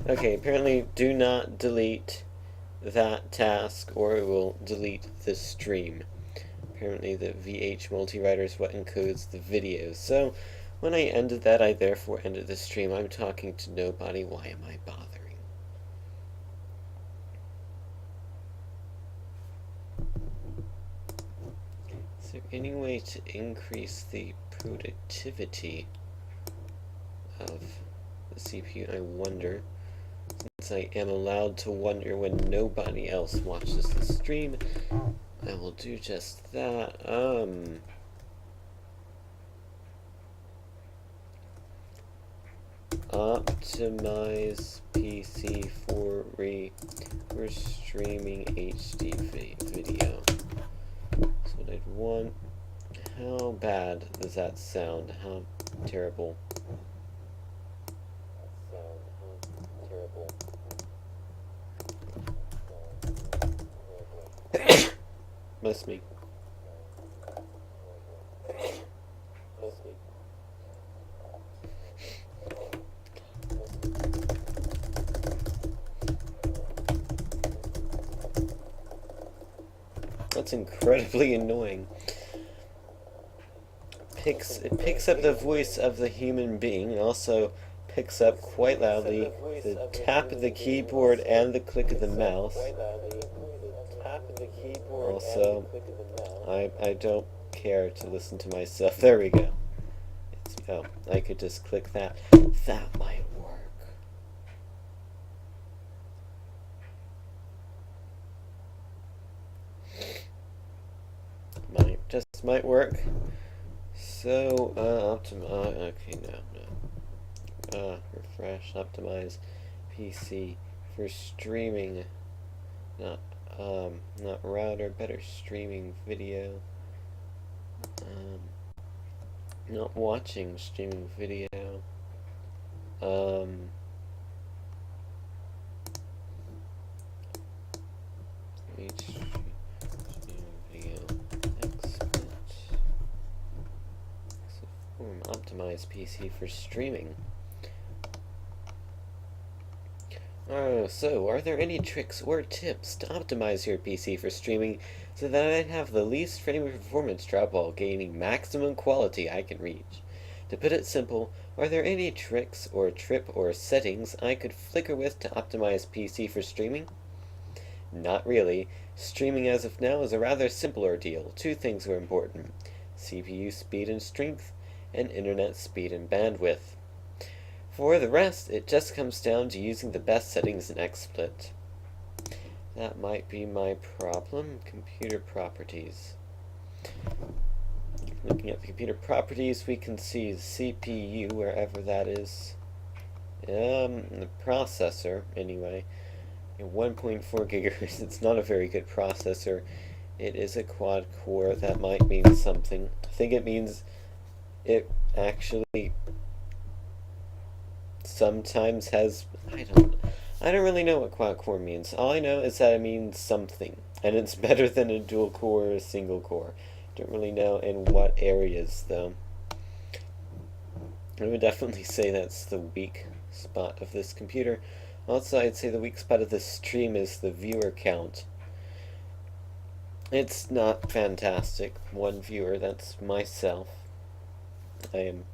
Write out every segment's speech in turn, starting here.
Okay, apparently do not delete that task or it will delete the stream. Apparently the VH multiwriter is what encodes the videos. So when I ended that, I therefore ended the stream. I'm talking to nobody. Why am I bothering? Is there any way to increase the productivity of the CPU? I wonder. Since I am allowed to wonder when nobody else watches the stream, I will do just that. Optimize PC for streaming HD video. That's what I'd want. How bad does that sound? How terrible. Must be. That's incredibly annoying. It picks up the voice of the human being and also picks up quite loudly the tap of the keyboard and the click of the mouse. Also, I don't care to listen to myself. There we go. Oh, I could just click that. That might work. Might work. So, optimize. Okay, no. Refresh, optimize PC for streaming. Not router, better streaming video. Not watching streaming video. Optimize PC for streaming. So are there any tricks or tips to optimize your PC for streaming so that I have the least frame of performance drop while gaining maximum quality I can reach? To put it simple, are there any tricks or settings I could flicker with to optimize PC for streaming? Not really. Streaming as of now is a rather simple ordeal. Two things are important: CPU speed and strength, and internet speed and bandwidth. For the rest, it just comes down to using the best settings in XSplit. That might be my problem. Computer properties. Looking at the computer properties, we can see the CPU, wherever that is. The processor, anyway. 1.4 gigahertz, it's not a very good processor. It is a quad core. That might mean something. I think it means it actually sometimes has, I don't really know what quad core means. All I know is that it means something, and it's better than a dual core or a single core. Don't really know in what areas though. I would definitely say that's the weak spot of this computer. Also, I'd say the weak spot of this stream is the viewer count. It's not fantastic. One viewer, that's myself. I am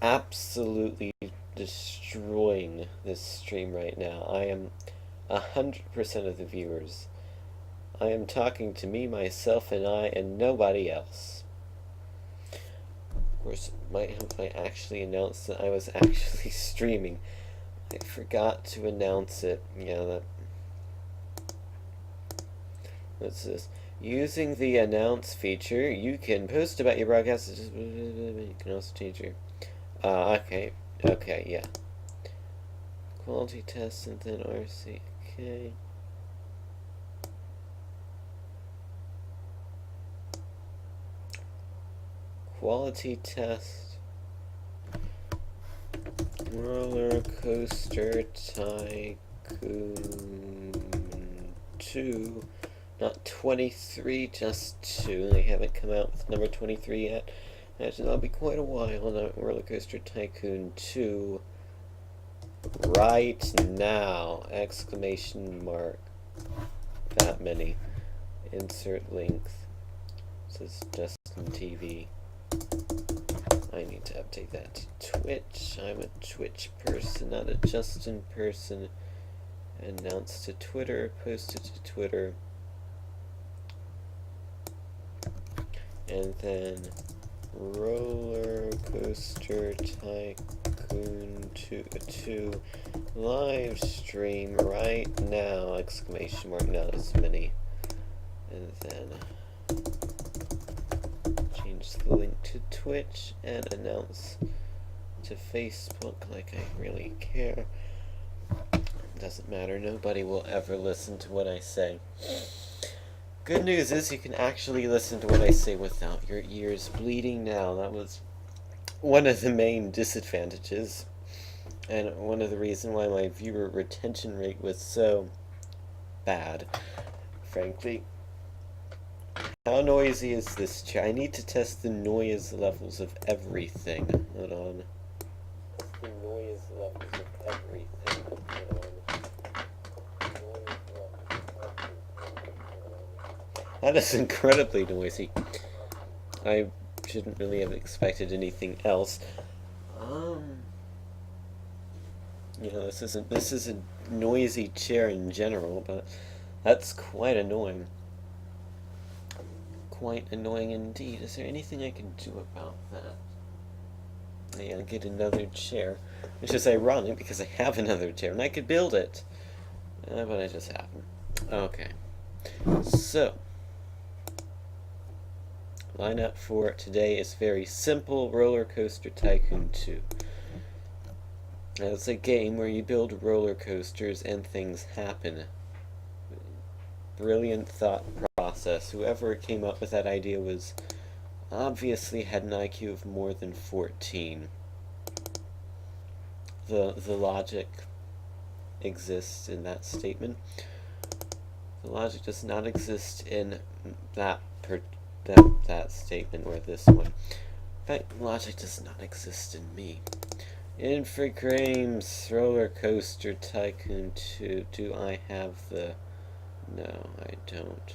absolutely destroying this stream right now. I am 100% of the viewers. I am talking to me, myself, and I, and nobody else. Of course, it might help if I actually announced that I was actually streaming. I forgot to announce it. Yeah, what's this? Using the announce feature, you can post about your broadcast. You can also change your. Okay, yeah. Quality test and then RC. Okay. Quality test. RollerCoaster Tycoon 2. Not 23, just 2. They haven't come out with number 23 yet. Actually, that'll be quite a while on RollerCoaster Tycoon 2. Right now! Exclamation mark. That many. Insert length. This is Justin TV. I need to update that to Twitch. I'm a Twitch person, not a Justin person. Announced to Twitter, posted to Twitter. And then RollerCoaster Tycoon 2 live stream right now! Exclamation mark, not as many. And then change the link to Twitch and announce to Facebook like I really care. Doesn't matter, nobody will ever listen to what I say. Good news is you can actually listen to what I say without your ears bleeding now. That was one of the main disadvantages, and one of the reasons why my viewer retention rate was so bad, frankly. How noisy is this chair? I need to test the noise levels of everything. Hold on. Test the noise levels of everything. Hold on. That is incredibly noisy. I shouldn't really have expected anything else. You know, this is a noisy chair in general, but that's quite annoying. Quite annoying indeed. Is there anything I can do about that? Yeah, get another chair. Which is ironic because I have another chair and I could build it. But I just haven't. Okay. So, lineup for today is very simple. RollerCoaster Tycoon 2. Now, it's a game where you build roller coasters and things happen. Brilliant thought process. Whoever came up with that idea was obviously had an IQ of more than 14. The logic exists in that statement. The logic does not exist in that statement or this one. In fact, logic does not exist in me. Infogrames, RollerCoaster Tycoon 2. Do I have the... No, I don't.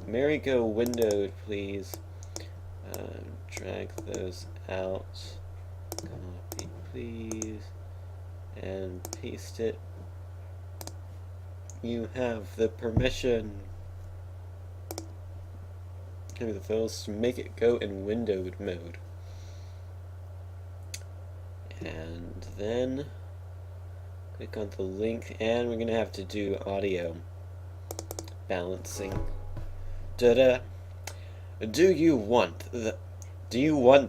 Merry-go windowed, please. Drag those out. Copy, please. And paste it. You have the permission. Give me the files to make it go in windowed mode. And then click on the link, and we're gonna have to do audio balancing. Da-da. Do you want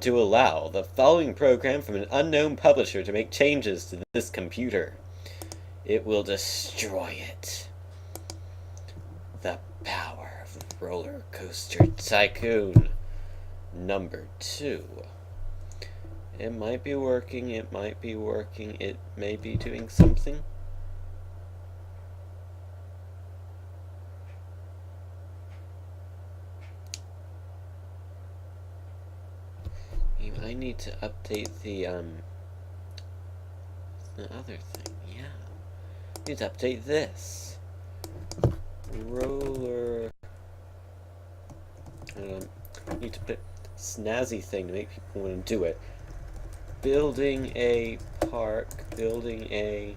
to allow the following program from an unknown publisher to make changes to this computer? It will destroy it. The power of RollerCoaster Tycoon number 2. It might be working, it might be working, it may be doing something. I need to update the other thing, yeah. I need to update this. Roller... I need to put snazzy thing to make people want to do it. Building a park, building a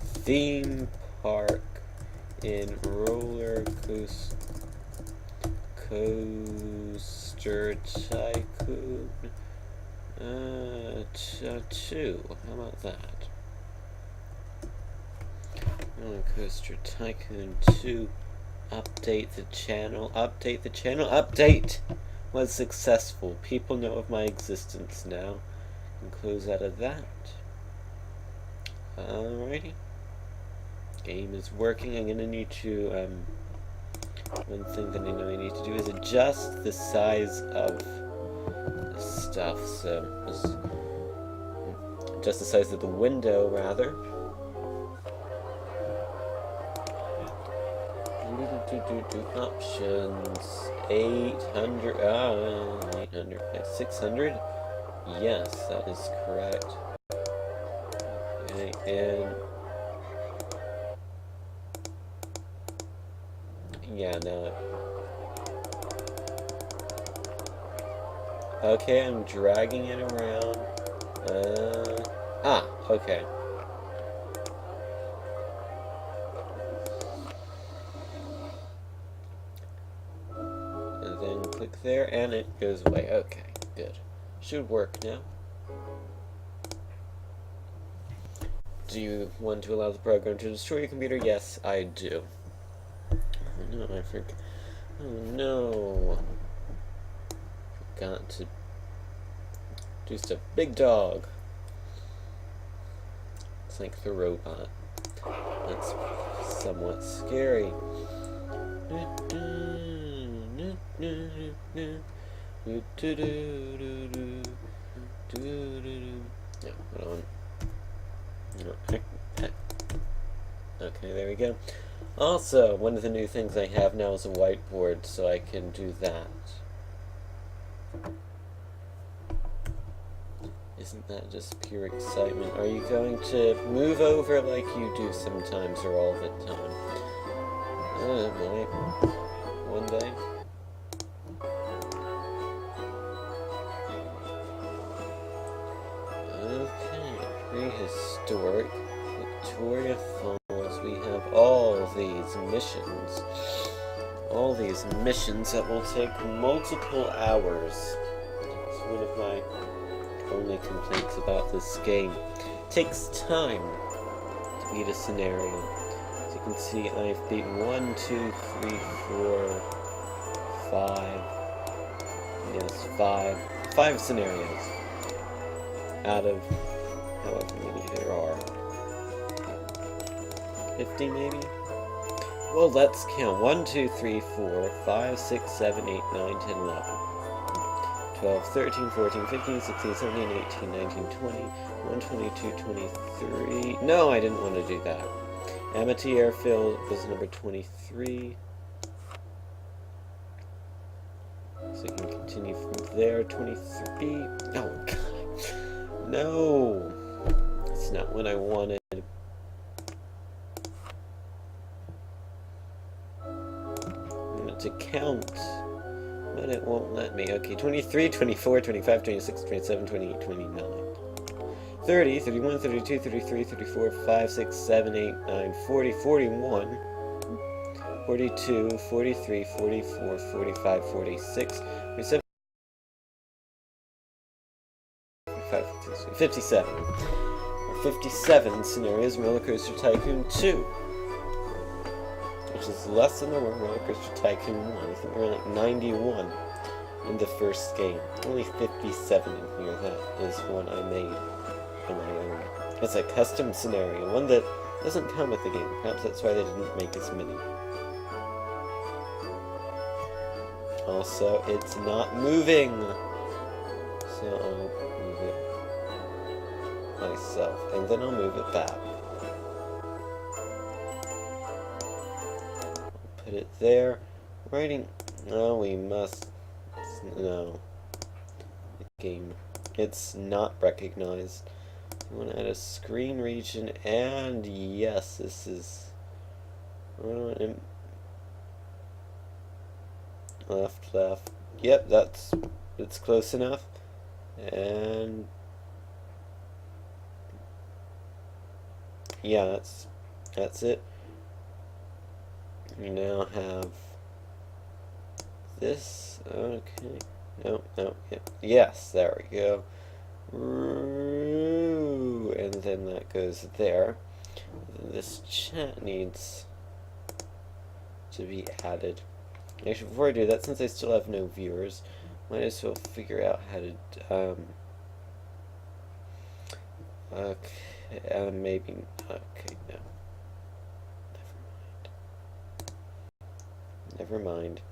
theme park in RollerCoaster Tycoon 2. How about that? RollerCoaster Tycoon 2. Update the channel. Update the channel. Update was successful. People know of my existence now. And close out of that. Alrighty. Game is working. I'm gonna need to one thing that I know I need to do is adjust the size of the stuff. So adjust the size of the window rather. Options. 800. 800. 600. Yes, that is correct. Okay, and yeah, no. Okay, I'm dragging it around. Okay. And then click there, and it goes away. Okay, good. Should work now. Do you want to allow the program to destroy your computer? Yes, I do. Oh no, I forgot. Oh no. Forgot to do stuff. Big dog. It's like the robot. That's somewhat scary. No, hold on. Okay, there we go. Also, one of the new things I have now is a whiteboard, so I can do that. Isn't that just pure excitement? Are you going to move over like you do sometimes or all the time? One day. Okay, prehistoric Victoria Falls. We have all these missions. All these missions that will take multiple hours. It's one of my only complaints about this game. It takes time to beat a scenario. As you can see, I've beaten 1, 2, 3, 4, 5. Yes, 5 scenarios out of however many there are. 50 maybe? Well, let's count. 1, 2, 3, 4, 5, 6, 7, 8, 9, 10, 11. 12, 13, 14, 15, 16, 17, 18, 19, 20, 21, 22, 23. No, I didn't want to do that. Amity Airfield was number 23. So you can continue from there. 23. Oh, God. No. It's not what I wanted. I want to count. But it won't let me. Okay, 23, 24, 25, 26, 27, 28, 29. 30, 31, 32, 33, 34, 5, 6, 7, 8, 9, 40, 41, 42, 43, 44, 45, 46, 47, 57. 57 scenarios in RollerCoaster Tycoon 2. Which is less than the RollerCoaster Tycoon 1. I think we're like 91 in the first game. Only 57 in here. That is one I made on my own. It's a custom scenario, one that doesn't come with the game. Perhaps that's why they didn't make as many. Also, it's not moving, so I'll move it myself, and then I'll move it back. Put it there. Writing. No, we must. No. The game. It's not recognized. I want to add a screen region, and yes, this is. Left, left. Yep, it's close enough. And yeah, that's it. We now have this. Okay. No, yeah. Yes, there we go. And then that goes there. Then this chat needs to be added. Actually, before I do that, since I still have no viewers, might as well figure out how to, okay, maybe, okay, no. Never mind.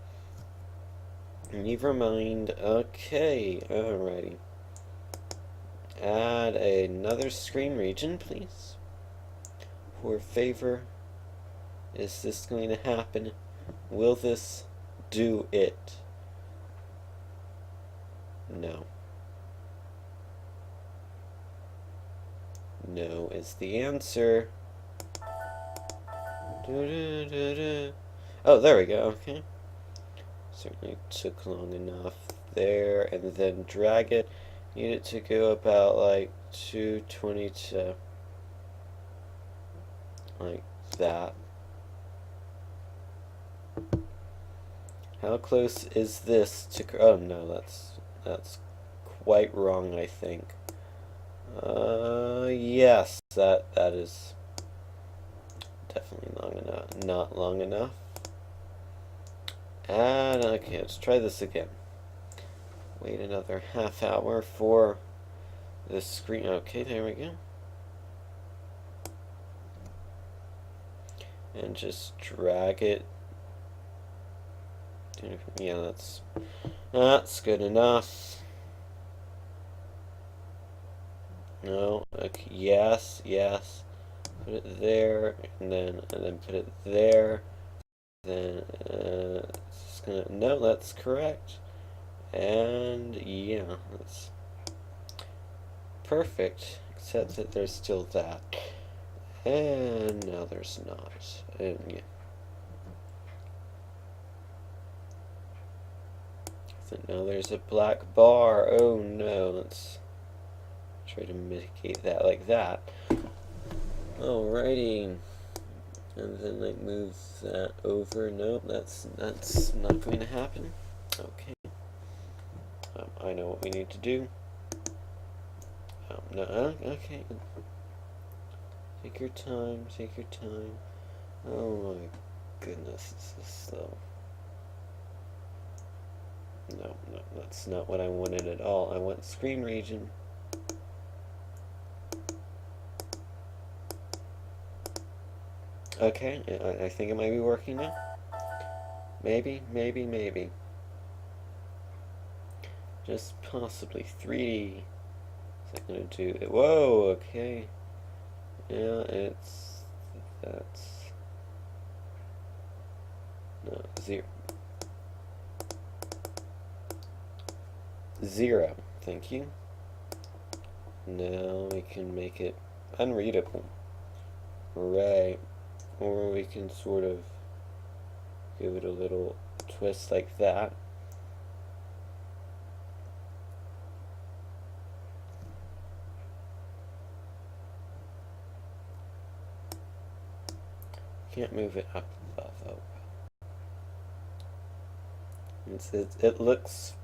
Never mind. Okay, alrighty. Add another screen region, please. For favor. Is this going to happen? Will this do it? No. No is the answer. Oh, there we go. Okay. Certainly took long enough there, and then drag it. Need it to go about like 220 to like that. How close is this to? Oh no, that's quite wrong, I think. Yes, that is definitely long enough. Not long enough. And okay, let's try this again. Wait another half hour for the screen. Okay, there we go. And just drag it. Yeah, that's good enough. No, okay, yes. Put it there, and then put it there. Then it's just gonna. No, that's correct. And yeah, that's perfect. Except that there's still that, and now there's not. And yeah. So now there's a black bar. Oh no, let's try to mitigate that like that. Alrighty. And then like move that over. Nope, that's not going to happen. Okay. I know what we need to do. No, okay. Take your time, take your time. Oh my goodness, this is slow. No, that's not what I wanted at all. I want screen region. Okay, I think it might be working now. Maybe. Just possibly 3D. Is that gonna do it? Whoa, okay. Yeah, that's, no, 0. Thank you. Now we can make it unreadable. Right. Or we can sort of give it a little twist like that. Can't move it up above. Oh. It looks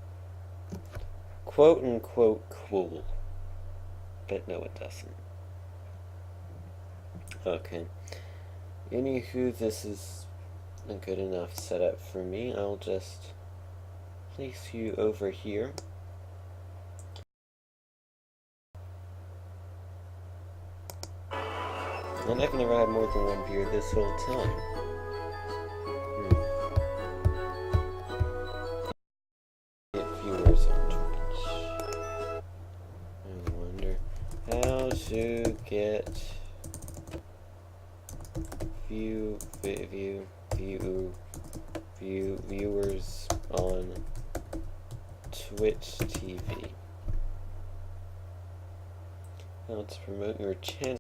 quote unquote cool. But no, it doesn't. Okay. Anywho, this is a good enough setup for me. I'll just place you over here. And I've never had more than one viewer this whole time. Get viewers on Twitch. I wonder how to get viewers on Twitch TV. How to promote your channel.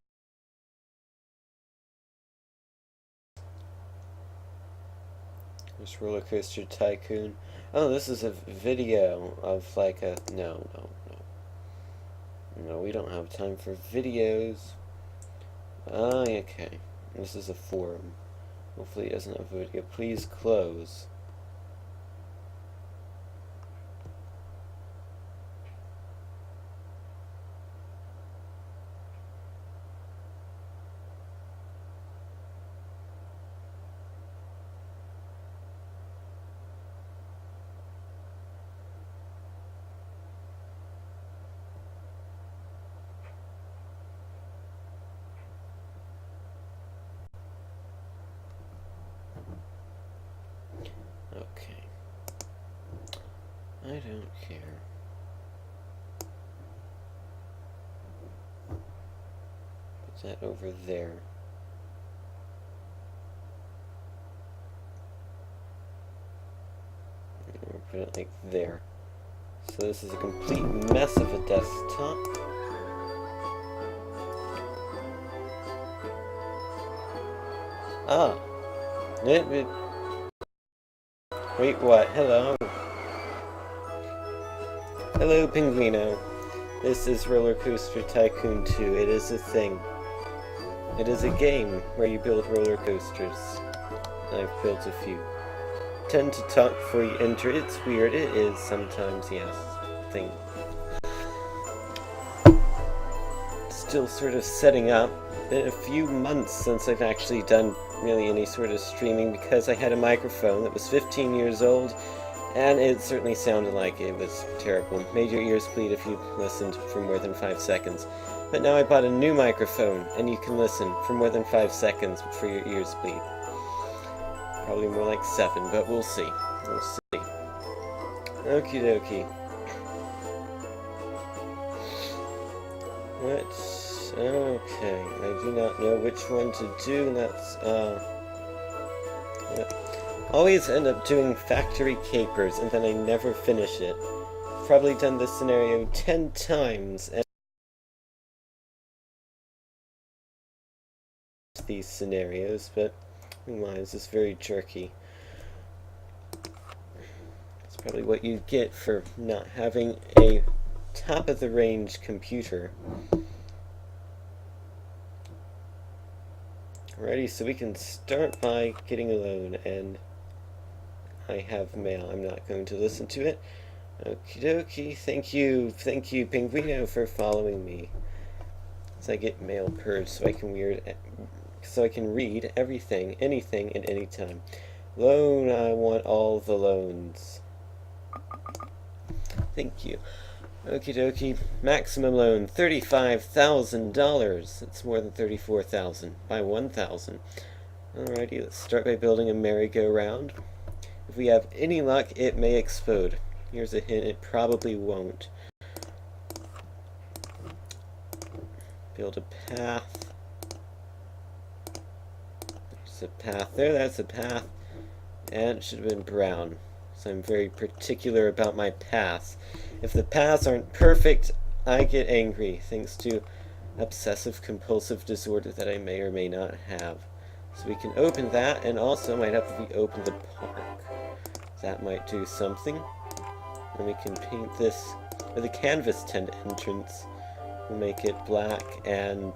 There's RollerCoaster Tycoon. Oh, this is a video of like a... No, we don't have time for videos. Ah, okay. This is a forum. Hopefully it doesn't have a video. Please close. Okay. I don't care. Put that over there. put it like there. So this is a complete mess of a desktop. Ah! Wait, what? Hello? Hello, Pinguino. This is RollerCoaster Tycoon 2. It is a thing. It is a game where you build roller coasters. I've built a few. Tend to talk before you enter. It's weird. It is sometimes, yes. Thing. Still sort of setting up. Been a few months since I've actually done really any sort of streaming because I had a microphone that was 15 years old and it certainly sounded like it was terrible. Made your ears bleed if you listened for more than 5 seconds. But now I bought a new microphone and you can listen for more than 5 seconds before your ears bleed. Probably more like 7, but we'll see. We'll see. Okie dokie. Okay, I do not know which one to do. That's, yeah. Always end up doing factory capers, and then I never finish it. Probably done this scenario 10 times, and these scenarios, but mine is just very jerky. It's probably what you get for not having a top-of-the-range computer. Alrighty, so we can start by getting a loan, and I have mail. I'm not going to listen to it. Okie dokie, thank you, Pinguino, for following me. As I get mail purged so I can read everything, anything, at any time. Loan, I want all the loans. Thank you. Okie dokie. Maximum loan, $35,000. It's more than $34,000 by $1,000. Alrighty, let's start by building a merry-go-round. If we have any luck, it may explode. Here's a hint, it probably won't. Build a path. There's a path there, that's a path. And it should have been brown. So I'm very particular about my paths. If the paths aren't perfect, I get angry, thanks to obsessive-compulsive disorder that I may or may not have. So we can open that, and also might have to reopen the park. That might do something. And we can paint this with a canvas tent entrance. We'll make it black and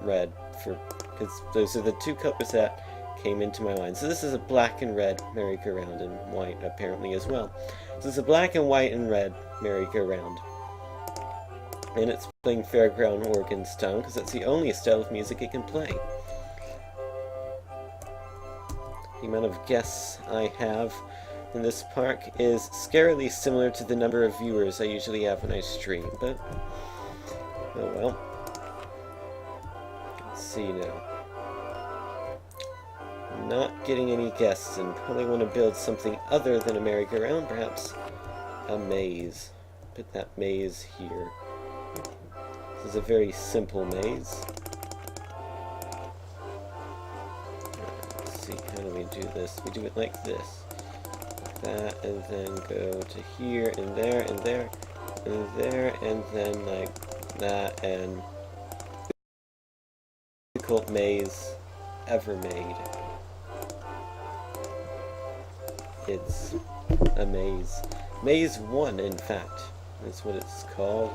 red, because those are the two colors that came into my mind. So this is a black and red merry-go-round, and white apparently as well. So it's a black and white and red merry-go-round. And it's playing fairground organ style, because that's the only style of music it can play. The amount of guests I have in this park is scarily similar to the number of viewers I usually have when I stream, but oh well. Let's see now. I'm not getting any guests, and probably want to build something other than a merry-go-round, perhaps a maze. Put that maze here. This is a very simple maze. Let's see, how do we do this? We do it like this. Like that, and then go to here, and there, and there, and there, and then like that, and difficult maze ever made. It's a maze. Maze 1, in fact. That's what it's called.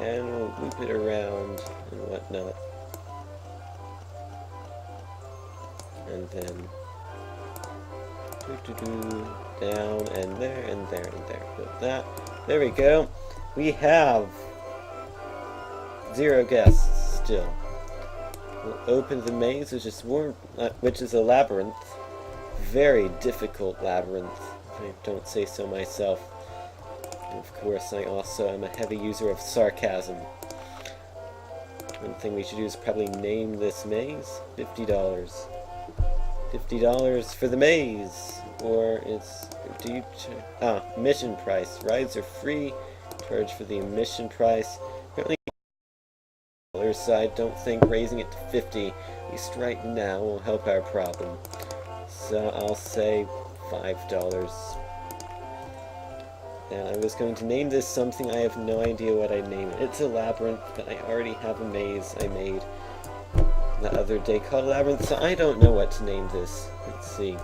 And we'll loop it around and whatnot. And then down and there and there and there. Build that. There we go. We have 0 guests still. We'll open the maze, which is a labyrinth. Very difficult labyrinth, if I don't say so myself. And of course, I also am a heavy user of sarcasm. One thing we should do is probably name this maze $50. $50 for the maze, or it's admission price. Rides are free. Charge for the admission price. Apparently, so I don't think raising it to 50, at least right now, will help our problem. So I'll say $5. And I was going to name this something. I have no idea what I name it. It's a labyrinth, but I already have a maze I made the other day called Labyrinth, so I don't know what to name this. Let's see.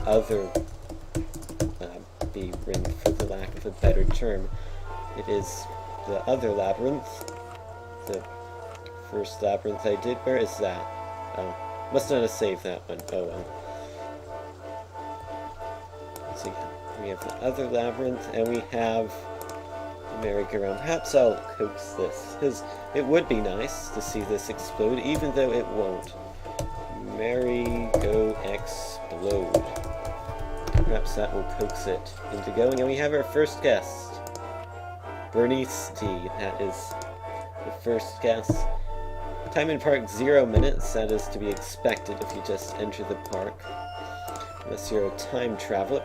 Other labyrinth, for the lack of a better term. It is the other labyrinth. The first labyrinth I did. Where is that? Oh, must not have saved that one. Oh well. So we have the other labyrinth, and we have the merry-go-round. Perhaps I'll coax this, because it would be nice to see this explode, even though it won't. Merry-go-explode. Perhaps that will coax it into going, and we have our first guest. Bernice D. That is the first guest. Time in park 0 minutes. That is to be expected if you just enter the park, unless you're a time traveler.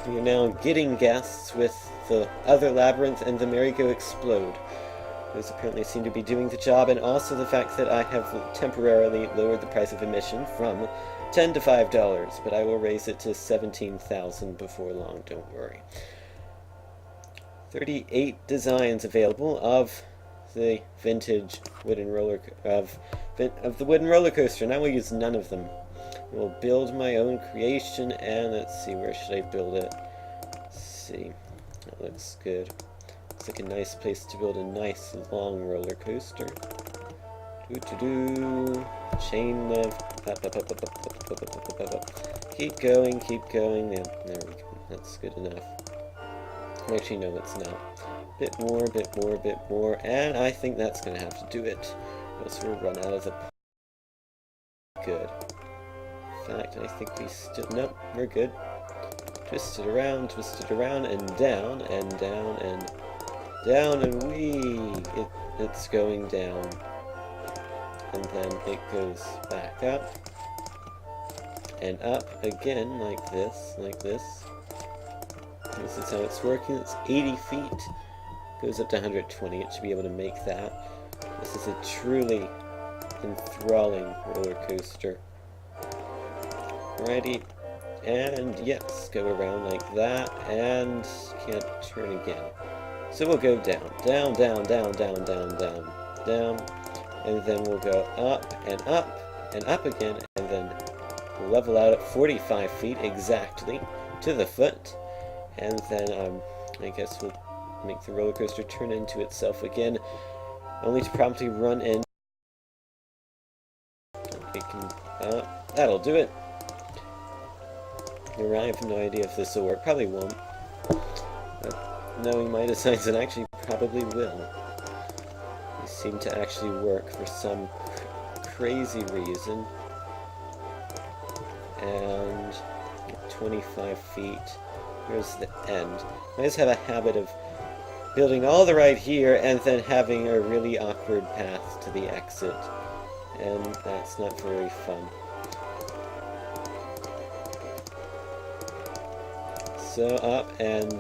We are now getting guests with the other labyrinth and the merry-go-explode. Those apparently seem to be doing the job, and also the fact that I have temporarily lowered the price of admission from $10 to $5, but I will raise it to $17,000 before long, don't worry. 38 designs available of the vintage wooden of the wooden roller coaster, and I will use none of them. I will build my own creation, and let's see, where should I build it? Let's see, that looks good. Looks like a nice place to build a nice long roller coaster. Chain lift. Keep going, keep going. Yeah, there we go. That's good enough. Actually, no, it's not. Bit more, bit more, bit more, and I think that's gonna have to do it. Else we'll run out of the. Good. In fact, I think we still. Nope, we're good. Twist it around, and down, and down, and down, and it's going down. And then it goes back up, and up again, like this, like this. This is how it's working. It's 80 feet. Goes up to 120. It should be able to make that. This is a truly enthralling roller coaster. Alrighty. And yes, go around like that, and can't turn again. So we'll go down, down, down, down, down, down, down, down, and then we'll go up, and up again, and then level out at 45 feet exactly to the foot. And then I guess we'll make the roller coaster turn into itself again, only to promptly run in. We can, that'll do it. I have no idea if this will work. Probably won't. Knowing my designs, it actually probably will. They seem to actually work for some crazy reason. And 25 feet. Here's the end. I just have a habit of building all the right here and then having a really awkward path to the exit. And that's not very fun. So up and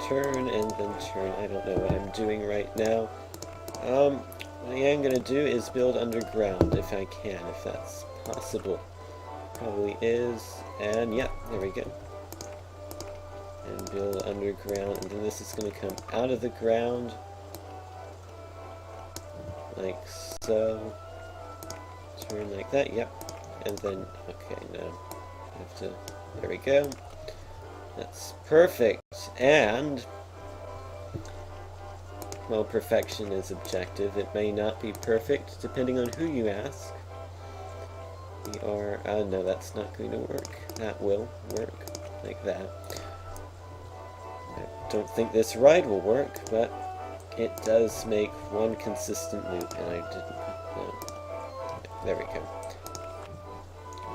turn and then turn. I don't know what I'm doing right now. What I am going to do is build underground if I can, if that's possible. Probably is. And yeah, there we go. And build underground, and then this is going to come out of the ground. Like so. Turn like that, yep. And then, okay, now I have to, there we go. That's perfect. And, well, perfection is objective. It may not be perfect, depending on who you ask. We are, no, that's not going to work. That will work, like that. I don't think this ride will work, but it does make one consistent loop, and I didn't, no. There we go.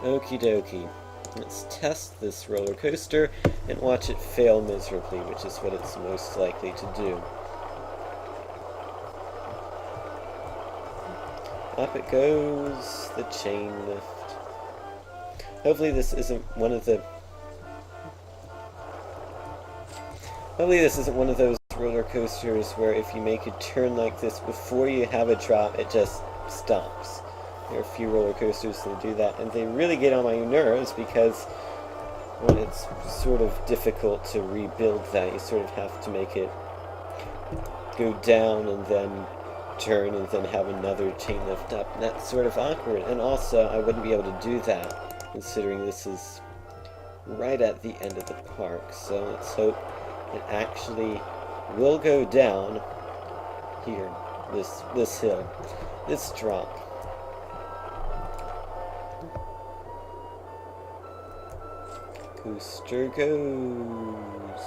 Okie dokie. Let's test this roller coaster and watch it fail miserably, which is what it's most likely to do. Up it goes, the chain lift. Hopefully this isn't one of the... Hopefully this isn't one of those roller coasters where if you make a turn like this before you have a drop, it just stops. There are a few roller coasters that do that, and they really get on my nerves because, well, it's sort of difficult to rebuild that. You sort of have to make it go down and then turn and then have another chain lift up. And that's sort of awkward, and also I wouldn't be able to do that considering this is right at the end of the park. So let's hope it actually will go down here, this hill, this drop. Coaster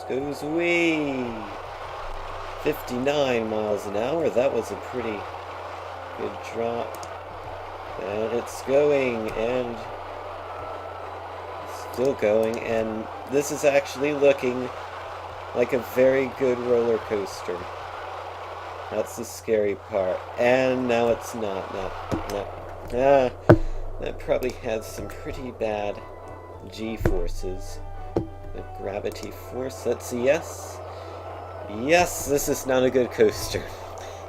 goes away. 59 miles an hour. That was a pretty good drop. And it's going, and still going, and this is actually looking like a very good roller coaster. That's the scary part. And now it's not. No. That probably has some pretty bad G-forces. The gravity force. Let's see. Yes. Yes, this is not a good coaster.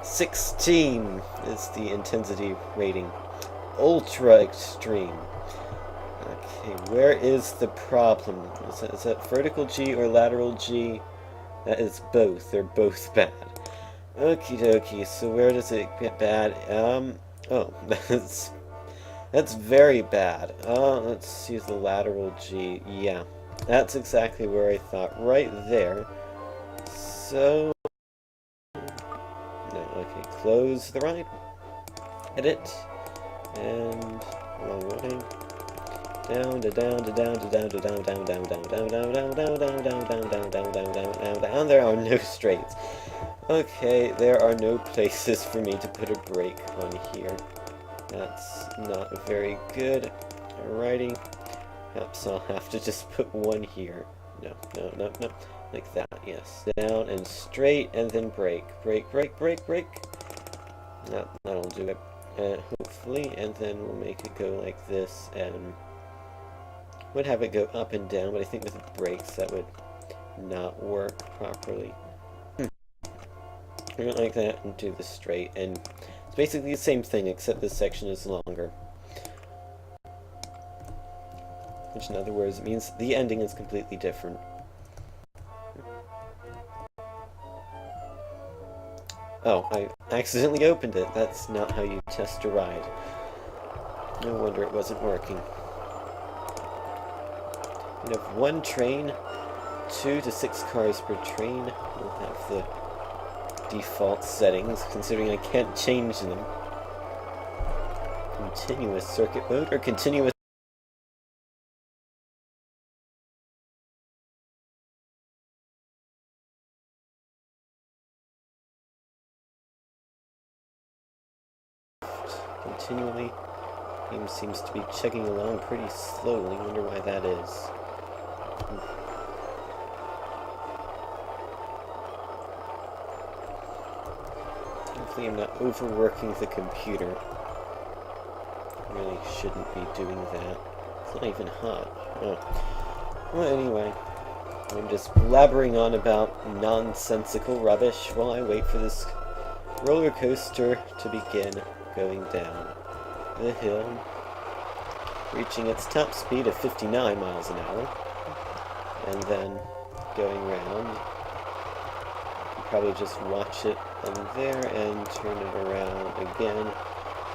16 is the intensity rating. Ultra extreme. Okay, where is the problem? Is that vertical G or lateral G? That is both. They're both bad. Okie dokie, so where does it get bad? Oh, that's very bad. Let's use the lateral G. Yeah, that's exactly where I thought. Right there. So, no, okay, close the ride. Edit. And wrong way. Down to down to down to down to down down down down down down down down down down down down down down down down. There are no straights. Okay, there are no places for me to put a brake on here. That's not very good. Alrighty. Perhaps I'll have to just put one here. No. Like that, yes. Down and straight and then brake. Brake. No, that'll do it. Hopefully, and then we'll make it go like this, and would have it go up and down, but I think with the brakes that would not work properly. Like that, and do the straight, and it's basically the same thing, except this section is longer. Which, in other words, means the ending is completely different. Oh, I accidentally opened it. That's not how you test a ride. No wonder it wasn't working. We have one train, 2 to 6 cars per train. We'll have the default settings, considering I can't change them. Continuous circuit mode or continuous. Continually. Game seems to be chugging along pretty slowly. Wonder why that is. Hopefully I'm not overworking the computer. Really shouldn't be doing that. It's not even hot. Oh. Well, anyway. I'm just blabbering on about nonsensical rubbish while I wait for this roller coaster to begin going down the hill, reaching its top speed of 59 miles an hour, and then going round. You can probably just watch it on there and turn it around again,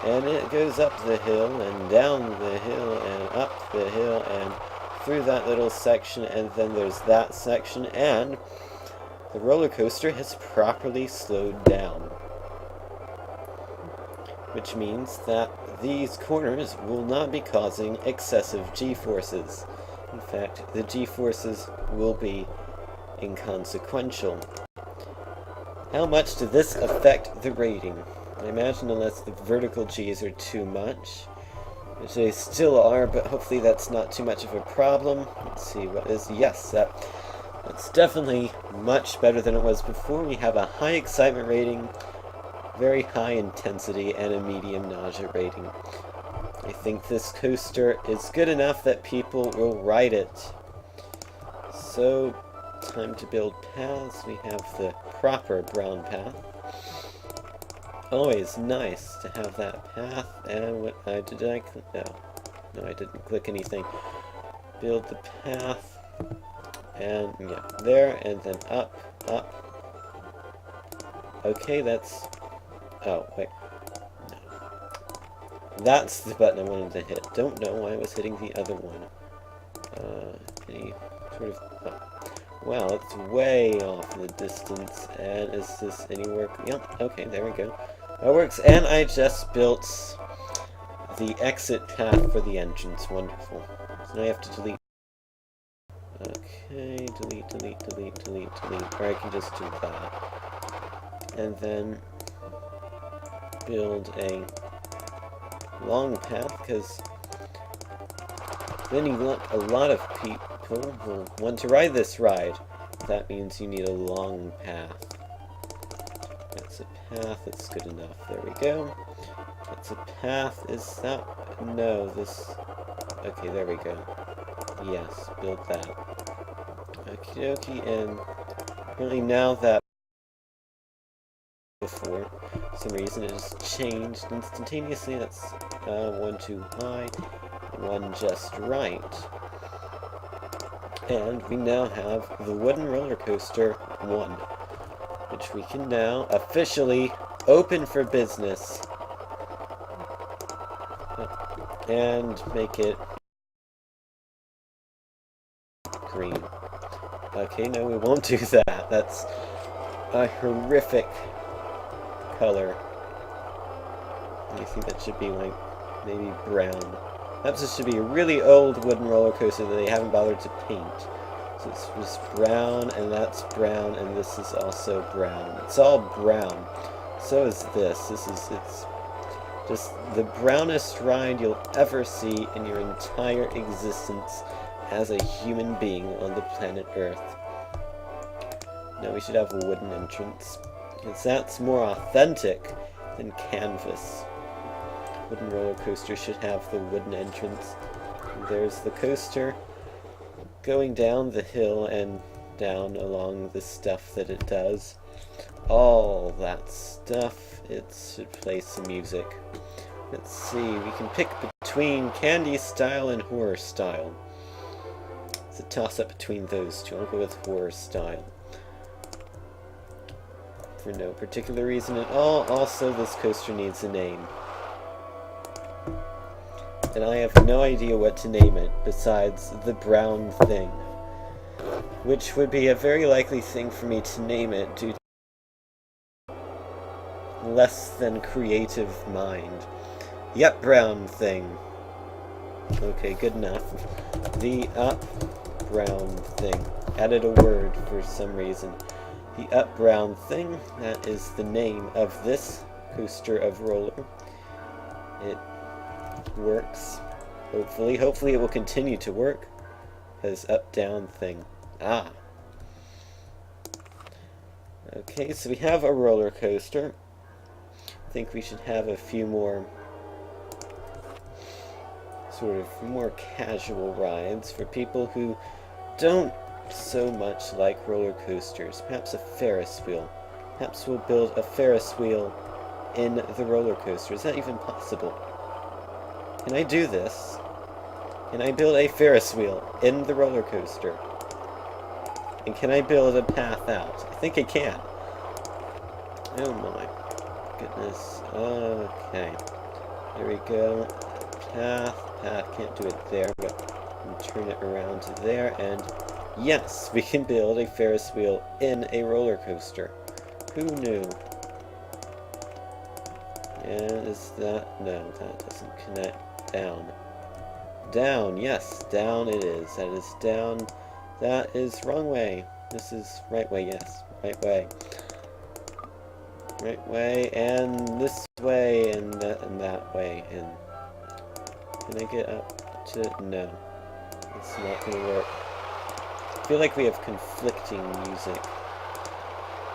and it goes up the hill and down the hill and up the hill and through that little section, and then there's that section, and the roller coaster has properly slowed down. Which means that these corners will not be causing excessive G-forces. In fact, the G-forces will be inconsequential. How much does this affect the rating? I imagine unless the vertical G's are too much, which they still are, but hopefully that's not too much of a problem. Let's see what is. Yes, that's definitely much better than it was before. We have a high excitement rating, very high intensity, and a medium nausea rating. I think this coaster is good enough that people will ride it. So, time to build paths. We have the proper brown path. Always nice to have that path. And what did I click? No, I didn't click anything. Build the path. And yeah, there, and then up. Okay, that's... Oh, wait. No. That's the button I wanted to hit. Don't know why I was hitting the other one. Any sort of... Oh. Wow, it's way off in the distance. And is this any work? Yep, okay, there we go. That works, and I just built the exit path for the entrance. Wonderful. So now I have to delete. Okay, delete. Or I can just do that. And then build a long path, because then you want a lot of people will want to ride this ride. That means you need a long path. That's a path, that's good enough. There we go. That's a path, is that... No, this... Okay, there we go. Yes, build that. Okie dokie, and really now that before, for some reason it has changed instantaneously. That's 1 too high, 1 just right. And we now have the wooden roller coaster 1, which we can now officially open for business. And make it green. Okay, no, we won't do that. That's a horrific color. I think that should be like maybe brown. Perhaps this should be a really old wooden roller coaster that they haven't bothered to paint. So it's just brown, and that's brown, and this is also brown. It's all brown. So is this. It's just the brownest ride you'll ever see in your entire existence as a human being on the planet Earth. Now we should have a wooden entrance, because that's more authentic than canvas. Wooden roller coaster should have the wooden entrance. And there's the coaster going down the hill and down along the stuff that it does. All that stuff. It should play some music. Let's see, we can pick between candy style and horror style. It's a toss-up between those two. I'll go with horror style. For no particular reason at all. Also, this coaster needs a name. And I have no idea what to name it besides the brown thing. Which would be a very likely thing for me to name it due to less than creative mind. Yep, brown thing. Okay, good enough. The up brown thing. Added a word for some reason. The up brown thing, that is the name of this coaster of roller. It works. Hopefully it will continue to work. Because up down thing. Okay, so we have a roller coaster. I think we should have a few more sort of more casual rides for people who don't so much like roller coasters. Perhaps a Ferris wheel. Perhaps we'll build a Ferris wheel in the roller coaster. Is that even possible? Can I do this? Can I build a Ferris wheel in the roller coaster? And can I build a path out? I think I can. Oh my goodness. Okay. There we go. Path. Can't do it there, but turn it around to there, and yes, we can build a Ferris wheel in a roller coaster. Who knew? And is that... No, that doesn't connect. Down. Down, yes, down it is. That is down. That is wrong way. This is right way, yes. Right way. Right way, and this way, and that way, and... Can I get up to... No. It's not going to work. I feel like we have conflicting music.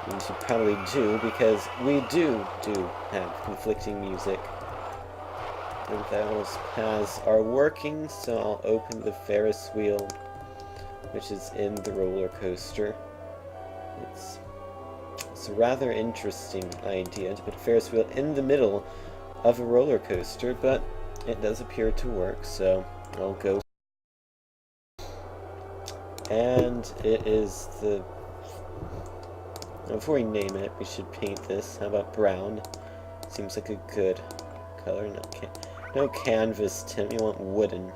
We should probably do, because we do have conflicting music. And those paths are working, so I'll open the Ferris wheel, which is in the roller coaster. It's It's a rather interesting idea to put a Ferris wheel in the middle of a roller coaster, but it does appear to work, so I'll go. And it is the... Before we name it, we should paint this. How about brown? Seems like a good color. No canvas tint, we want wooden.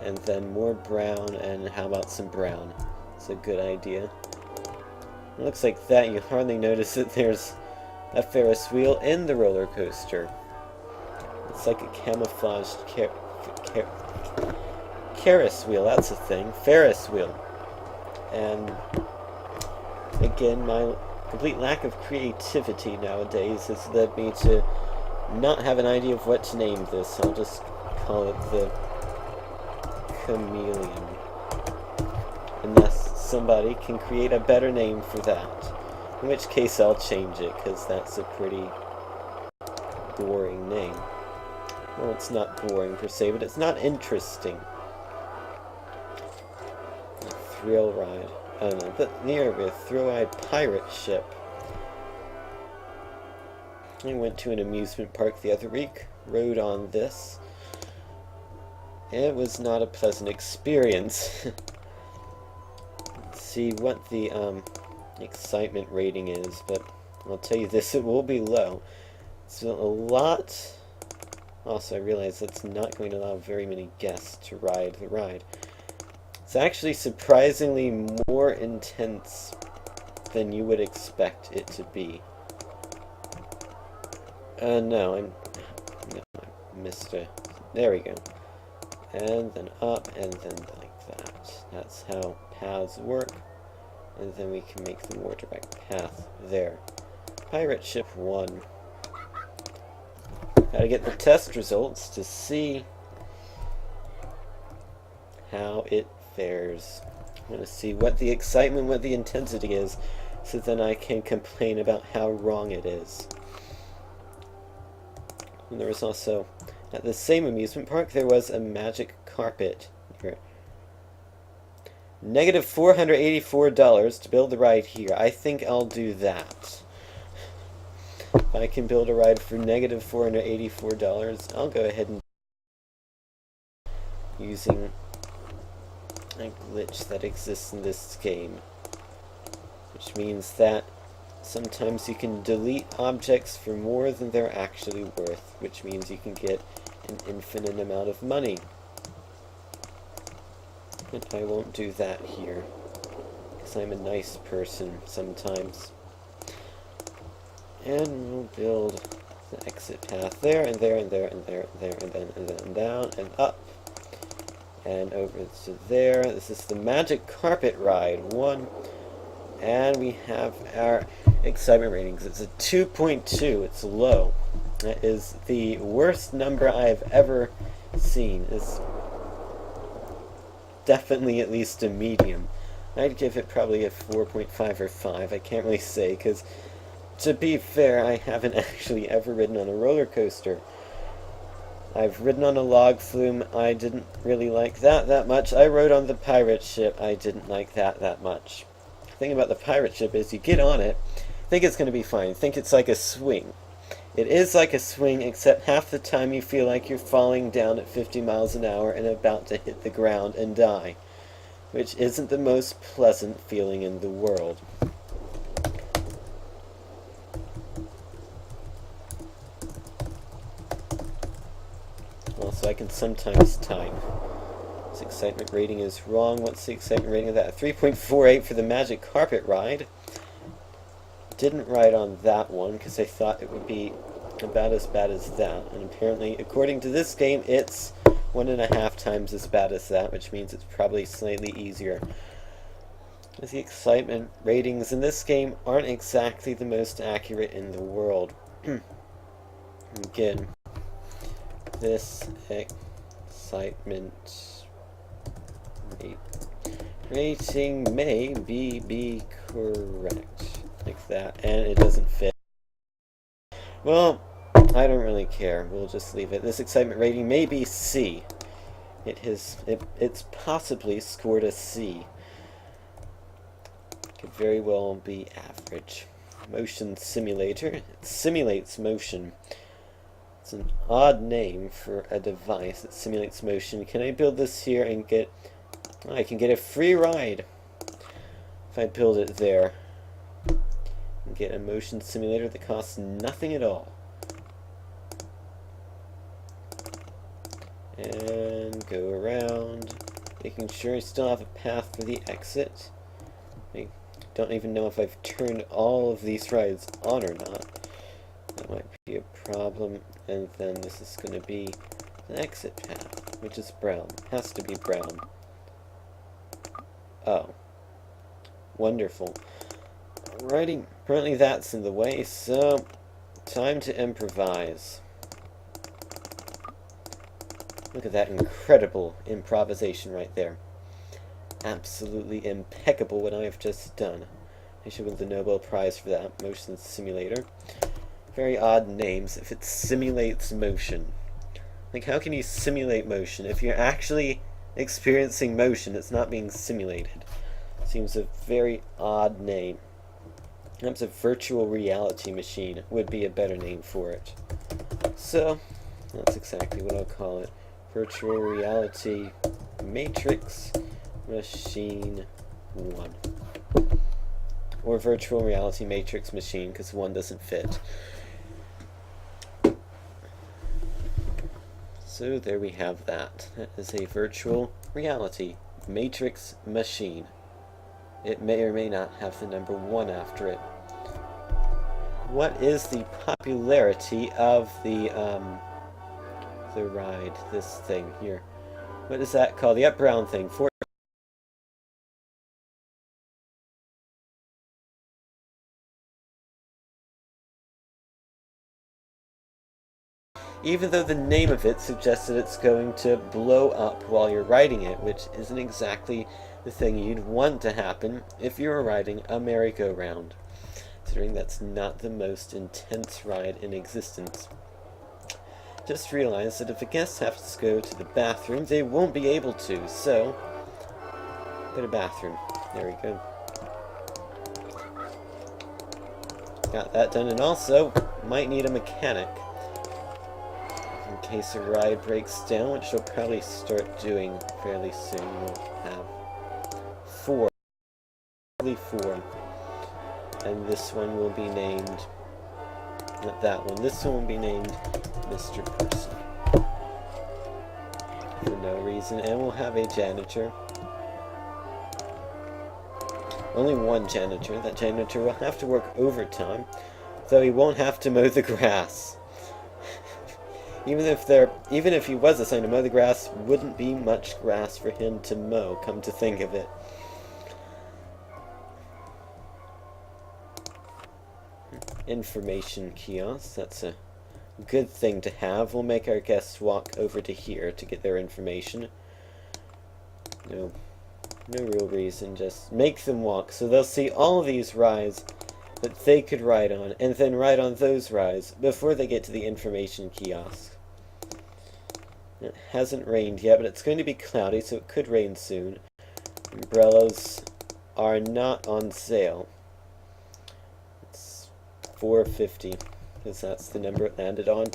And then more brown, and how about some brown? It's a good idea. It looks like that you hardly notice that there's a Ferris wheel in the roller coaster. It's like a camouflaged Ferris wheel, that's a thing. Ferris wheel. And again, my complete lack of creativity nowadays has led me to not have an idea of what to name this. I'll just call it the Chameleon. Unless somebody can create a better name for that. In which case I'll change it, because that's a pretty boring name. Well, it's not boring per se, but it's not interesting. A thrill ride. I don't know, but near a thrill-ride pirate ship. I went to an amusement park the other week, rode on this. It was not a pleasant experience. Let's see what the excitement rating is, but I'll tell you this, it will be low. It's a lot. Also, I realize that's not going to allow very many guests to ride the ride. It's actually surprisingly more intense than you would expect it to be. No, I missed it. There we go. And then up, and then like that. That's how paths work. And then we can make the more direct path there. Pirate Ship 1. Gotta get the test results to see how it fares. I want to see what the excitement, what the intensity is, so then I can complain about how wrong it is. And there was also, at the same amusement park, there was a magic carpet here. Negative $484 to build the ride here. I think I'll do that. If I can build a ride for negative $484, I'll go ahead and using a glitch that exists in this game, which means that sometimes you can delete objects for more than they're actually worth, which means you can get an infinite amount of money. But I won't do that here, because I'm a nice person sometimes. And we'll build the exit path there, and there, and there, and there, and there, and then down, and up, and over to there. This is the Magic Carpet Ride 1, and we have our excitement ratings. It's a 2.2, it's low. That is the worst number I have ever seen. It's definitely at least a medium. I'd give it probably a 4.5 or 5, I can't really say, because to be fair, I haven't actually ever ridden on a roller coaster. I've ridden on a log flume, I didn't really like that much. I rode on the pirate ship, I didn't like that much. The thing about the pirate ship is you get on it, think it's going to be fine, think it's like a swing. It is like a swing, except half the time you feel like you're falling down at 50 miles an hour and about to hit the ground and die, which isn't the most pleasant feeling in the world. Also, I can sometimes type. This excitement rating is wrong. What's the excitement rating of that? 3.48 for the Magic Carpet Ride. Didn't ride on that one because I thought it would be about as bad as that, and apparently, according to this game, it's 1.5 times as bad as that, which means it's probably slightly easier. As the excitement ratings in this game aren't exactly the most accurate in the world. Again, this excitement rating may be correct. Like that, and it doesn't fit. Well, I don't really care. We'll just leave it. This excitement rating may be C. It's possibly scored a C. Could very well be average. Motion simulator. It simulates motion. It's an odd name for a device that simulates motion. Can I build this here and get... I can get a free ride if I build it there. And get a motion simulator that costs nothing at all. And go around, making sure I still have a path for the exit. I don't even know if I've turned all of these rides on or not. That might be a problem. And then this is going to be the exit path, which is brown. Has to be brown. Oh. Wonderful. Alrighty, apparently that's in the way, so time to improvise. Look at that incredible improvisation right there. Absolutely impeccable what I have just done. I should win the Nobel Prize for that. Motion simulator. Very odd names if it simulates motion. Like, how can you simulate motion? If you're actually experiencing motion, it's not being simulated. Seems a very odd name. Perhaps a virtual reality machine would be a better name for it. So, that's exactly what I'll call it. Virtual reality matrix machine 1. Or virtual reality matrix machine, because 1 doesn't fit. So there we have that. That is a virtual reality matrix machine. It may or may not have the number 1 after it. What is the popularity of the ride, this thing here? What is that called? The up brown thing. Even though the name of it suggests that it's going to blow up while you're riding it, which isn't exactly the thing you'd want to happen if you were riding a merry-go-round, considering that's not the most intense ride in existence. Just realize that if the guests have to go to the bathroom, they won't be able to, so go to bathroom. There we go. Got that done, and also might need a mechanic in case a ride breaks down, which she'll probably start doing fairly soon. We'll have 4. Probably 4. And this one will be named... not that one. This one will be named Mr. Person. For no reason. And we'll have a janitor. Only one janitor. That janitor will have to work overtime, though he won't have to mow the grass. Even if he was assigned to mow the grass, wouldn't be much grass for him to mow, come to think of it. Information kiosk, that's a good thing to have. We'll make our guests walk over to here to get their information. No real reason, just make them walk, so they'll see all of these rides that they could ride on, and then ride on those rides before they get to the information kiosk. It hasn't rained yet, but it's going to be cloudy, so it could rain soon. Umbrellas are not on sale. It's $4.50, because that's the number it landed on,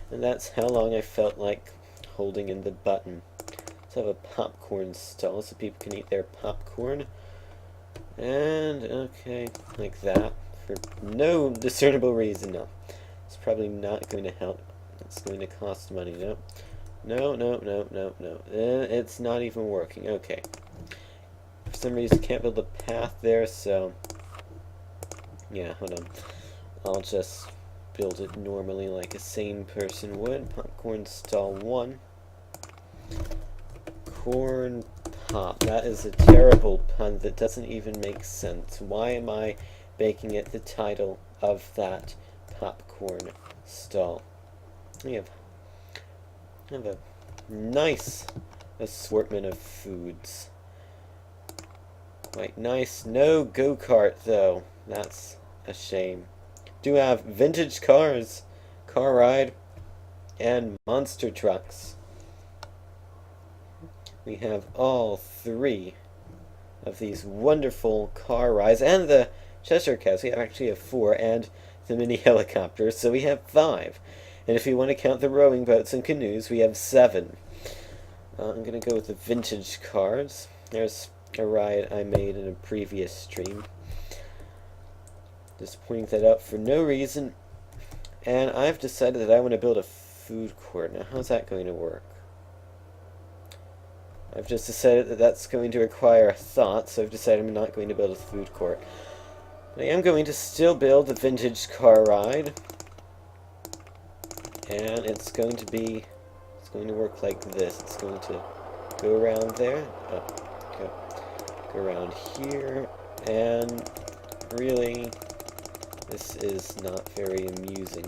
and that's how long I felt like holding in the button. Let's have a popcorn stall so people can eat their popcorn. And, okay, like that, for no discernible reason. No, it's probably not going to help. It's going to cost money. No. It's not even working. Okay. For some reason, can't build a path there, so... yeah, hold on. I'll just build it normally like a sane person would. Popcorn stall 1. Corn pop. That is a terrible pun that doesn't even make sense. Why am I making it the title of that popcorn stall? We have a nice assortment of foods. Quite nice. No go-kart, though. That's a shame. Do have vintage cars, car ride, and monster trucks. We have all 3 of these wonderful car rides, and the Cheshire Cats. We actually have 4, and the mini helicopters, so we have 5. And if you want to count the rowing boats and canoes, we have 7. I'm going to go with the vintage cars. There's a ride I made in a previous stream. Just pointing that out for no reason. And I've decided that I want to build a food court. Now, how's that going to work? I've just decided that that's going to require thought, so I've decided I'm not going to build a food court. But I am going to still build the vintage car ride. And it's going to work like this. It's going to go around there, go around here, and really, this is not very amusing.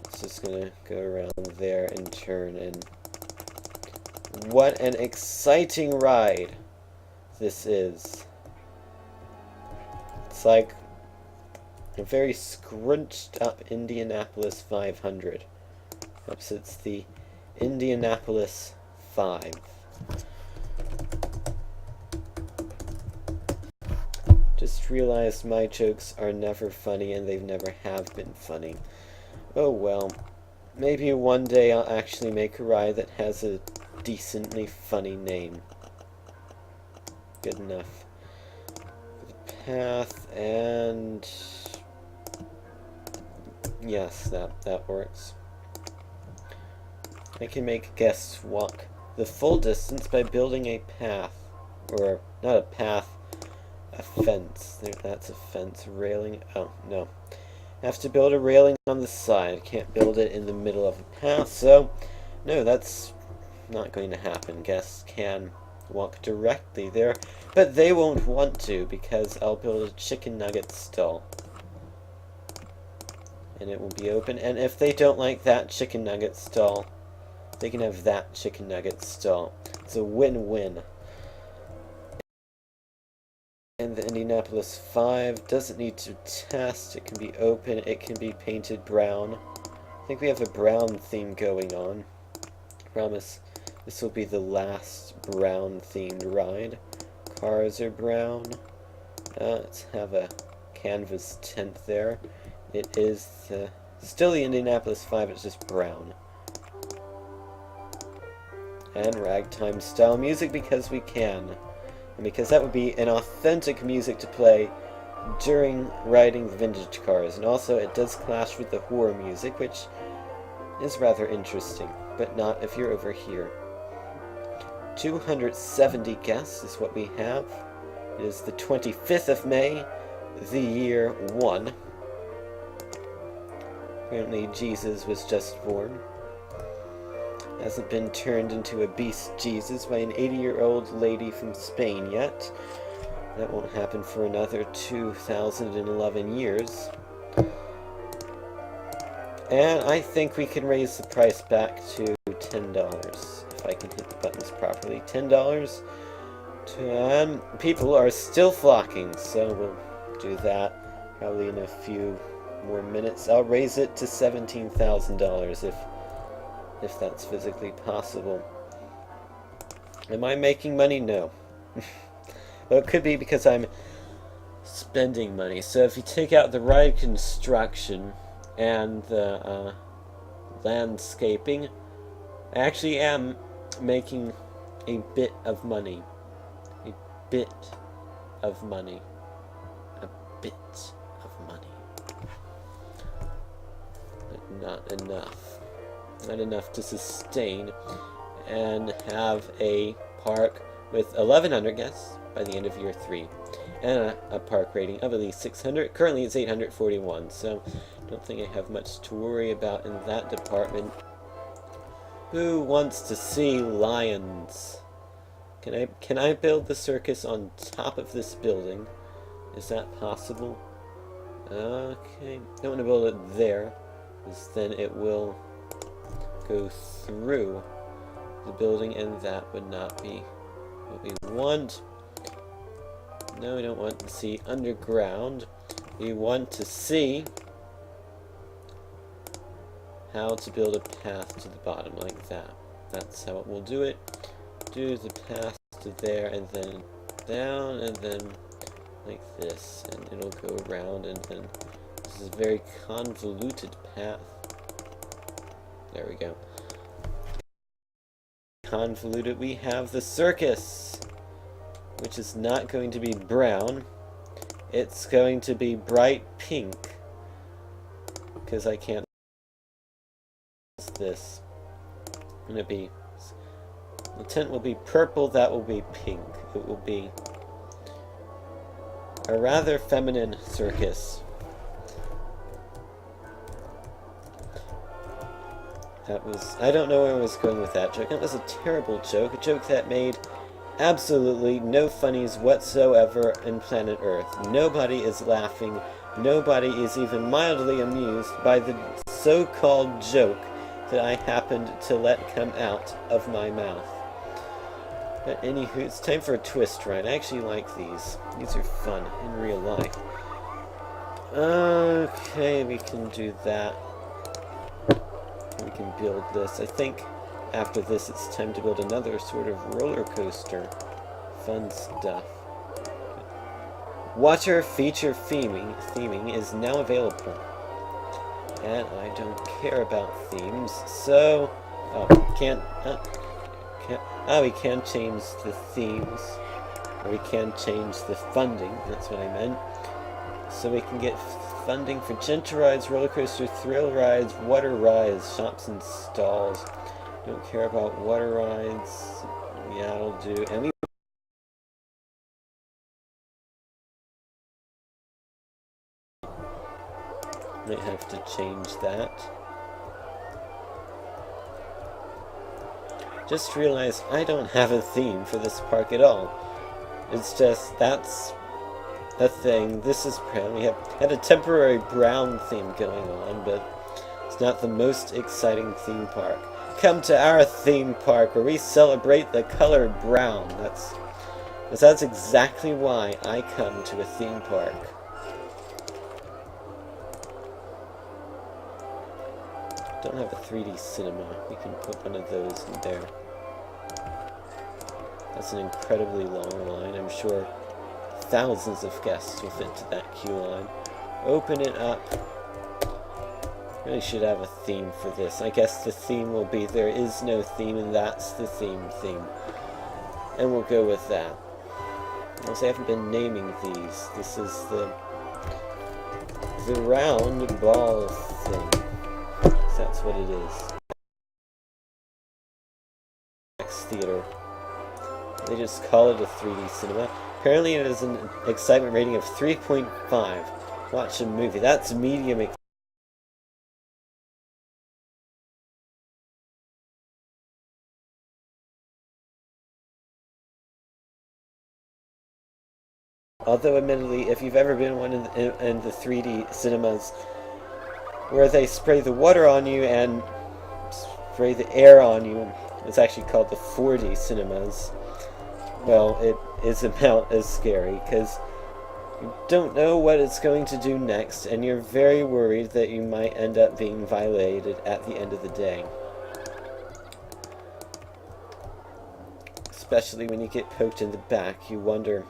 It's just going to go around there and turn, and what an exciting ride this is. It's like a very scrunched up Indianapolis 500. Perhaps it's the Indianapolis 5. Just realized my jokes are never funny, and they've never have been funny. Oh well. Maybe one day I'll actually make a ride that has a decently funny name. Good enough. The path, and yes, that works. I can make guests walk the full distance by building a path. Or, not a path, a fence. That's a fence. Railing. Oh, no. I have to build a railing on the side. Can't build it in the middle of a path, so no, that's not going to happen. Guests can walk directly there, but they won't want to because I'll build a chicken nugget stall. And it will be open, and if they don't like that chicken nugget stall, they can have that chicken nugget stall. It's a win-win. And the Indianapolis 5 doesn't need to test. It can be open. It can be painted brown. I think we have a brown theme going on. I promise this will be the last brown-themed ride. Cars are brown. Let's have a canvas tent there. It is still the Indianapolis 5. It's just brown. And ragtime style music because we can. And because that would be an authentic music to play during riding the vintage cars. And also it does clash with the horror music, which is rather interesting, but not if you're over here. 270 guests is what we have. It is the 25th of May, the year 1. Apparently Jesus was just born. Hasn't been turned into a beast Jesus by an 80-year-old lady from Spain yet. That won't happen for another 2011 years. And I think we can raise the price back to $10, if I can hit the buttons properly. $10. And people are still flocking, so we'll do that probably in a few more minutes. I'll raise it to $17,000 if that's physically possible. Am I making money? No. Well, it could be because I'm spending money. So if you take out the ride construction and the landscaping, I actually am making a bit of money. A bit of money. A bit of money. But not enough. Not enough to sustain and have a park with 1,100 guests by the end of year 3 and a park rating of at least 600. Currently it's 841, so I don't think I have much to worry about in that department. Who wants to see lions? Can I build the circus on top of this building? Is that possible? Okay, don't want to build it there, because then it will go through the building, and that would not be what we want. No, we don't want to see underground. We want to see how to build a path to the bottom like that. That's how we'll do it. Do the path to there, and then down, and then like this, and it'll go around, and then this is a very convoluted path. There we go. Convoluted, we have the circus, which is not going to be brown. It's going to be bright pink, because I can't this. And it'll be, the tent will be purple, that will be pink. It will be a rather feminine circus. That was, I don't know where I was going with that joke. It was a terrible joke, a joke that made absolutely no funnies whatsoever in planet Earth. Nobody is laughing, nobody is even mildly amused by the so-called joke that I happened to let come out of my mouth. But anywho, it's time for a twist ride. I actually like these. These are fun in real life. Okay, we can do that. We can build this. I think after this it's time to build another sort of roller coaster. Fun stuff. Water feature theming is now available. And I don't care about themes, so we can change the themes, or we can change the funding. That's what I meant. So we can get funding for gentle rides, roller coaster, thrill rides, water rides, shops and stalls. Don't care about water rides. Yeah, that'll do. And we might have to change that. Just realized I don't have a theme for this park at all. It's just, that's a thing. This is brown. We had a temporary brown theme going on, but it's not the most exciting theme park. Come to our theme park where we celebrate the color brown. That's exactly why I come to a theme park. Don't have a 3D cinema. We can put one of those in there. That's an incredibly long line. I'm sure thousands of guests will fit to that queue line. Open it up. Really should have a theme for this. I guess the theme will be there is no theme, and that's the theme. And we'll go with that. Also, I haven't been naming these. This is the round ball thing. That's what it is. Theater. They just call it a 3D cinema. Apparently it has an excitement rating of 3.5. Watch a movie. That's medium. Although admittedly, if you've ever been in the 3D cinemas where they spray the water on you and spray the air on you, it's actually called the 4D cinemas. Well, it is about as scary, because you don't know what it's going to do next, and you're very worried that you might end up being violated at the end of the day. Especially when you get poked in the back, you wonder,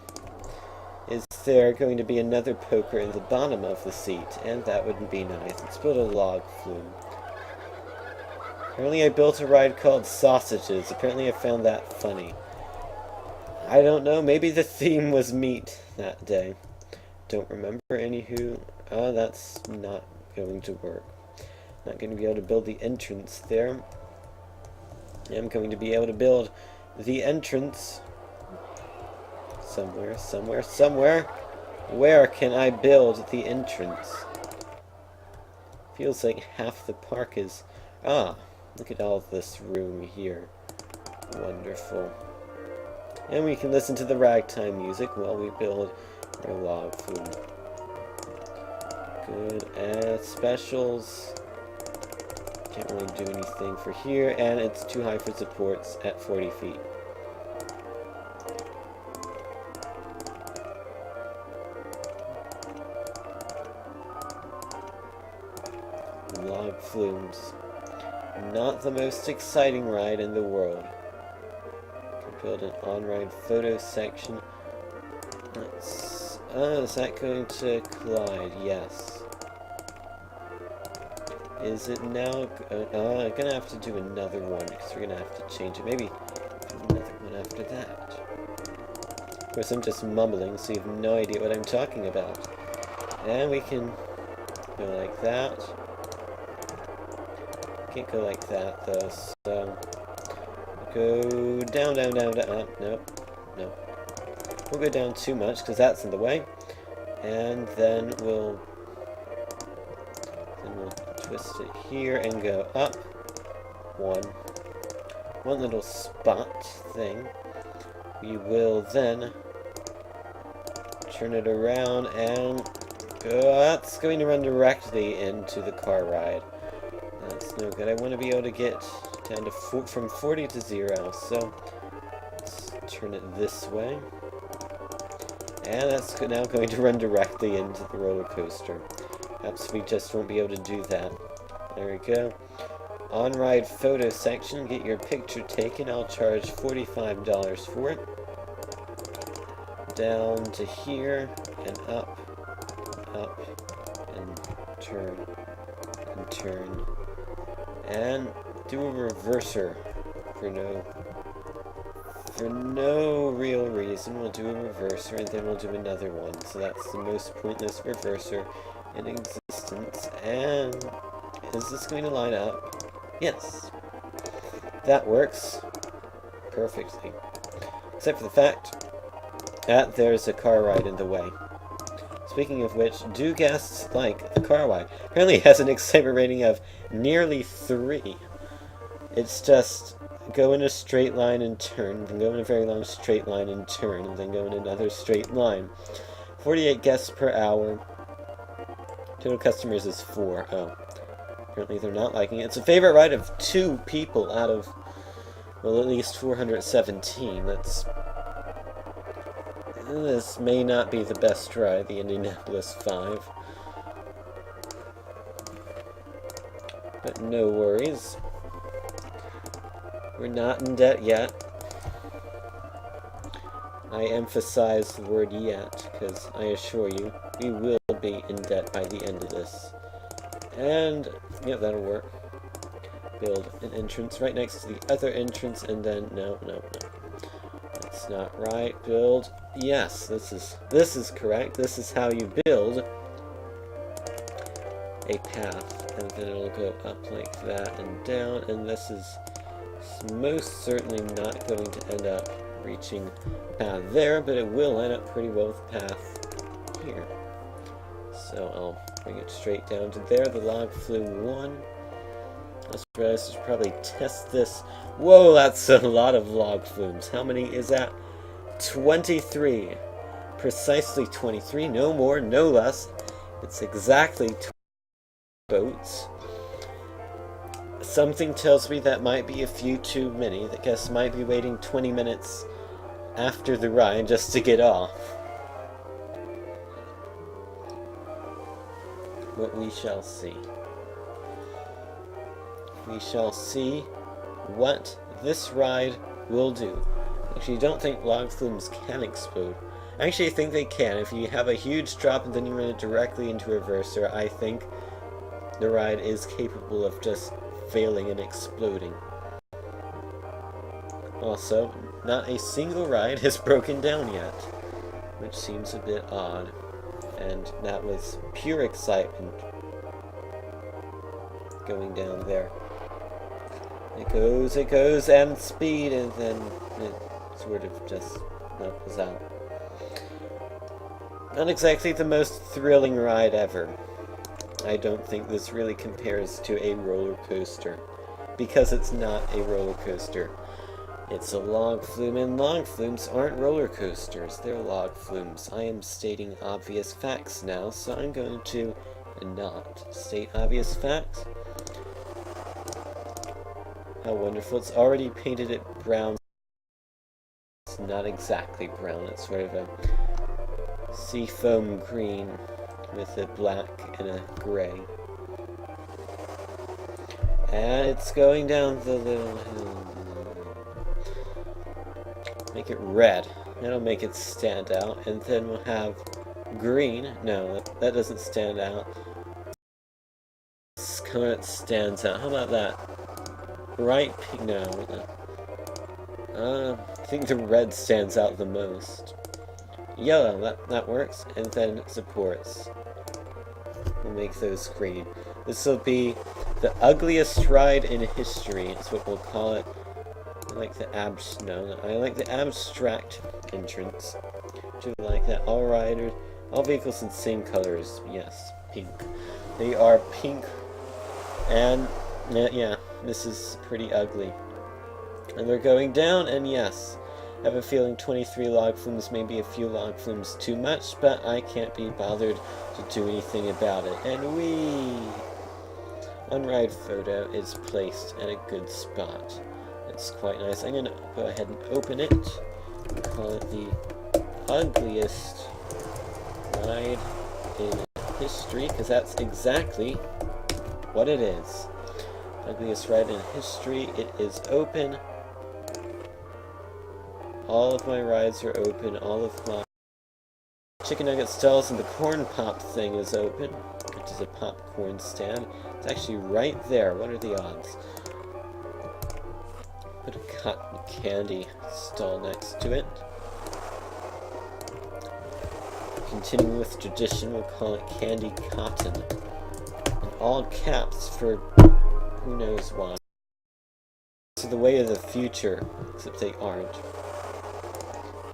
is there going to be another poker in the bottom of the seat? And that wouldn't be nice. Let's build a log flume. Apparently I built a ride called Sausages. Apparently I found that funny. I don't know, maybe the theme was meat that day. Don't remember, anywho. Oh, that's not going to work. Not going to be able to build the entrance there. I'm going to be able to build the entrance somewhere. Where can I build the entrance? Feels like half the park is... Ah, look at all this room here. Wonderful. And we can listen to the ragtime music while we build our log flume. Good. Specials. Can't really do anything for here, and it's too high for supports at 40 feet. Log flumes. Not the most exciting ride in the world. Build an on-ride photo section. Is that going to collide? Yes. Is it now? I'm gonna have to do another one because we're gonna have to change it. Maybe do another one after that. Of course, I'm just mumbling, so you have no idea what I'm talking about. And we can go like that. Can't go like that though. So go down, down, down, down. Nope, nope. We'll go down too much because that's in the way. And then we'll twist it here and go up one little spot thing. We will then turn it around and that's going to run directly into the car ride. That's no good. I want to be able to get down to from 40 to 0, so let's turn it this way. And that's now going to run directly into the roller coaster. Perhaps we just won't be able to do that. There we go. On-ride photo section. Get your picture taken. I'll charge $45 for it. Down to here and up, and turn, and do a reverser for no real reason. We'll do a reverser and then we'll do another one. So that's the most pointless reverser in existence. And is this going to line up? Yes. That works perfectly. Except for the fact that there's a car ride in the way. Speaking of which, do guests like the car ride? Apparently it has an excitement rating of nearly 3. It's just go in a straight line and turn, then go in a very long straight line and turn, and then go in another straight line. 48 guests per hour. Total customers is 4. Oh. Apparently they're not liking it. It's a favorite ride of 2 people out of, well, at least 417. This may not be the best ride, the Indianapolis 5. But no worries. We're not in debt yet. I emphasize the word yet, because I assure you, we will be in debt by the end of this. And, yeah, that'll work. Build an entrance right next to the other entrance, and then, no. That's not right. Build, yes, this is correct. This is how you build a path, and then it'll go up like that and down, and this is most certainly not going to end up reaching path there, but it will line up pretty well with the path here. So I'll bring it straight down to there. The log flume 1. Let's probably test this. Whoa, that's a lot of log flumes. How many is that? 23. Precisely 23. No more, no less. It's exactly 20 boats. Something tells me that might be a few too many. The guests might be waiting 20 minutes after the ride just to get off. But we shall see. We shall see what this ride will do. Actually, I don't think log flumes can explode. I actually think they can. If you have a huge drop and then you run it directly into a reverser, I think the ride is capable of just failing and exploding. Also, not a single ride has broken down yet, which seems a bit odd. And that was pure excitement going down there. It goes, and speed, and then it sort of just levels out. Not exactly the most thrilling ride ever. I don't think this really compares to a roller coaster, because it's not a roller coaster. It's a log flume, and log flumes aren't roller coasters, they're log flumes. I am stating obvious facts now, so I'm going to not state obvious facts. How wonderful. It's already painted it brown. It's not exactly brown, it's sort of a seafoam green with a black and a gray. And it's going down the little hill. Make it red. That'll make it stand out. And then we'll have green. No, that doesn't stand out. This color stands out. How about that? Bright pink. No. I think the red stands out the most. Yellow, that works. And then supports. We'll make those green. This will be the ugliest ride in history, is what we'll call it. I like the I like the abstract entrance. Do you like that? All riders, all vehicles in same colors. Yes, pink. They are pink, and yeah, this is pretty ugly. And they're going down, and yes, I have a feeling 23 log flumes may be a few log flumes too much, but I can't be bothered to do anything about it. And one ride photo is placed at a good spot. It's quite nice. I'm gonna go ahead and open it and call it the ugliest ride in history, because that's exactly what it is. Ugliest ride in history. It is open. All of my rides are open. All of my chicken nugget stalls and the corn pop thing is open, which is a popcorn stand. It's actually right there. What are the odds? Put a cotton candy stall next to it. Continuing with tradition, we'll call it Candy Cotton. In all caps for who knows why. It's the way of the future, except they aren't.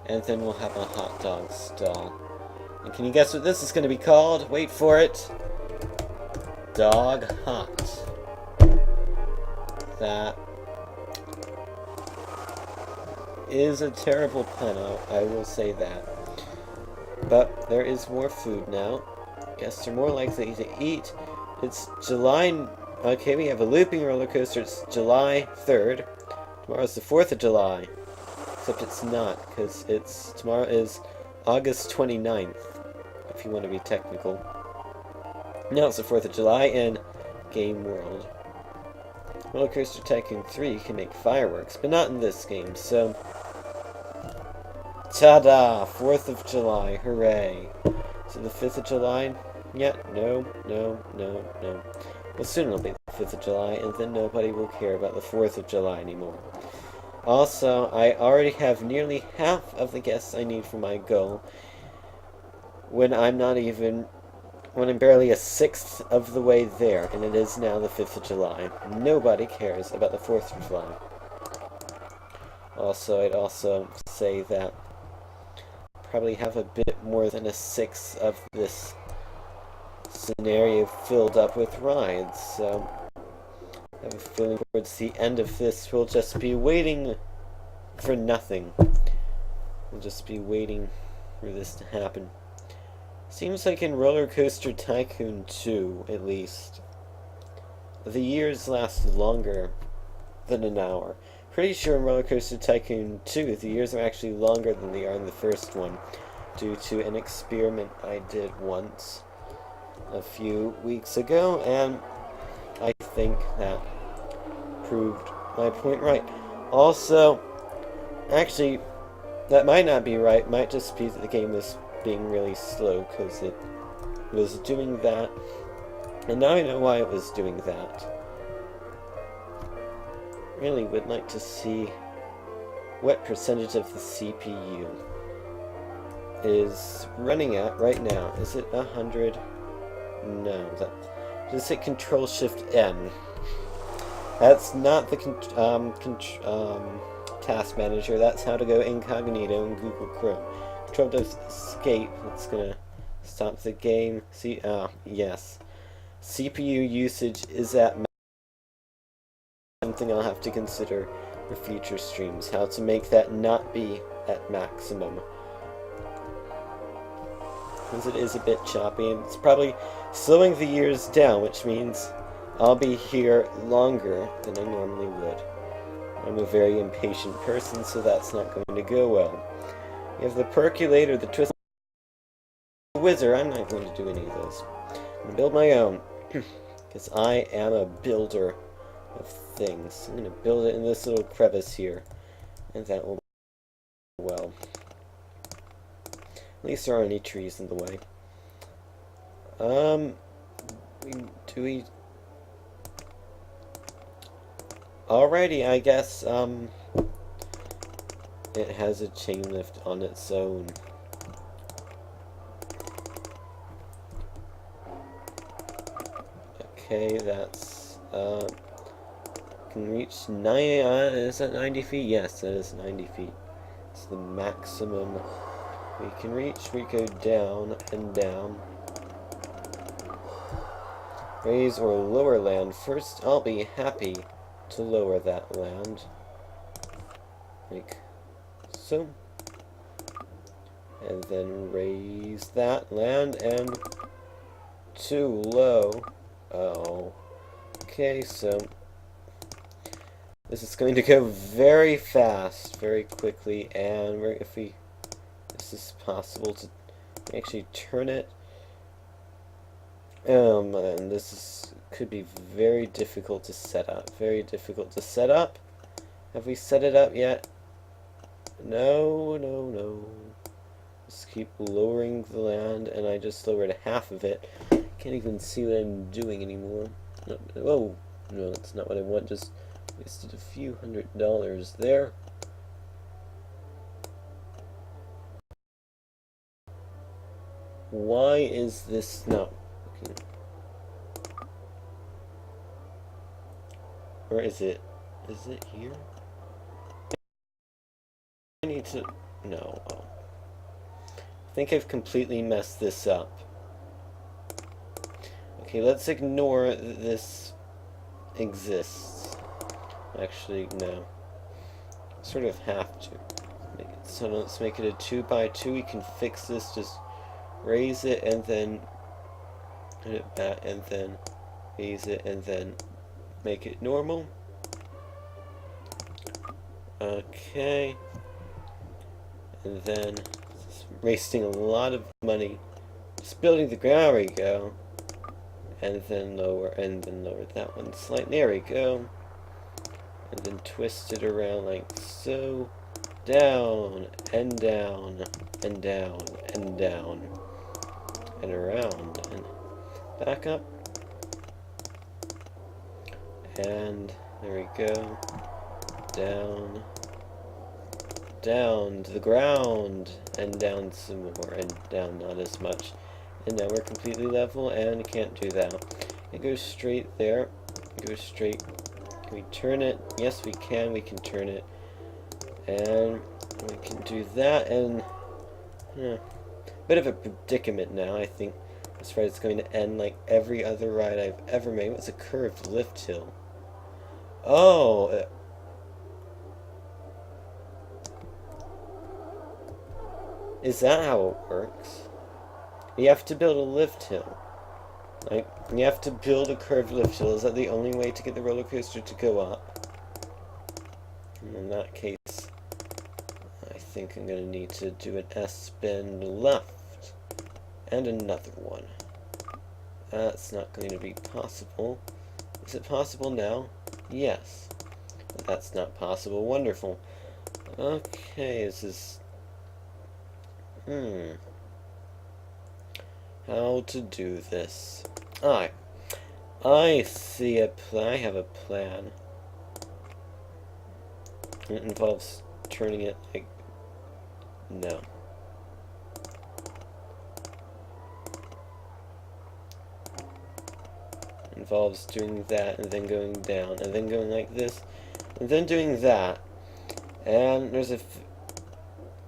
And then we'll have a hot dog stall. And can you guess what this is going to be called? Wait for it. Dog Hot. That is a terrible pun, I will say that. But there is more food now. Guests are more likely to eat. It's July... Okay, we have a looping roller coaster. It's July 3rd. Tomorrow's the 4th of July. Except it's not, because tomorrow is August 29th, if you want to be technical. Now it's the 4th of July in Game World. RollerCoaster Tycoon 3 can make fireworks, but not in this game, so... Ta-da! 4th of July, hooray! So the 5th of July? Yeah, no. Well, soon it'll be the 5th of July, and then nobody will care about the 4th of July anymore. Also, I already have nearly half of the guests I need for my goal, when I'm barely a sixth of the way there, and it is now the 5th of July. Nobody cares about the 4th of July. Also, I'd also say that probably have a bit more than a sixth of this scenario filled up with rides, so I have a feeling towards the end of this we'll just be waiting for nothing. We'll just be waiting for this to happen. Seems like in RollerCoaster Tycoon 2, at least, the years last longer than an hour. Pretty sure in RollerCoaster Tycoon 2, the years are actually longer than they are in the first one, due to an experiment I did once a few weeks ago, and I think that proved my point right. Also, actually, that might not be right. It might just be that the game was being really slow because it was doing that. And now I know why it was doing that. Really would like to see what percentage of the CPU is running at right now. Is it 100? No. Does it Control Shift N? That's not the task manager. That's how to go incognito in Google Chrome. Control does escape. That's gonna stop the game. See, yes. CPU usage is at something I'll have to consider for future streams. How to make that not be at maximum. Because it is a bit choppy, and it's probably slowing the years down, which means I'll be here longer than I normally would. I'm a very impatient person, so that's not going to go well. You have the percolator, the twist, the whizzer. I'm not going to do any of those. I'm going to build my own, because I am a builder of things. I'm going to build it in this little crevice here, and that will well. At least there aren't any trees in the way. Do we... Alrighty, I guess, it has a chain lift on its own. Okay, that's, can reach 9, is that 90 feet? Yes, that is 90 feet. It's the maximum we can reach. We go down and down. Raise or lower land. First, I'll be happy to lower that land. Like so. And then raise that land, and too low. Oh. Okay, so this is going to go very fast, very quickly, and if this is possible to actually turn it. And this could be very difficult to set up. Very difficult to set up. Have we set it up yet? No, no, no. Just keep lowering the land, and I just lowered half of it. Can't even see what I'm doing anymore. No, whoa, no, that's not what I want. Just wasted a few $100 there. Why is this not working? Or is it? Is it here? I need to... No. Oh. I think I've completely messed this up. Okay, let's ignore that this exists. Actually, no. Sort of have to. So let's make it a 2x2. We can fix this. Just raise it and then put it back, and then raise it and then make it normal. Okay. And then wasting a lot of money just building the ground. There we go. And then lower that one slightly. There we go. And then twist it around like so. Down and down and down and down and around and back up. And there we go. Down. Down to the ground, and down some more, and down not as much. And now we're completely level, and can't do that. It goes straight there. It goes straight. Can we turn it? Yes, we can. We can turn it. And we can do that, and bit of a predicament now, I think. As far as it's going to end like every other ride I've ever made. What's a curved lift hill? Oh, is that how it works? You have to build a lift hill. Like, you have to build a curved lift hill. Is that the only way to get the roller coaster to go up? In that case, I think I'm going to need to do an S-bend left. And another one. That's not going to be possible. Is it possible now? Yes. But that's not possible. Wonderful. Okay, this is... How to do this? I see a plan. I have a plan. It involves turning it like... No. It involves doing that and then going down and then going like this and then doing that. And there's a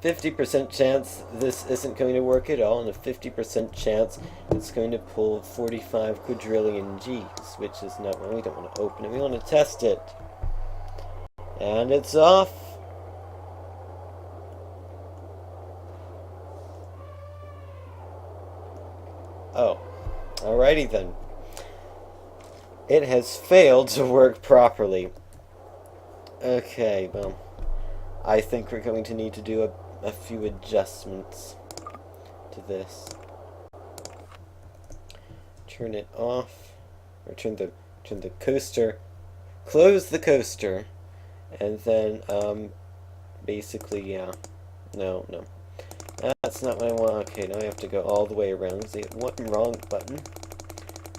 50% chance this isn't going to work at all, and a 50% chance it's going to pull 45 quadrillion G's, which is not what we don't want to open it. We want to test it. And it's off. Oh, alrighty then. It has failed to work properly. Okay, well, I think we're going to need to do a few adjustments to this. Turn it off, or turn the coaster, close the coaster, and then basically, yeah, No, no. That's not what I want. Okay, now I have to go all the way around because I hit one wrong button.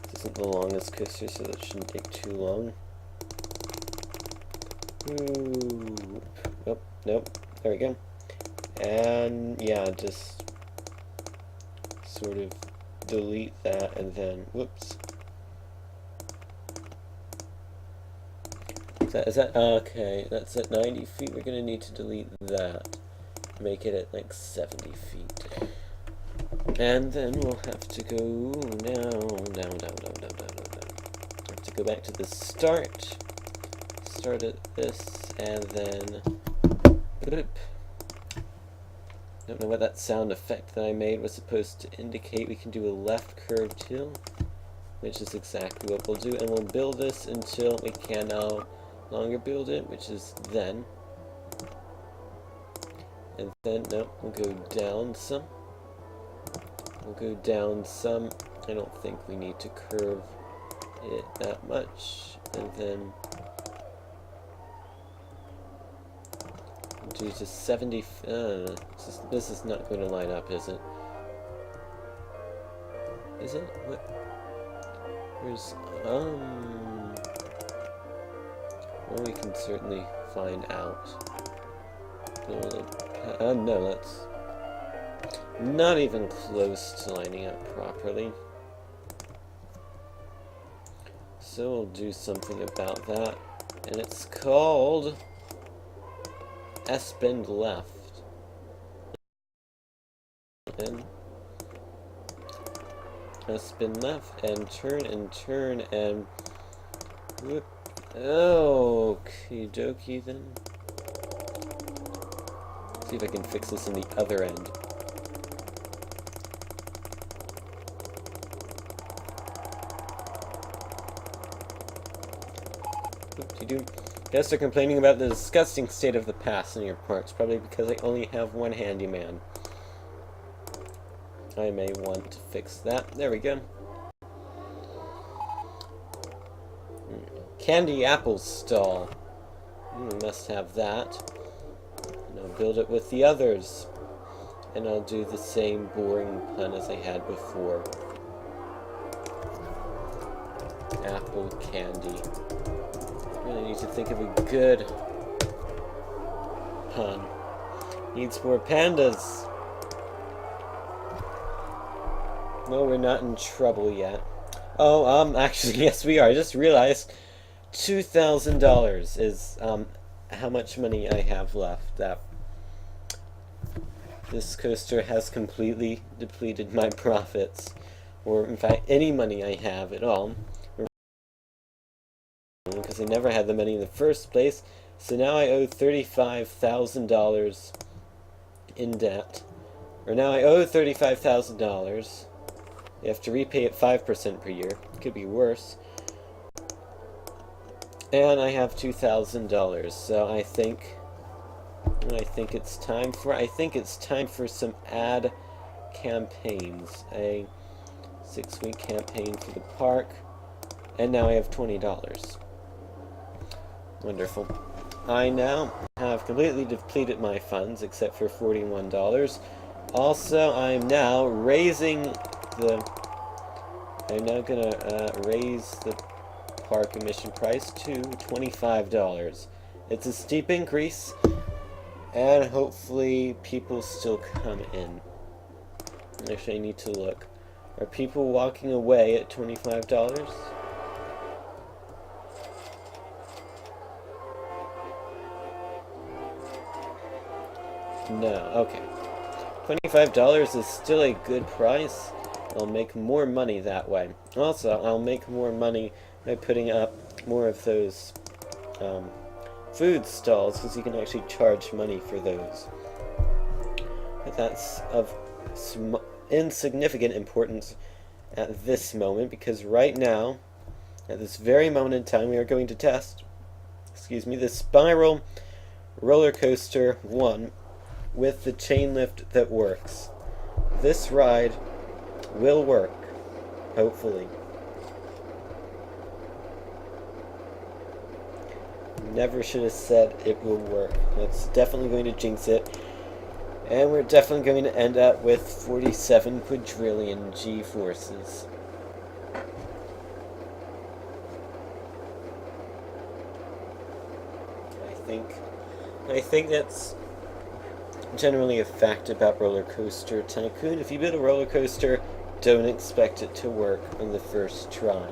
This isn't the longest coaster, so that shouldn't take too long. Ooh. Nope, nope. There we go. And yeah, just sort of delete that and then, whoops. Is that okay, that's at 90 feet. We're gonna need to delete that. Make it at like 70 feet. And then we'll have to go down. Have to go back to the start. Start at this, and then... Don't know what that sound effect that I made was supposed to indicate. We can do a left curve too, which is exactly what we'll do. And we'll build this until we can no longer build it, which is then. And then, no, we'll go down some. We'll go down some. I don't think we need to curve it that much. And then do to 70. This is not going to line up, is it? Is it? What? Where's well, we can certainly find out. No, that's not even close to lining up properly. So we'll do something about that, and it's called S-bend left. And S-bend left, and turn, and whoop. Okie dokie then. See if I can fix this in the other end. Guests are complaining about the disgusting state of the passenger parks, probably because I only have one handyman. I may want to fix that. There we go. Candy apple stall. Must have that. And I'll build it with the others. And I'll do the same boring pun as I had before. Apple candy. Really need to think of a good pun. Needs more pandas. No, we're not in trouble yet. Oh, actually, yes, we are. I just realized $2,000 is, how much money I have left. That this coaster has completely depleted my profits. Or, in fact, any money I have at all. Because I never had the money in the first place. So now I owe $35,000 in debt. Or now I owe $35,000. You have to repay it 5% per year. It could be worse. And I have $2,000. So I think it's time for some ad campaigns. A 6-week campaign for the park. And now I have $20. Wonderful. I now have completely depleted my funds except for $41. Also, I'm now gonna raise the park admission price to $25. It's a steep increase, and hopefully people still come in. Actually, I need to look. Are people walking away at $25? No, okay. $25 is still a good price. I'll make more money that way. Also, I'll make more money by putting up more of those food stalls, because you can actually charge money for those. But that's of insignificant importance at this moment, because right now, at this very moment in time, we are going to test, the Spiral Roller Coaster 1 with the chain lift that works. This ride will work, hopefully. Never should have said it will work. That's definitely going to jinx it. And we're definitely going to end up with 47 quadrillion G-forces. I think that's generally a fact about RollerCoaster Tycoon. If you build a roller coaster, don't expect it to work on the first try.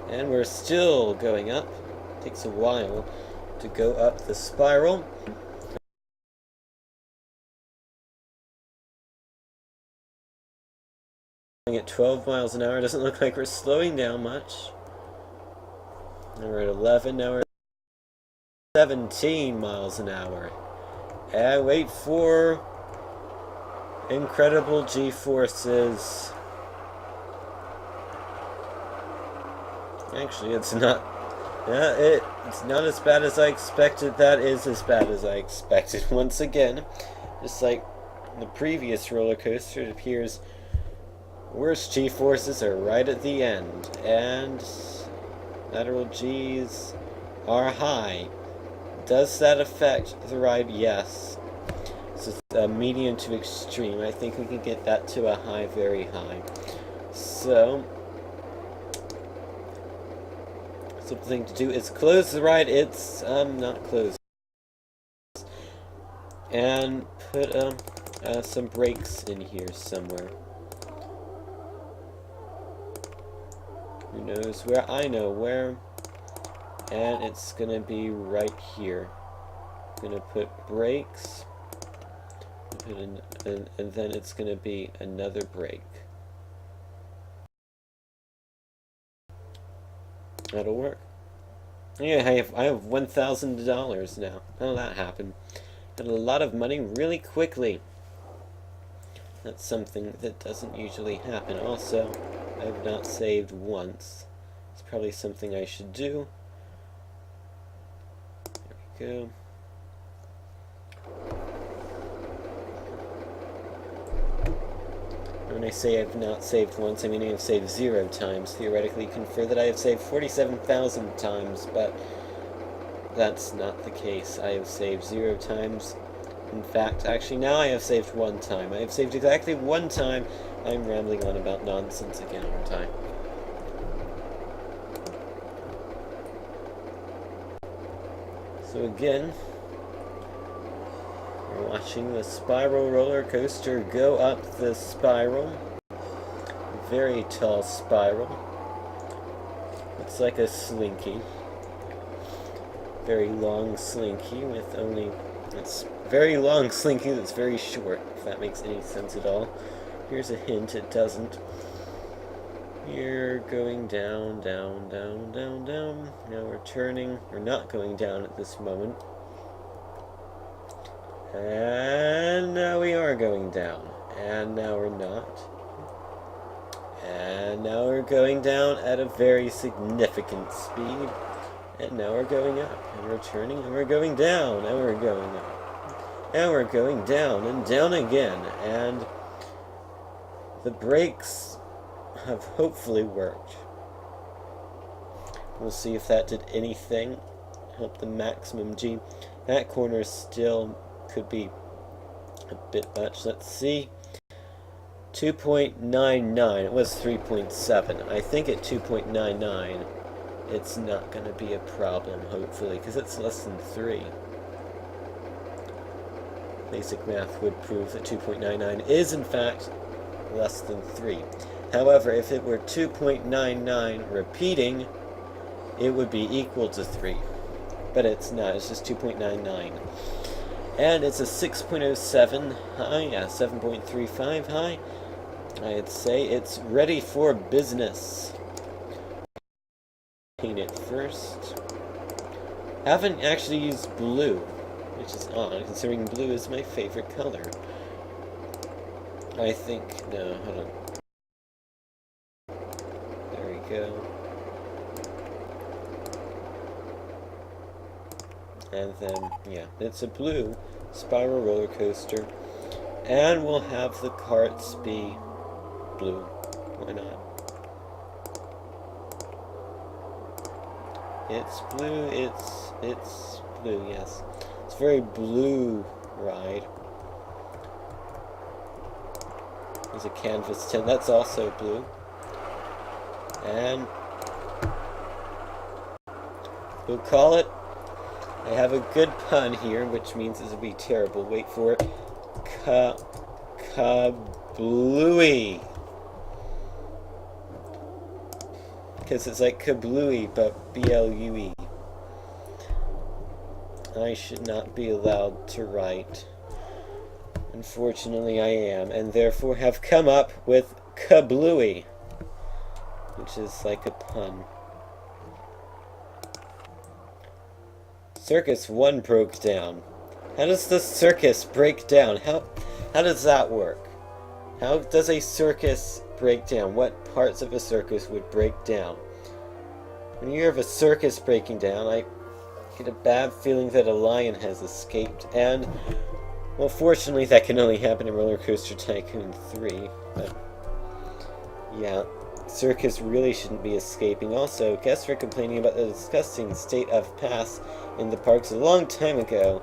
And we're still going up. It takes a while to go up the spiral. At 12 miles an hour, doesn't look like we're slowing down much. Now we're at 11, now we're at 17 miles an hour. And wait for incredible G-forces. Actually, it's not. It's not as bad as I expected. That is as bad as I expected. Once again, just like the previous roller coaster, it appears worst G-forces are right at the end, and lateral G's are high. Does that affect the ride? Yes. So it's a medium to extreme. I think we can get that to a high, very high. So simple thing to do is close the ride. It's not closed, and put some brakes in here somewhere. Who knows where? I know where. And it's gonna be right here. Gonna put brakes, and then it's gonna be another brake. That'll work. Yeah, I have $1,000 now. How did that happen? Got a lot of money really quickly. That's something that doesn't usually happen. Also, I have not saved once. It's probably something I should do. There we go. When I say I've not saved once, I mean I have saved 0 times. Theoretically, confer that I have saved 47,000 times, but that's not the case. I have saved 0 times. In fact, actually, now I have saved 1 time. I have saved exactly 1 time. I'm rambling on about nonsense again, aren't I? So again, we're watching the spiral roller coaster go up the spiral. Very tall spiral. Looks like a slinky. Very long slinky with only... It's very long slinky that's very short, if that makes any sense at all. Here's a hint, it doesn't. You're going down, down, down, down, down. Now we're turning. We're not going down at this moment. And now we are going down. And now we're not. And now we're going down at a very significant speed. And now we're going up. And we're turning, and we're going down, and we're going up. And we're going down, and down again. And the brakes have hopefully worked. We'll see if that did anything. Help the maximum G. That corner still could be a bit much. Let's see. 2.99. It was 3.7. I think at 2.99 it's not going to be a problem, hopefully, because it's less than 3. Basic math would prove that 2.99 is in fact less than 3. However, if it were 2.99 repeating, it would be equal to 3. But it's not, it's just 2.99. And it's a 6.07 high, yeah, 7.35 high. I'd say it's ready for business. Paint it first. Haven't actually used blue, which is odd, considering blue is my favorite color. I think, no, hold on. There we go. And then, yeah, it's a blue spiral roller coaster. And we'll have the carts be blue. Why not? It's blue. It's blue. Yes, it's a very blue ride. There's a canvas tent. That's also blue. And we'll call it. I have a good pun here, which means it'll be terrible. Wait for it. Kablooey. Because it's like kablooey, but B-L-U-E. I should not be allowed to write. Unfortunately, I am, and therefore have come up with kablooey, which is like a pun. Circus 1 broke down. How does the circus break down? How does that work? How does a circus break down? What parts of a circus would break down? When you hear of a circus breaking down, I get a bad feeling that a lion has escaped, and, well, fortunately that can only happen in RollerCoaster Tycoon 3, but, yeah, circus really shouldn't be escaping. Also, guests were complaining about the disgusting state of paths in the parks a long time ago,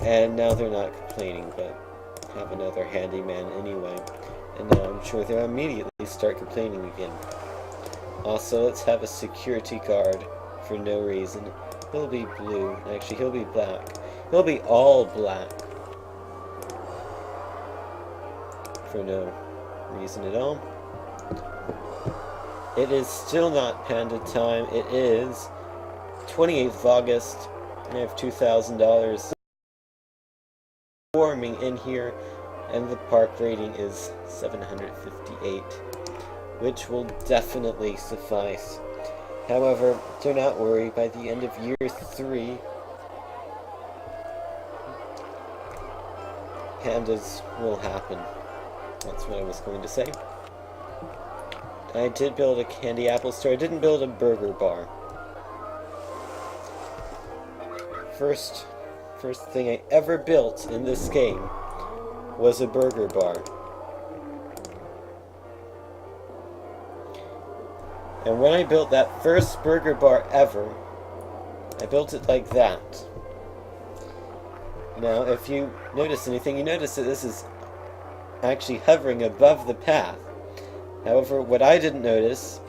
and now they're not complaining, but have another handyman anyway, and now I'm sure they'll immediately start complaining again. Also, let's have a security guard for no reason. He'll be blue. Actually, he'll be black. He'll be all black. For no reason at all. It is still not panda time. It is 28th of August. I have $2,000 warming in here, and the park rating is 758. Which will definitely suffice. However, do not worry, by the end of year 3, pandas will happen. That's what I was going to say. I did build a candy apple store. I didn't build a burger bar. First thing I ever built in this game was a burger bar. And when I built that first burger bar ever, I built it like that. Now, if you notice anything, you notice that this is actually hovering above the path. However, what I didn't notice,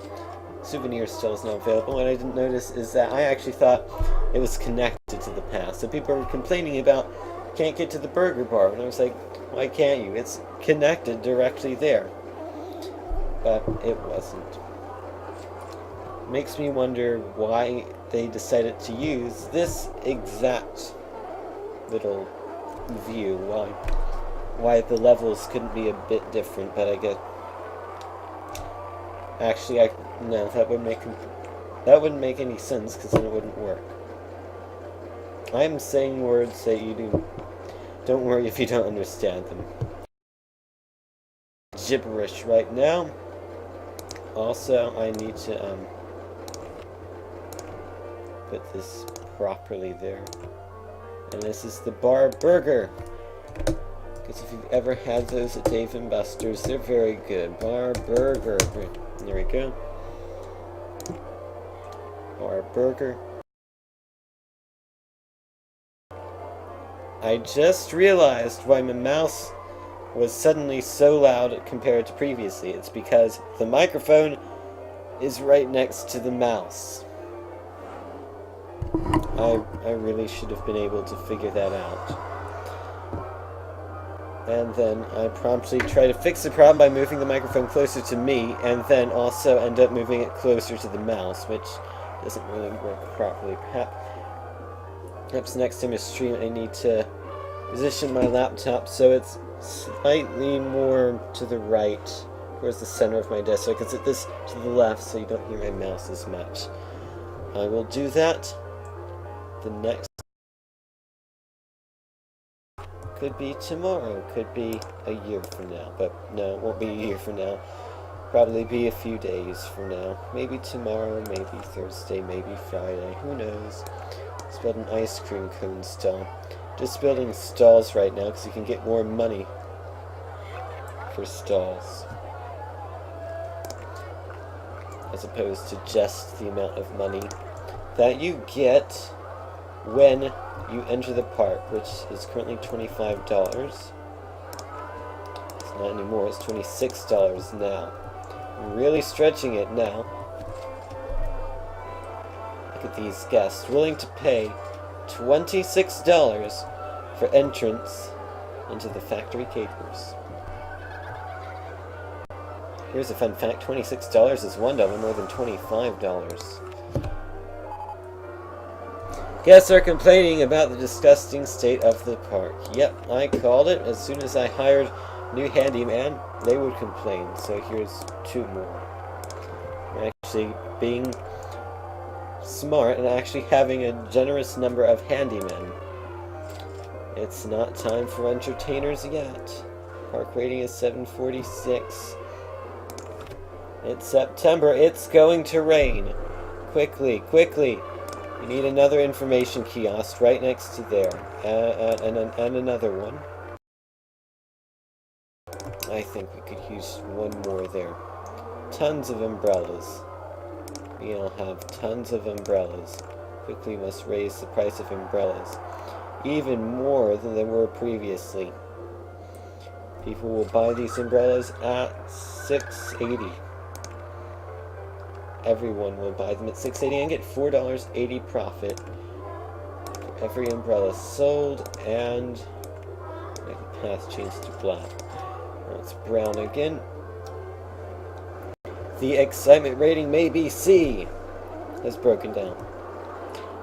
souvenir still is not available, what I didn't notice is that I actually thought it was connected to the path. So people were complaining about, can't get to the burger bar. And I was like, why can't you? It's connected directly there. But it wasn't. Makes me wonder why they decided to use this exact little view. Why the levels couldn't be a bit different, but I guess actually no, that wouldn't make any sense, because then it wouldn't work. I'm saying words that you don't worry if you don't understand them. Gibberish right now. Also, I need to put this properly there. And this is the bar burger. Because if you've ever had those at Dave & Buster's, they're very good. Bar burger. There we go. Bar burger. I just realized why my mouse was suddenly so loud compared to previously. It's because the microphone is right next to the mouse. I really should have been able to figure that out. And then I promptly try to fix the problem by moving the microphone closer to me, and then also end up moving it closer to the mouse, which doesn't really work properly. Perhaps next time I stream I need to position my laptop so it's slightly more to the right, towards the center of my desk, so I can sit this to the left so you don't hear my mouse as much. I will do that. The next could be tomorrow, could be a year from now, but no, it won't be a year from now. Probably be a few days from now. Maybe tomorrow, maybe Thursday, maybe Friday, who knows. Let's build an ice cream cone stall. Just building stalls right now because you can get more money for stalls. as opposed to just the amount of money that you get when you enter the park, which is currently $25. It's not anymore, it's $26 now. I'm really stretching it now. Look at these guests willing to pay $26 for entrance into the Factory Capers. Here's a fun fact, $26 is $1 more than $25. Guests are complaining about the disgusting state of the park. Yep, I called it. As soon as I hired new handyman, they would complain. So here's 2 more. I'm actually being smart and actually having a generous number of handymen. It's not time for entertainers yet. Park rating is 746. It's September. It's going to rain. Quickly, quickly. You need another information kiosk right next to there. And another one. I think we could use one more there. Tons of umbrellas. We'll have tons of umbrellas. Quickly must raise the price of umbrellas. Even more than they were previously. People will buy these umbrellas at $6.80. Everyone will buy them at $6.80 and get $4.80 profit for every umbrella sold. And make the path change to black. Now it's brown again. The excitement rating may be C. Has broken down.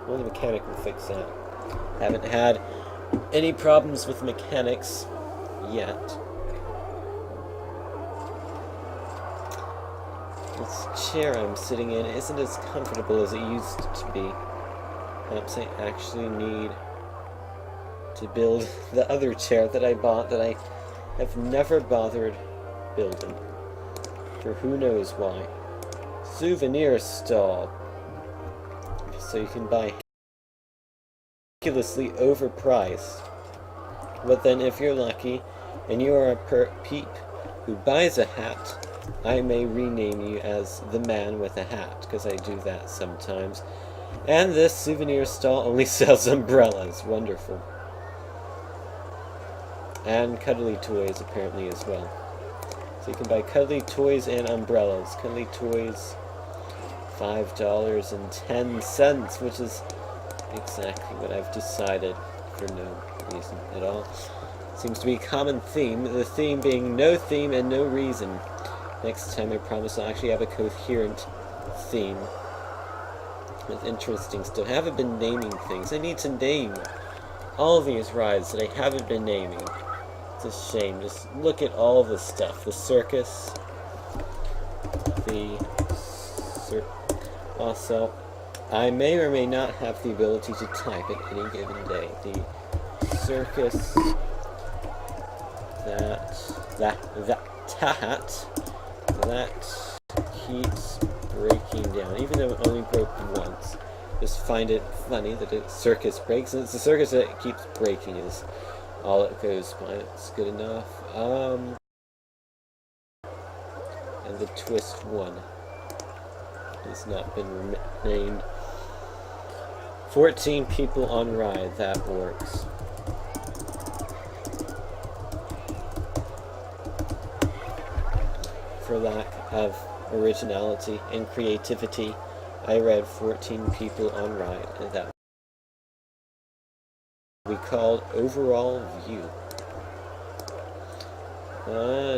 Well, the mechanic will fix that. Haven't had any problems with mechanics yet. This chair I'm sitting in isn't as comfortable as it used to be. Perhaps I actually need to build the other chair that I bought that I have never bothered building. For who knows why. Souvenir stall. So you can buy ridiculously overpriced. But then if you're lucky and you are a peep who buys a hat, I may rename you as the man with a hat, because I do that sometimes. And this souvenir stall only sells umbrellas. Wonderful. And cuddly toys apparently as well. So you can buy cuddly toys and umbrellas. Cuddly toys, $5.10, which is exactly what I've decided for no reason at all. Seems to be a common theme, the theme being no theme and no reason. Next time I promise I'll actually have a coherent theme with interesting stuff. I haven't been naming things. I need to name all these rides that I haven't been naming. It's a shame. Just look at all the stuff. The circus. Also, I may or may not have the ability to type at any given day. The circus. That keeps breaking down, even though it only broke once. Just find it funny that a circus breaks, and it's the circus that keeps breaking is all it goes by. It's good enough. And the twist one has not been named. 14 people on ride, that works. For lack of originality and creativity, I read 14 people on ride, and that we called overall view.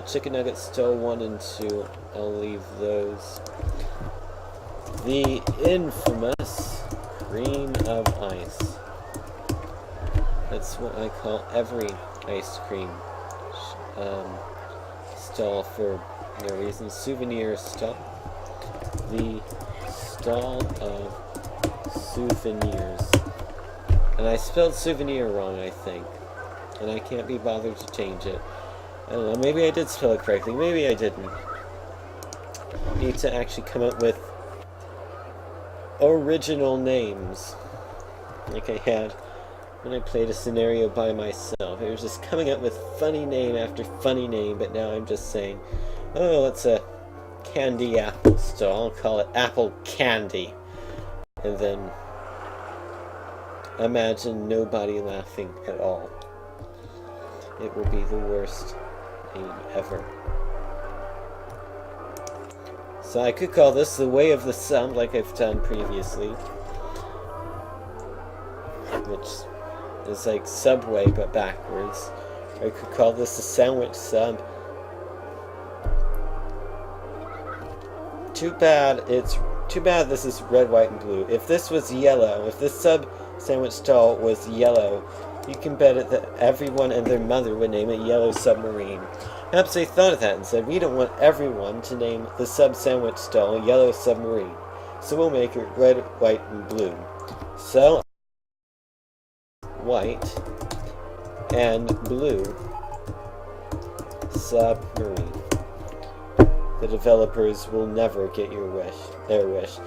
Chicken nuggets still 1 and 2. I'll leave those. The infamous cream of ice. That's what I call every ice cream stall for no reason. Souvenir stall. The stall of souvenirs. And I spelled souvenir wrong, I think. And I can't be bothered to change it. I don't know, maybe I did spell it correctly, maybe I didn't. I need to actually come up with original names. Like I had when I played a scenario by myself. It was just coming up with funny name after funny name, but now I'm just saying, oh, let's candy apple stall. I'll call it apple candy. And then imagine nobody laughing at all. It will be the worst name ever. So I could call this the Way of the Sub, like I've done previously. Which is like Subway, but backwards. Or I could call this the Sandwich Sub. Too bad this is red, white, and blue. If this was yellow, if this sub sandwich stall was yellow, you can bet it that everyone and their mother would name it Yellow Submarine. Perhaps they thought of that and said, we don't want everyone to name the sub sandwich stall Yellow Submarine, so we'll make it red, white, and blue. So, white and blue submarine. The developers will never get their wish.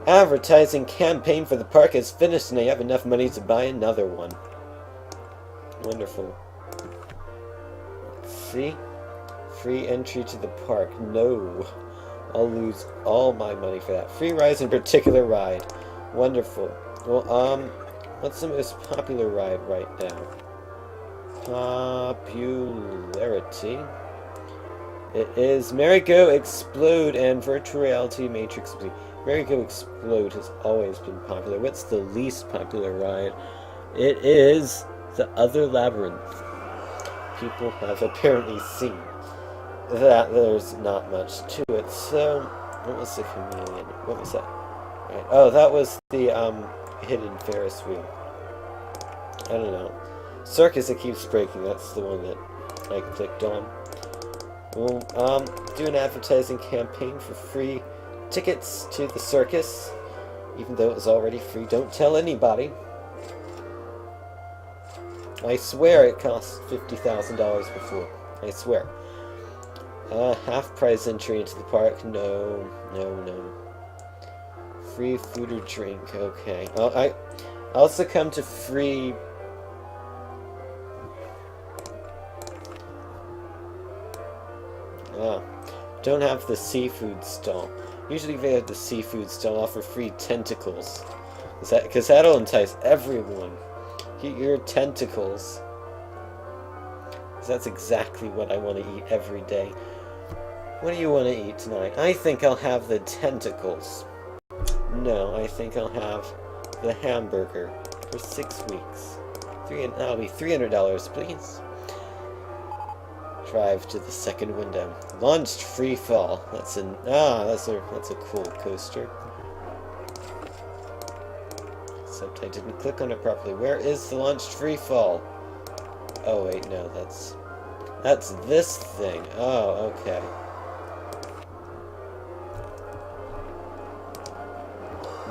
Advertising campaign for the park is finished and I have enough money to buy another one. Wonderful. See? Free entry to the park. No. I'll lose all my money for that. Free rides in particular ride. Wonderful. Well, what's the most popular ride right now? Popularity. It is Merry-Go Explode and Virtual Reality Matrix. Merry-Go Explode has always been popular. What's the least popular ride? It is the Other Labyrinth. People have apparently seen that there's not much to it. So, what was the chameleon? What was that? Right. Oh, that was the hidden Ferris wheel. I don't know. Circus that keeps breaking. That's the one that I clicked on. We'll do an advertising campaign for free tickets to the circus, even though it was already free. Don't tell anybody. I swear it cost $50,000 before. I swear. Half price entry into the park. No. Free food or drink. Okay. I also come to free. Don't have the seafood stall. Usually they have the seafood stall offer free tentacles. Because that'll entice everyone. Get your tentacles. Because that's exactly what I want to eat every day. What do you want to eat tonight? I think I'll have the tentacles. No, I think I'll have the hamburger for 6 weeks. That'll be $300, please. Drive to the second window. Launched free fall. That's a cool coaster. Except I didn't click on it properly. Where is the launched free fall? Oh wait, no, that's this thing. Oh, okay.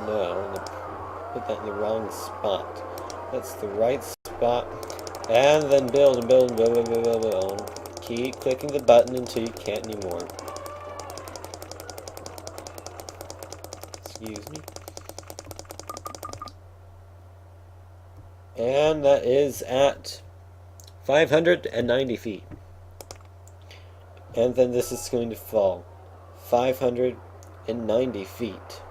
No, put that in the wrong spot. That's the right spot. And then build and build and build and build and build. Keep clicking the button until you can't anymore. Excuse me. And that is at 590 feet. And then this is going to fall 590 feet.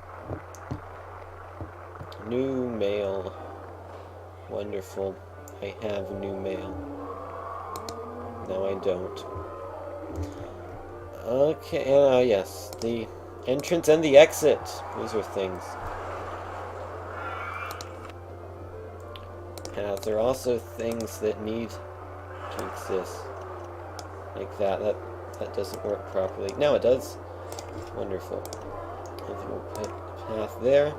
New mail. Wonderful. I have new mail. No, I don't. Okay, yes. The entrance and the exit. Those are things. Paths are also things that need to exist. Like that. That doesn't work properly. Now it does. Wonderful. And then we'll put the path there.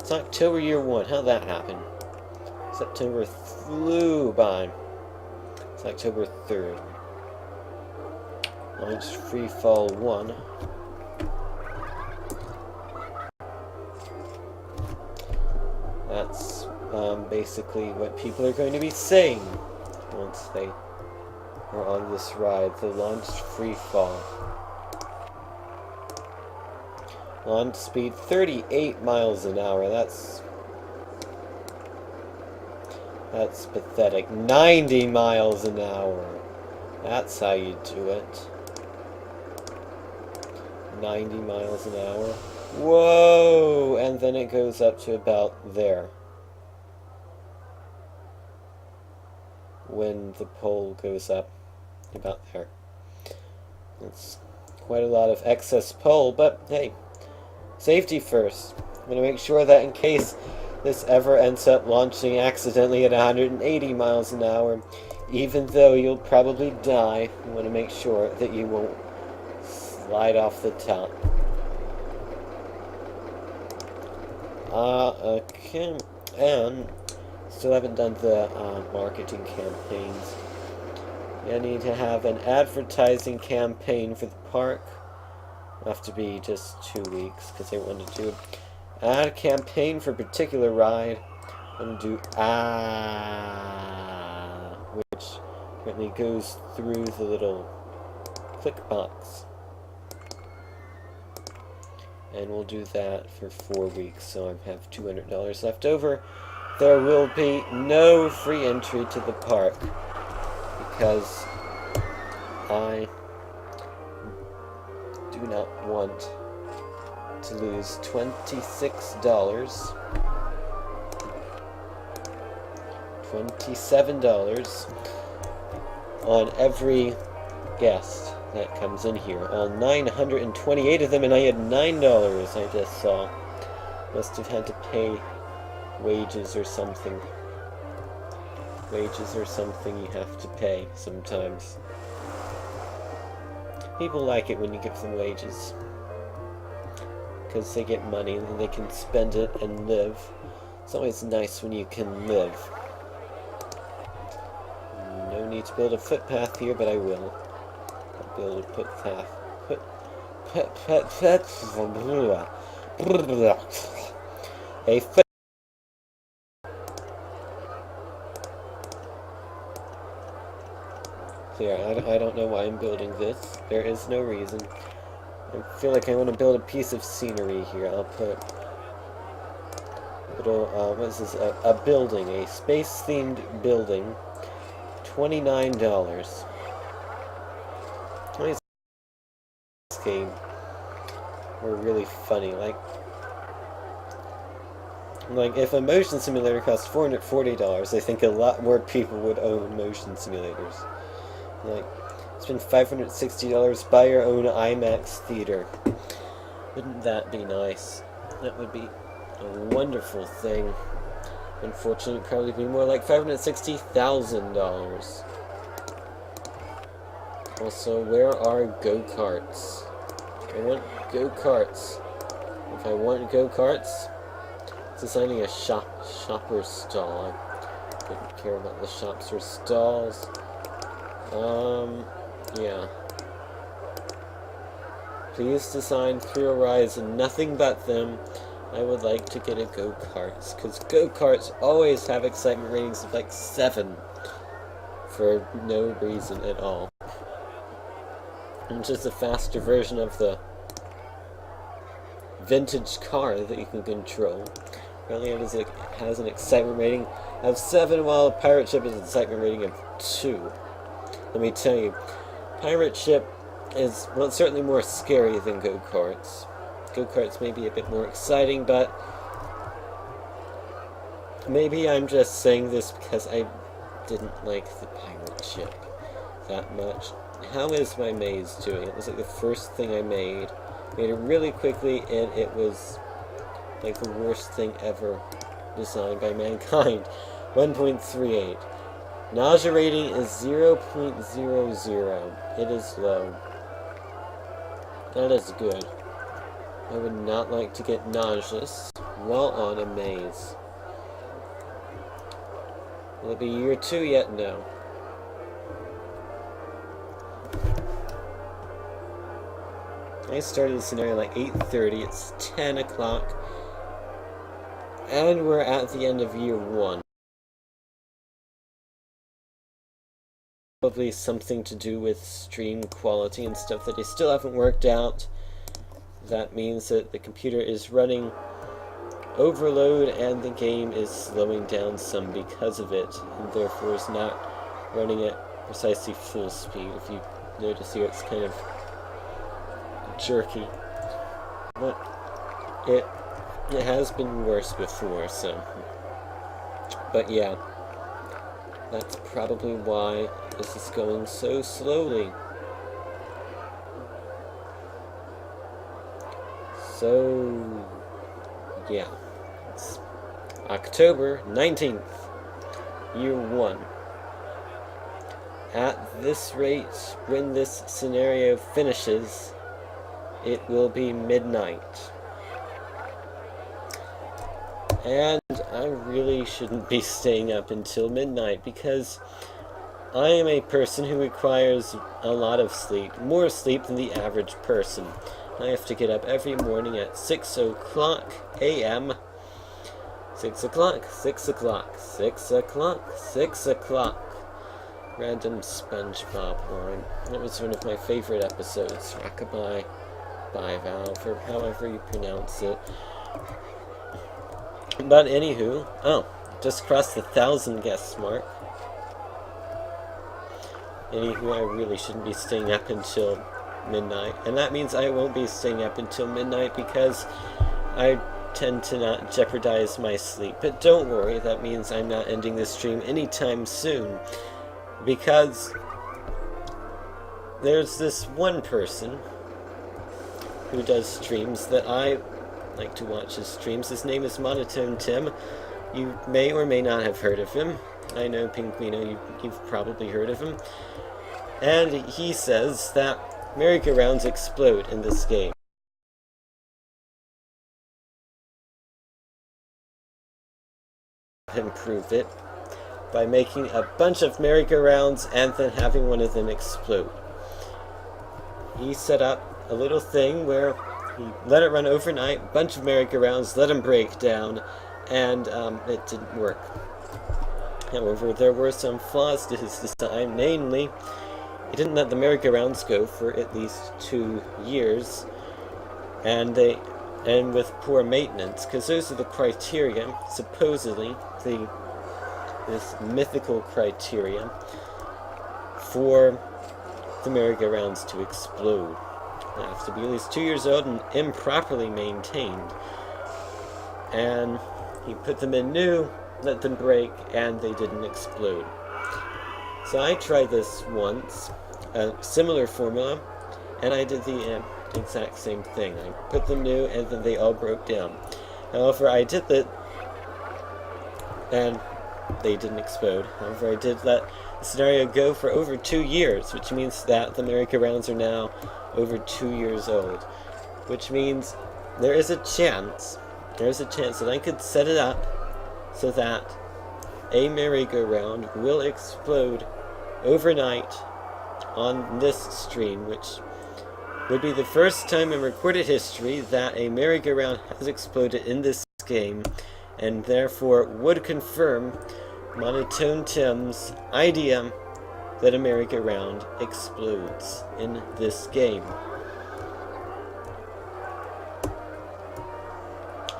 It's October year 1. How'd that happen? September flew by. It's October 3rd. Launch Free Fall 1. That's basically what people are going to be saying once they are on this ride. The Launch Free Fall. Launch speed 38 miles an hour. That's pathetic. 90 miles an hour. That's how you do it. 90 miles an hour. Whoa! And then it goes up to about there. When the pole goes up, about there. That's quite a lot of excess pole, but hey, safety first. I'm going to make sure that in case this ever ends up launching accidentally at 180 miles an hour, even though you'll probably die, you want to make sure that you won't slide off the top. Okay, and still haven't done the marketing campaigns. I need to have an advertising campaign for the park. It'll have to be just 2 weeks because I want to do add a campaign for a particular ride. I'm going to do which currently goes through the little click box. And we'll do that for 4 weeks, so I have $200 left over. There will be no free entry to the park because I do not want to lose $26, $27 on every guest that comes in here. All 928 of them, and I had $9 I just saw. Must have had to pay wages or something. Wages are something you have to pay sometimes. People like it when you give them wages, because they get money and then they can spend it and live. It's always nice when you can live. No need to build a footpath here, but I will. I'll build a footpath. A foot. Clear. I don't know why I'm building this. There is no reason. I feel like I want to build a piece of scenery here. I'll put a little, what is this? A building, a space-themed building. $29. This game were really funny. Like if a motion simulator costs $440, I think a lot more people would own motion simulators. Like, spend $560, buy your own IMAX theater. Wouldn't that be nice? That would be a wonderful thing. Unfortunately, it'd probably be more like $560,000. Also, where are go-karts? I want go-karts. If I want go-karts, it's designing a shopper stall. I don't care about the shops or stalls. Yeah. Please design Through Horizon, nothing but them. I would like to get a go-karts, because go-karts always have excitement ratings of like 7 for no reason at all. And just a faster version of the vintage car that you can control. Apparently it has an excitement rating of 7, while a pirate ship has an excitement rating of 2. Let me tell you, pirate ship is, well, it's certainly more scary than go-karts. Go-karts may be a bit more exciting, but maybe I'm just saying this because I didn't like the pirate ship that much. How is my maze doing? It was like the first thing I made. Made it really quickly, and it was like the worst thing ever designed by mankind. 1.38. Nausea rating is 0.00. It is low. That is good. I would not like to get nauseous while on a maze. Will it be year 2 yet? No. I started the scenario like 8:30. It's 10 o'clock. And we're at the end of year 1. Probably something to do with stream quality and stuff that I still haven't worked out. That means that the computer is running overload and the game is slowing down some because of it, and therefore is not running at precisely full speed. If you notice here, it's kind of jerky. But it has been worse before, so. But yeah, that's probably why this is going so slowly. So, yeah, it's October 19th, year 1. At this rate, when this scenario finishes, it will be midnight. And I really shouldn't be staying up until midnight because I am a person who requires a lot of sleep, more sleep than the average person. I have to get up every morning at 6 o'clock a.m. 6 o'clock, 6 o'clock, 6 o'clock, 6 o'clock. Random SpongeBob line. That was one of my favorite episodes. Rockabye, by Valve, or however you pronounce it. But anywho, just crossed the 1,000 guest mark. Anywho, I really shouldn't be staying up until midnight, and that means I won't be staying up until midnight because I tend to not jeopardize my sleep. But don't worry, that means I'm not ending this stream anytime soon, because there's this one person who does streams that I like to watch his streams. His name is Monotone Tim. You may or may not have heard of him. I know, Pinguino, you've probably heard of him. And he says that merry-go-rounds explode in this game. Improve it by making a bunch of merry-go-rounds and then having one of them explode. He set up a little thing where he let it run overnight, bunch of merry-go-rounds, let them break down, and it didn't work. However, there were some flaws to his design, namely, he didn't let the merry-go-rounds go for at least 2 years, and with poor maintenance, because those are the criteria, supposedly, this mythical criteria for the merry-go-rounds to explode. They have to be at least 2 years old and improperly maintained. And he put them in new, let them break, and they didn't explode. So I tried this once, a similar formula, and I did the exact same thing. I put them new, and then they all broke down. However, I did that, and they didn't explode. However, I did let the scenario go for over 2 years, which means that the merry-go-rounds are now over 2 years old. Which means there is a chance that I could set it up so that a merry-go-round will explode overnight on this stream, which would be the first time in recorded history that a merry-go-round has exploded in this game, and therefore would confirm Monotone Tim's idea that a merry-go-round explodes in this game.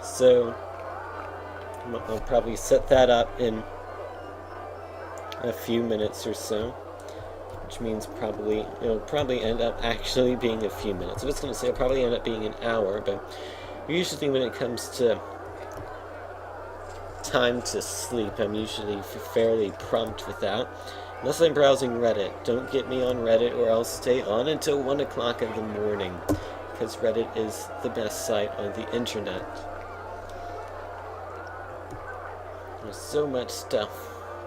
So I'll probably set that up in a few minutes or so, which means it'll probably end up actually being a few minutes. I was going to say it'll probably end up being an hour, but usually when it comes to time to sleep, I'm usually fairly prompt with that. Unless I'm browsing Reddit. Don't get me on Reddit or I'll stay on until 1 o'clock in the morning, because Reddit is the best site on the internet. There's so much stuff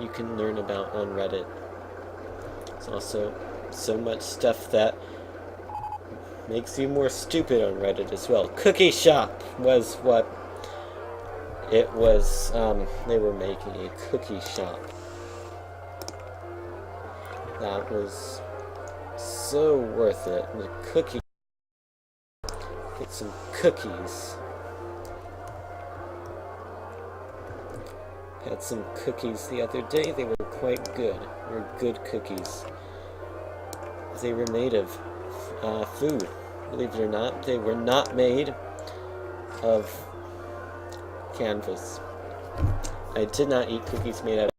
you can learn about on Reddit. There's also so much stuff that makes you more stupid on Reddit as well. Cookie Shop was what it was. They were making a cookie shop. That was so worth it. The cookie. Get some cookies. Had some cookies the other day. They were quite good. They were good cookies. They were made of food. Believe it or not, they were not made of canvas. I did not eat cookies made out of.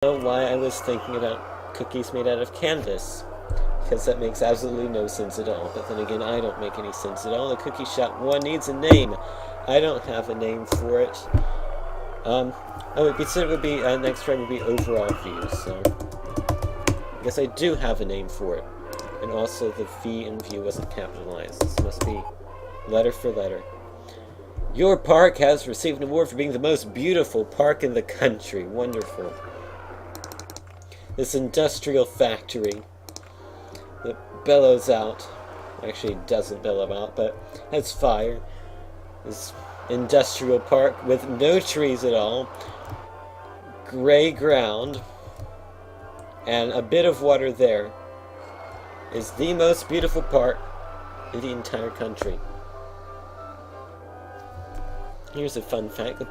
I don't know why I was thinking about cookies made out of canvas. because that makes absolutely no sense at all. But then again, I don't make any sense at all. The Cookie Shop 1 needs a name. I don't have a name for it. Next round would be overall view, so I guess I do have a name for it. And also the V in view wasn't capitalized. This must be letter for letter. Your park has received an award for being the most beautiful park in the country. Wonderful. This industrial factory that bellows out, actually doesn't bellow out, but has fire. This industrial park with no trees at all, gray ground, and a bit of water there, is the most beautiful park in the entire country. Here's a fun fact. The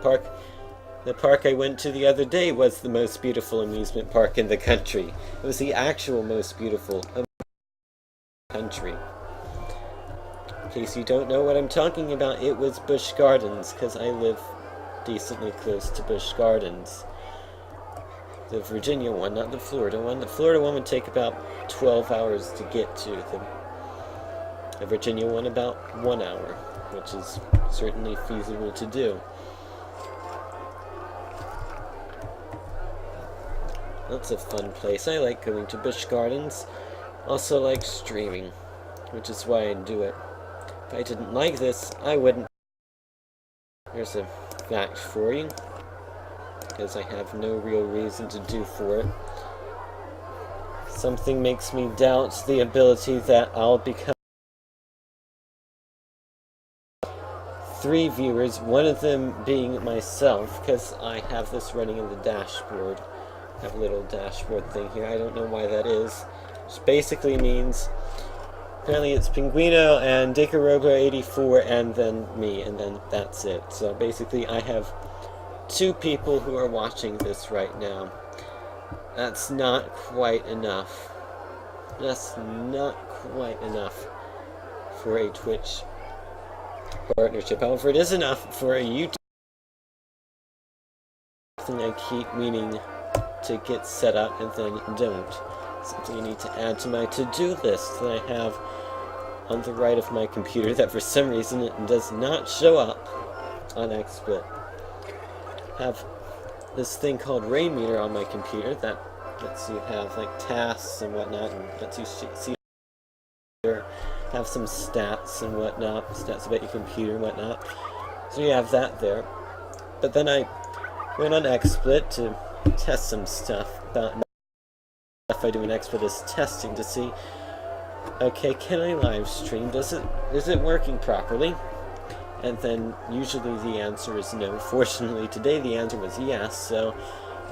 park I went to the other day was the most beautiful amusement park in the country. It was the actual most beautiful country. In case you don't know what I'm talking about, it was Busch Gardens, because I live decently close to Busch Gardens. The Virginia one, not the Florida one. The Florida one would take about 12 hours to get to. The Virginia one about 1 hour, which is certainly feasible to do. That's a fun place. I like going to Busch Gardens. Also like streaming, which is why I do it. If I didn't like this, I wouldn't. Here's a fact for you, because I have no real reason to do for it. Something makes me doubt the ability that I'll become 3 viewers, one of them being myself, because I have this running in the dashboard. I have a little dashboard thing here. I don't know why that is. Which basically means, apparently it's Pinguino and Dickarobo84 and then me, and then that's it. So basically I have 2 people who are watching this right now. That's not quite enough. That's not quite enough for a Twitch partnership. However, it is enough for a YouTube thing I keep meaning to get set up and then don't. Something I need to add to my to-do list that I have on the right of my computer that for some reason it does not show up on XSplit. I have this thing called Rainmeter on my computer that lets you have like tasks and whatnot, and lets you see have some stats and whatnot, stats about your computer and whatnot. So you have that there. But then I went on XSplit to test some stuff about stuff I do in XSplit is testing to see, okay, can I live stream? Is it working properly? And then usually the answer is no. Fortunately today the answer was yes, so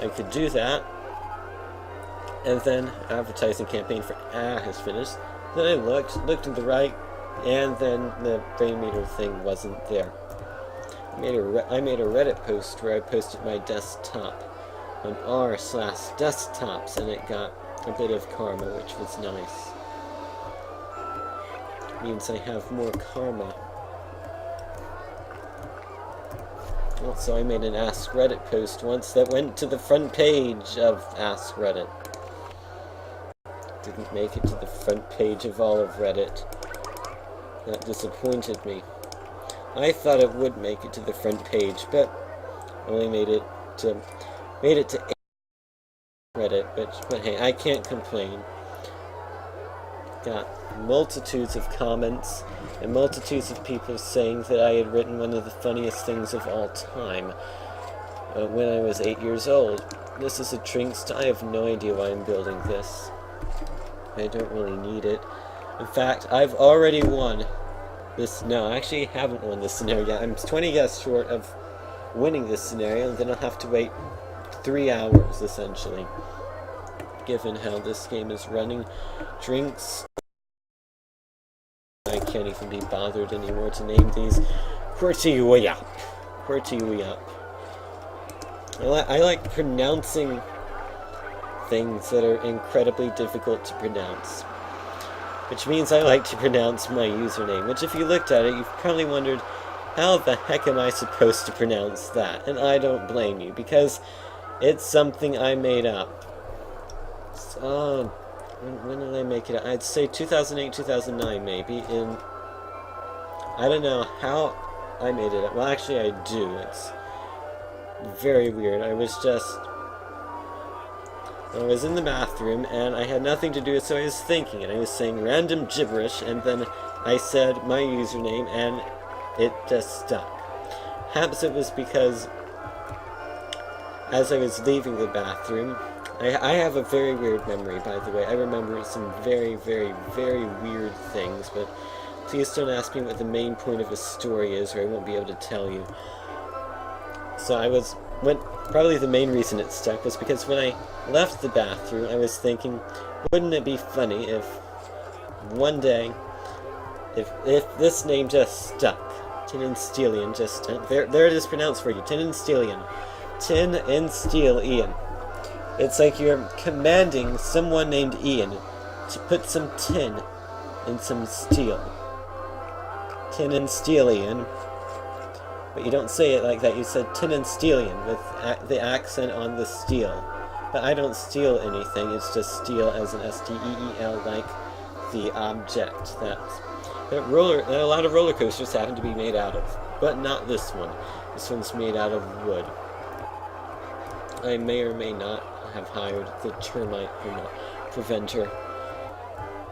I could do that. And then advertising campaign for has finished. Then I looked to the right, and then the Rainmeter thing wasn't there. I made a Reddit post where I posted my desktop on r/desktops, and it got a bit of karma, which was nice. It means I have more karma. Also, I made an Ask Reddit post once that went to the front page of Ask Reddit. Didn't make it to the front page of all of Reddit. That disappointed me. I thought it would make it to the front page, but only made it to Reddit. But hey, I can't complain. Got multitudes of comments and multitudes of people saying that I had written one of the funniest things of all time when I was 8 years old. This is a Trinxt. I have no idea why I'm building this. I don't really need it. In fact, I've already won this. No, I actually haven't won this scenario yet. I'm 20 guesses short of winning this scenario, and then I'll have to wait 3 hours, essentially. Given how this game is running. Drinks. I can't even be bothered anymore to name these. Qwerty-Wee-Up. Qwerty-Wee-Up. I like pronouncing things that are incredibly difficult to pronounce. Which means I like to pronounce my username. Which, if you looked at it, you've probably wondered, how the heck am I supposed to pronounce that? And I don't blame you, because it's something I made up. So, when did I make it? I'd say 2008, 2009 maybe. I don't know how I made it up. Well, actually I do. It's very weird. I was in the bathroom and I had nothing to do, so I was thinking and I was saying random gibberish, and then I said my username and it just stuck. Perhaps it was because as I was leaving the bathroom, I have a very weird memory, by the way. I remember some very, very, very weird things, but please don't ask me what the main point of a story is, or I won't be able to tell you. So probably the main reason it stuck was because when I left the bathroom, I was thinking, wouldn't it be funny if one day, if this name just stuck, Tin and Steelian just stuck. There it is pronounced for you, Tin and Steelian. Tin and Steel Ian. It's like you're commanding someone named Ian to put some tin in some steel. Tin and Steel Ian. But you don't say it like that. You said Tin and Steelian with the accent on the steel. But I don't steal anything. It's just steel as an S-T-E-E-L, like the object that a lot of roller coasters happen to be made out of. But not this one. This one's made out of wood. I may or may not have hired the termite preventer.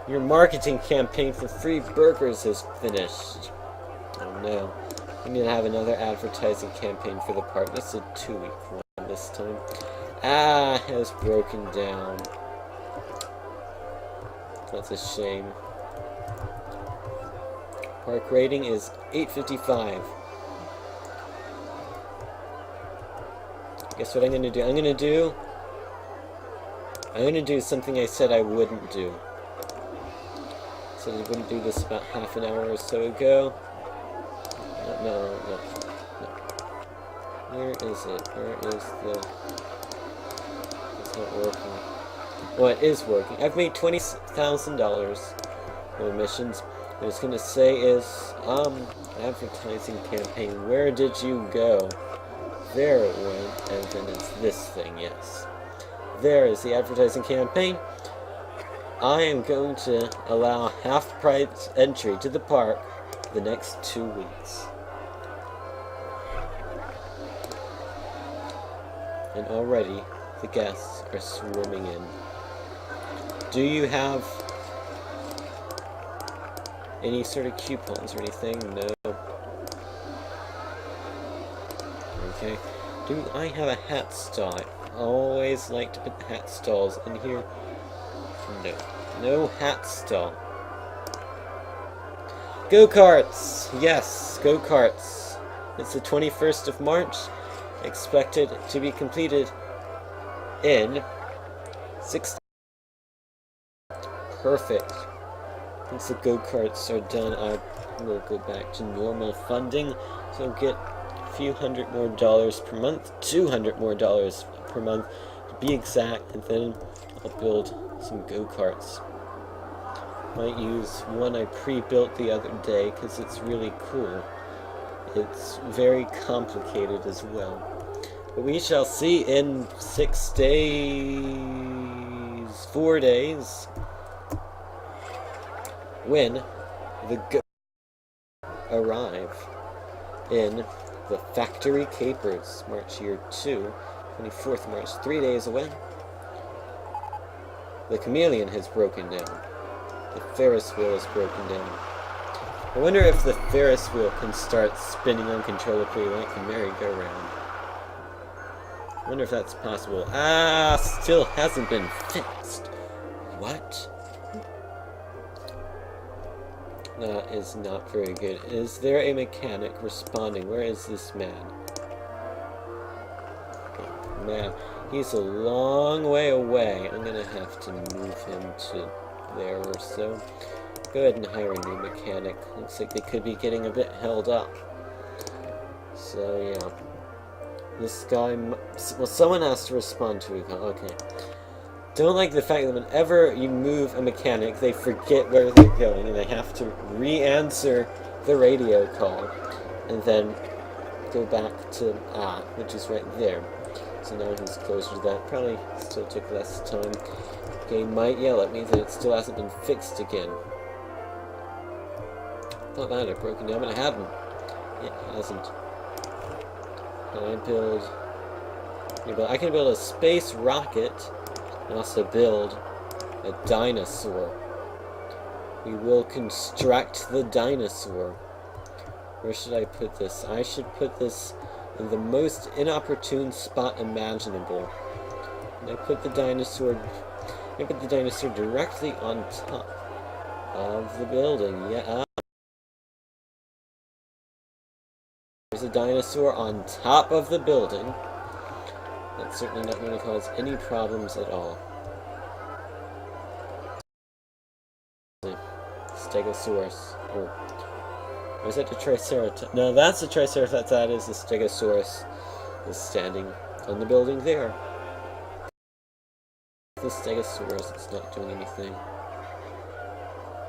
Your marketing campaign for free burgers is finished. Oh no. We need to have another advertising campaign for the park. This is a 2-week one this time. It has broken down. That's a shame. Park rating is 8.55. Guess what I'm gonna do? I'm gonna do something I said I wouldn't do. I said I wouldn't do this about half an hour or so ago. No. Where is it? It's not working. Well, it is working. I've made $20,000 for missions. What I was gonna say is, advertising campaign. Where did you go? There it went, and then it's this thing, yes. There is the advertising campaign. I am going to allow half-price entry to the park for the next 2 weeks. And already, the guests are swarming in. Do you have any sort of coupons or anything? No. Okay. Do I have a hat stall? I always like to put hat stalls in here. No. No hat stall. Go-karts! Yes, go-karts. It's the 21st of March. Expected to be completed in 6. Perfect. Once the go-karts are done, I will go back to normal funding. So get few $100 more per month, $200 more per month to be exact, and then I'll build some go-karts. Might use one I pre-built the other day because it's really cool. It's very complicated as well. But we shall see in 6 days, 4 days, when the go arrive in the Factory Capers, March year 2, 24th March, 3 days away. The chameleon has broken down. The Ferris wheel is broken down. I wonder if the Ferris wheel can start spinning uncontrollably like the merry-go-round. I wonder if that's possible. Still hasn't been fixed. What? That is not very good. Is there a mechanic responding? Where is this man? Oh, man, he's a long way away. I'm gonna have to move him to there or so. Go ahead and hire a new mechanic. Looks like they could be getting a bit held up. So, yeah. This guy... Well, someone has to respond to it. Okay. Don't like the fact that whenever you move a mechanic, they forget where they're going, and they have to re-answer the radio call, and then go back to which is right there. So now he's closer to that. Probably still took less time. Game might yell at me that it still hasn't been fixed again. Thought that had broken down, but it hadn't. It hasn't. Can I build... I can build a space rocket and also build a dinosaur. We will construct the dinosaur. Where should I put this? I should put this in the most inopportune spot imaginable. And I put the dinosaur directly on top of the building. Yeah. There's a dinosaur on top of the building. That's certainly not going to cause any problems at all. Stegosaurus. Oh. Or is that the Triceratops? No, that's the Triceratops. That is the Stegosaurus. Is standing on the building there. The Stegosaurus is not doing anything.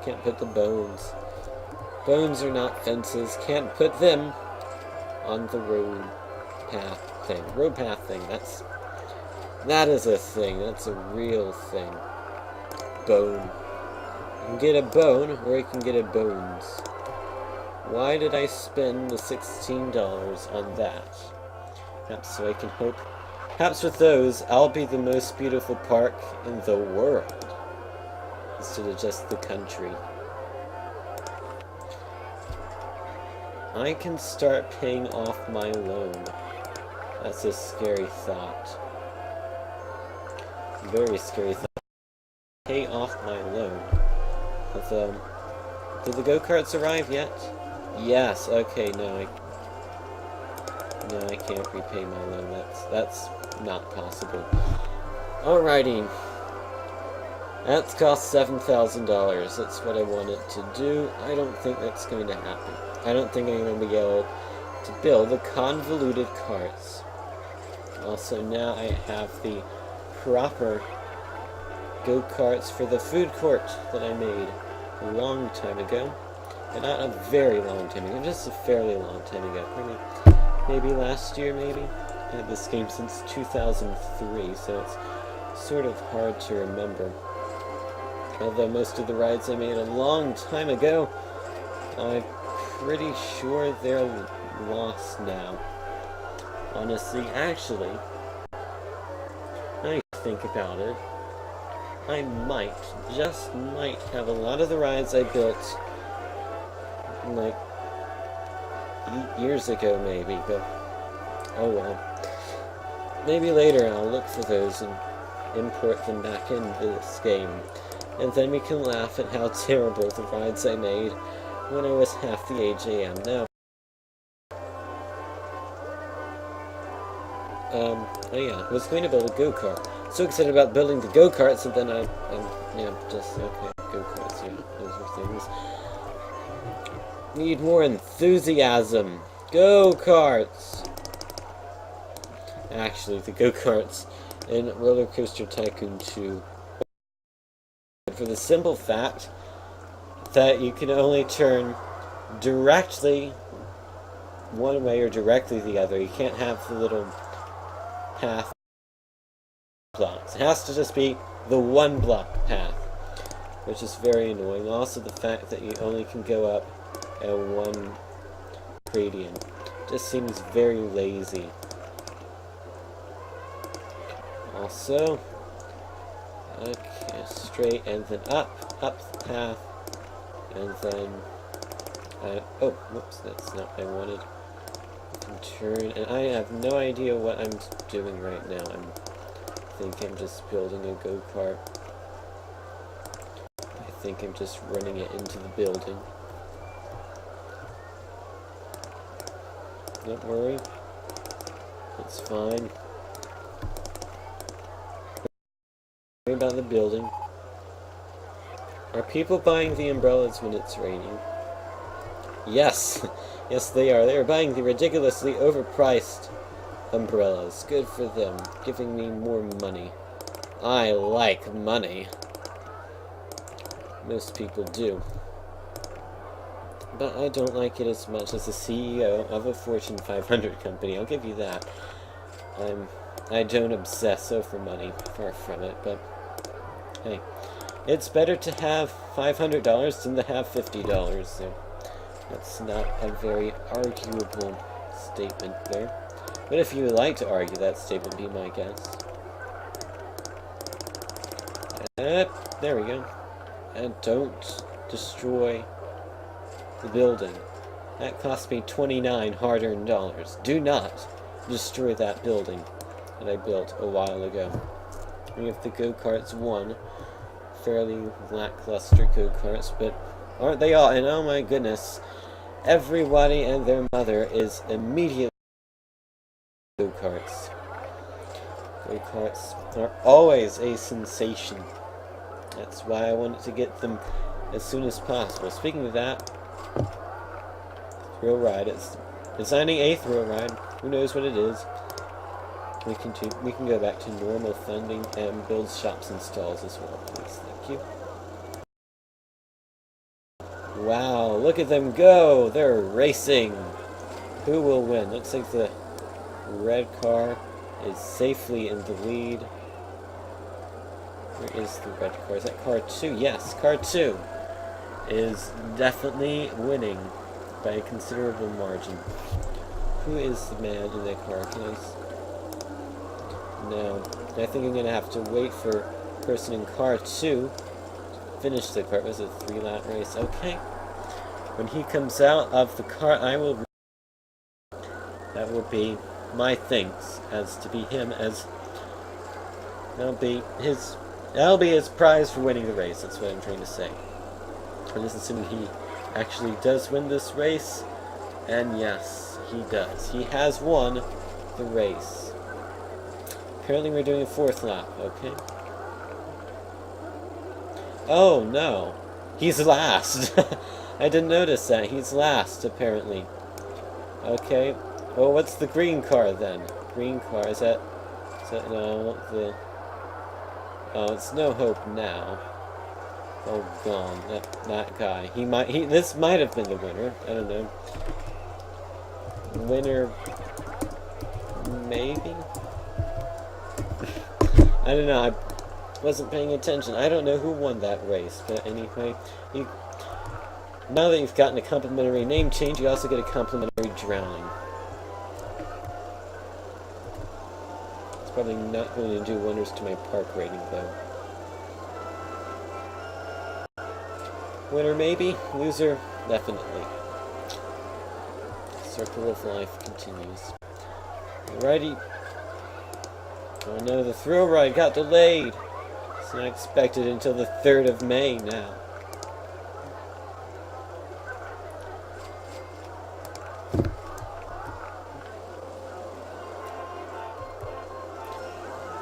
Can't put the bones. Bones are not fences. Can't put them on the road path thing. Road path thing. That is a thing. That's a real thing. Bone. You can get a bone, or you can get a bones. Why did I spend the $16 on that? Perhaps so I can hope. Perhaps with those, I'll be the most beautiful park in the world, instead of just the country. I can start paying off my loan. That's a scary thought. Very scary thought. Pay off my loan. Did the go-karts arrive yet? Yes. Okay. No, I can't repay my loan. That's not possible. Alrighty. That's cost $7,000. That's what I wanted to do. I don't think that's going to happen. I don't think I'm going to be able to build the convoluted carts. Also, now I have the proper go-karts for the food court that I made a long time ago. And not a very long time ago, just a fairly long time ago. Maybe last year, maybe? I had this game since 2003, so it's sort of hard to remember. Although most of the rides I made a long time ago, I'm pretty sure they're lost now. Honestly, actually, I think about it, I just might have a lot of the rides I built like 8 years ago maybe, but oh well. Maybe later I'll look for those and import them back into this game, and then we can laugh at how terrible the rides I made when I was half the age I am now. Oh yeah, I was going to build a go-kart. So excited about building the go-karts, and then just, okay, go-karts, yeah, those are things. Need more enthusiasm. Go-karts! Actually, the go-karts in RollerCoaster Tycoon 2. For the simple fact that you can only turn directly one way or directly the other. You can't have the little path blocks. It has to just be the one block path, which is very annoying. Also, the fact that you only can go up at one gradient just seems very lazy. Also, okay, straight and then up the path, and then oh, whoops, that's not what I wanted. Turn, and I have no idea what I'm doing right now. I think I'm just building a go-kart. I think I'm just running it into the building. Don't worry. It's fine. Worry about the building. Are people buying the umbrellas when it's raining? Yes! Yes, they are. They are buying the ridiculously overpriced umbrellas. Good for them. Giving me more money. I like money. Most people do. But I don't like it as much as the CEO of a Fortune 500 company. I'll give you that. I don't obsess over money, far from it, but hey, it's better to have $500 than to have $50, so that's not a very arguable statement there. But if you would like to argue that statement, be my guest. There we go. And don't destroy the building. That cost me 29 hard-earned dollars. Do not destroy that building that I built a while ago. We have the go-karts 1. Fairly lackluster go-karts, but aren't they all? And oh my goodness, everybody and their mother is immediately go-karts. Go-karts are always a sensation. That's why I wanted to get them as soon as possible. Speaking of that, thrill ride. It's designing a thrill ride. Who knows what it is? We can go back to normal funding and build shops and stalls as well, please. Thank you. Wow, look at them go! They're racing! Who will win? Looks like the red car is safely in the lead. Where is the red car? Is that car 2? Yes, car 2 is definitely winning by a considerable margin. Who is the man in that car? Can I... No. I think I'm going to have to wait for person in car 2 to finish the car. It was a 3-lap race. Okay. When he comes out of the car, I will... That will be my thanks as to be him as... That'll be his prize for winning the race. That's what I'm trying to say. I'm just assuming he actually does win this race. And yes, he does. He has won the race. Apparently we're doing a 4th lap, okay? Oh, no. He's last. I didn't notice that. He's last, apparently. Okay. Well, what's the green car, then? Green car, is that no, the... Oh, it's no hope now. Oh, gone. That guy. This might have been the winner. I don't know. Winner... Maybe? I don't know, I wasn't paying attention. I don't know who won that race, but anyway, now that you've gotten a complimentary name change, you also get a complimentary drowning. It's probably not going to do wonders to my park rating, though. Winner maybe, loser definitely. Circle of life continues. Alrighty. Oh no, the thrill ride got delayed. It's not expected until the 3rd of May now.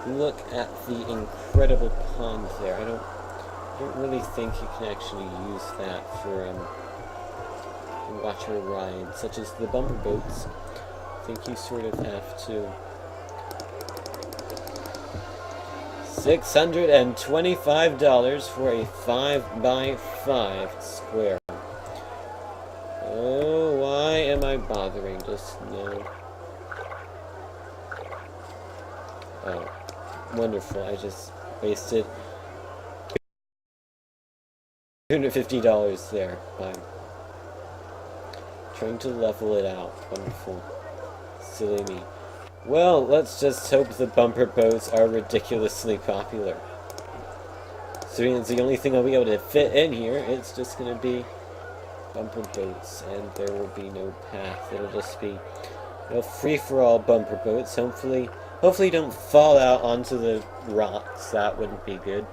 Look at the incredible pond there. I don't really think you can actually use that for water rides, such as the bumper boats. I think you sort of have to. $625 for a 5x5 square. Oh, why am I bothering? Just no. Oh, wonderful. I just wasted $250 there by trying to level it out. Wonderful. Silly me. Well, let's just hope the bumper boats are ridiculously popular. So it's the only thing I'll be able to fit in here. It's just going to be bumper boats, and there will be no path. It'll just be free-for-all bumper boats. Hopefully don't fall out onto the rocks. That wouldn't be good.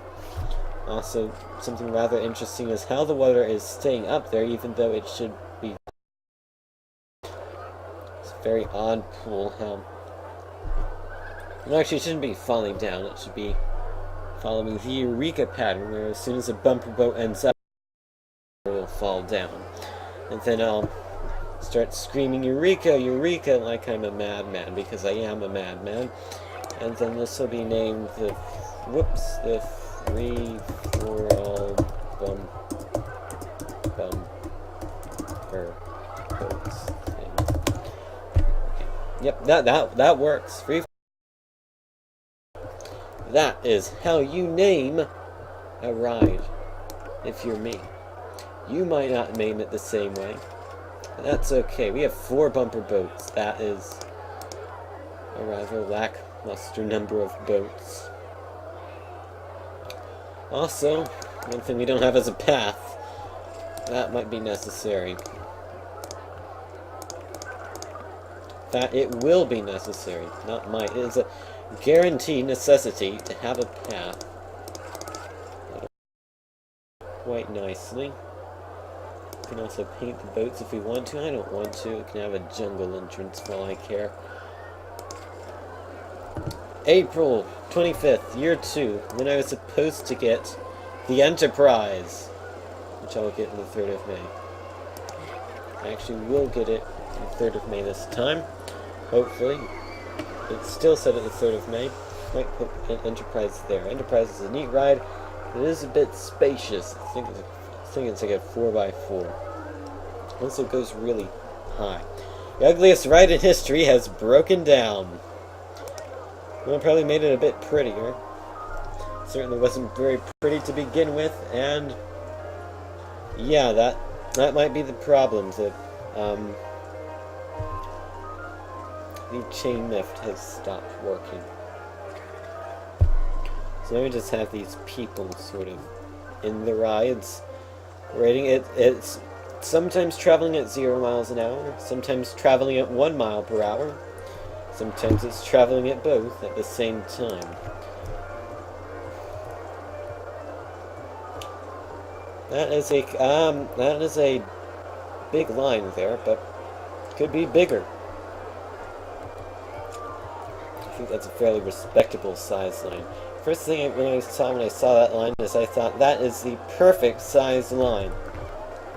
Also, something rather interesting is how the water is staying up there, even though it should be. It's a very odd pool. How? No, actually, it shouldn't be falling down. It should be following the Eureka pattern, where as soon as a bumper boat ends up, it will fall down. And then I'll start screaming, Eureka, Eureka, like I'm a madman, because I am a madman. And then this will be named the free-for-all bumper boats thing. Okay. Yep, that works. Free That is how you name a ride, if you're me. You might not name it the same way. But that's okay. We have 4 bumper boats. That is a rather lackluster number of boats. Also, one thing we don't have is a path. That might be necessary. That it will be necessary, not might. It is a guaranteed necessity to have a path. Quite nicely. We can also paint the boats if we want to. I don't want to. We can have a jungle entrance for all I care. April 25th, year 2, when I was supposed to get the Enterprise, which I will get on the 3rd of May. I actually will get it on the 3rd of May this time. Hopefully. It's still set at the 3rd of May. Might put an Enterprise there. Enterprise is a neat ride. It is a bit spacious. I think it's like a 4x4. Also goes really high. The ugliest ride in history has broken down. Well, probably made it a bit prettier. Certainly wasn't very pretty to begin with, and yeah, that might be the problem. The chain lift has stopped working. So now we just have these people sort of in the rides. Rating it's sometimes traveling at 0 miles an hour, sometimes traveling at 1 mile per hour, sometimes it's traveling at both at the same time. That is a big line there, but could be bigger. I think that's a fairly respectable size line. First thing when I saw that line is I thought that is the perfect size line.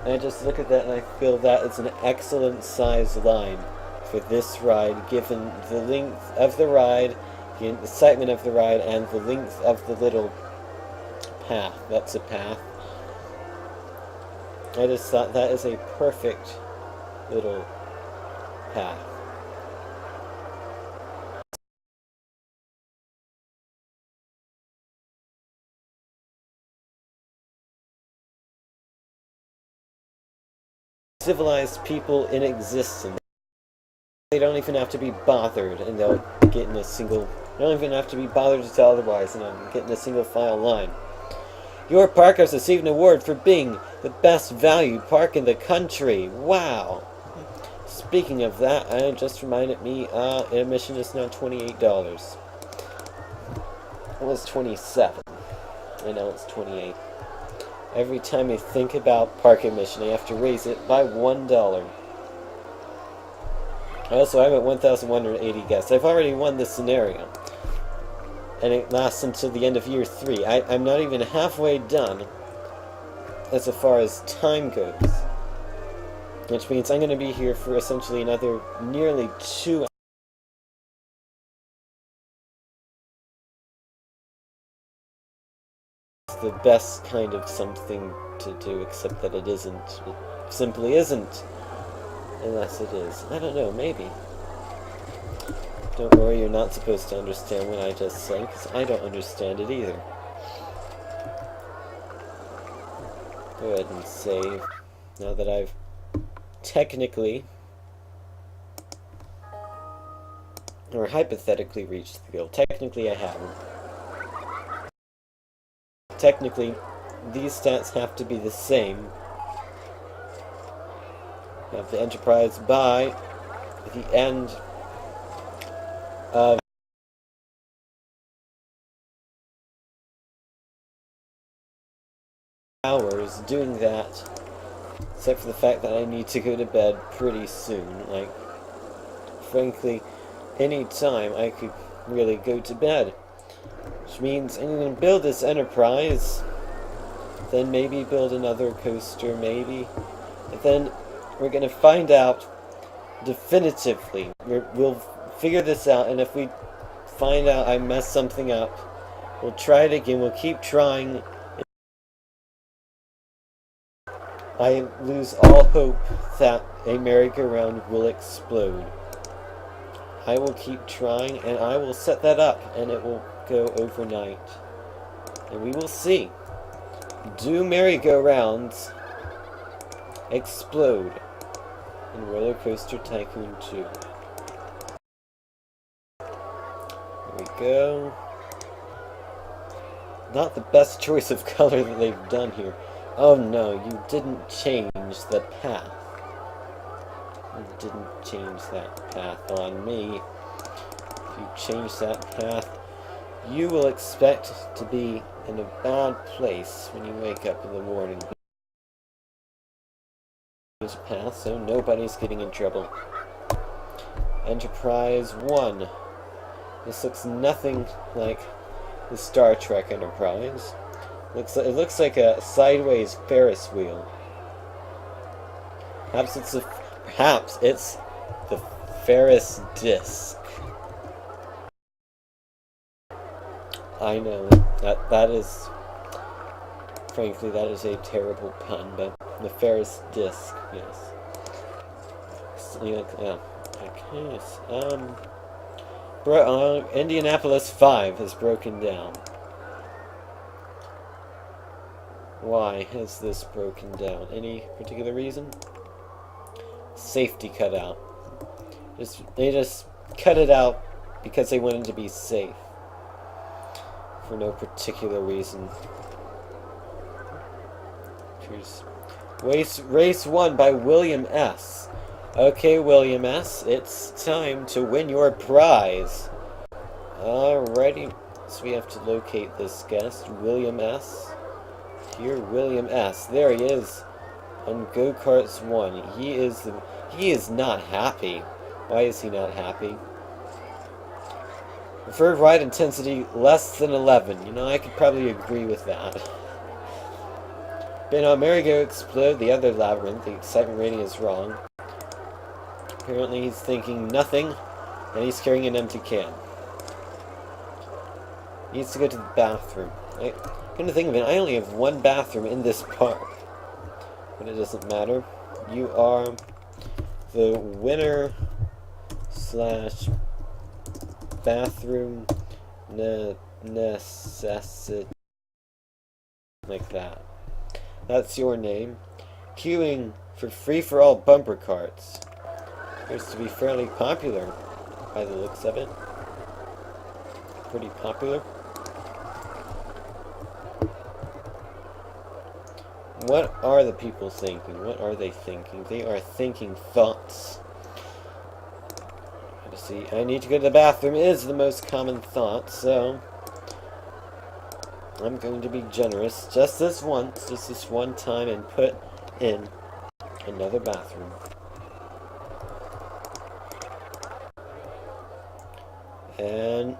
And I just look at that and I feel that is an excellent size line for this ride, given the length of the ride, the excitement of the ride, and the length of the little path. That's a path. I just thought that is a perfect little path. Civilized people in existence. They don't even have to be bothered, and they'll get in a single. They don't even have to be bothered to tell otherwise, and they'll get in a single file line. Your park has received an award for being the best value park in the country. Wow! Speaking of that, it just reminded me, admission is now $28. It was $27, and now it's $28. Every time I think about park admission, I have to raise it by $1. Also, I'm at 1,180 guests. I've already won this scenario. And it lasts until the end of year 3. I'm not even halfway done as far as time goes. Which means I'm going to be here for essentially another nearly 2 hours. It's the best kind of something to do, except that it isn't. It simply isn't. Unless it is. I don't know, maybe. Don't worry, you're not supposed to understand what I just said, because I don't understand it either. Go ahead and save. Now that I've technically, or hypothetically reached the goal. Technically I haven't. Technically, these stats have to be the same. You have the Enterprise by the end of hours doing that, except for the fact that I need to go to bed pretty soon. Like, frankly, any time I could really go to bed. Which means I'm going to build this Enterprise, then maybe build another coaster, maybe. And then we're going to find out definitively. We'll figure this out, and if we find out I messed something up, we'll try it again. We'll keep trying. I lose all hope that a merry-go-round will explode. I will keep trying, and I will set that up, and it will go overnight. And we will see. Do merry-go-rounds explode in RollerCoaster Tycoon 2? There we go. Not the best choice of color that they've done here. Oh no, you didn't change the path. You didn't change that path on me. If you change that path, you will expect to be in a bad place when you wake up in the morning. Change the path so nobody's getting in trouble. Enterprise 1. This looks nothing like the Star Trek Enterprise. It looks like a sideways Ferris wheel. Perhaps it's the Ferris disc. I know that is, frankly, that is a terrible pun, but the Ferris disc, yes. Indianapolis 5 has broken down. Why has this broken down? Any particular reason? Safety cutout. They just cut it out because they wanted to be safe. For no particular reason. Here's Race 1 by William S. Okay, William S., it's time to win your prize. Alrighty, so we have to locate this guest, William S. Here, William S. There he is on Go-Karts 1. He is not happy. Why is he not happy? Preferred ride intensity less than 11. You know, I could probably agree with that. Been on Merry-Go Explode, the other labyrinth. The excitement rating is wrong. Apparently he's thinking nothing, and he's carrying an empty can. He needs to go to the bathroom. Come to think of it, I only have one bathroom in this park. But it doesn't matter. You are the winner / bathroom necessity. Like that. That's your name. Queuing for free-for-all bumper carts. Appears to be fairly popular by the looks of it. Pretty popular. What are the people thinking? What are they thinking? They are thinking thoughts. Let's see. I need to go to the bathroom is the most common thought, so I'm going to be generous just this once, just this one time, and put in another bathroom. And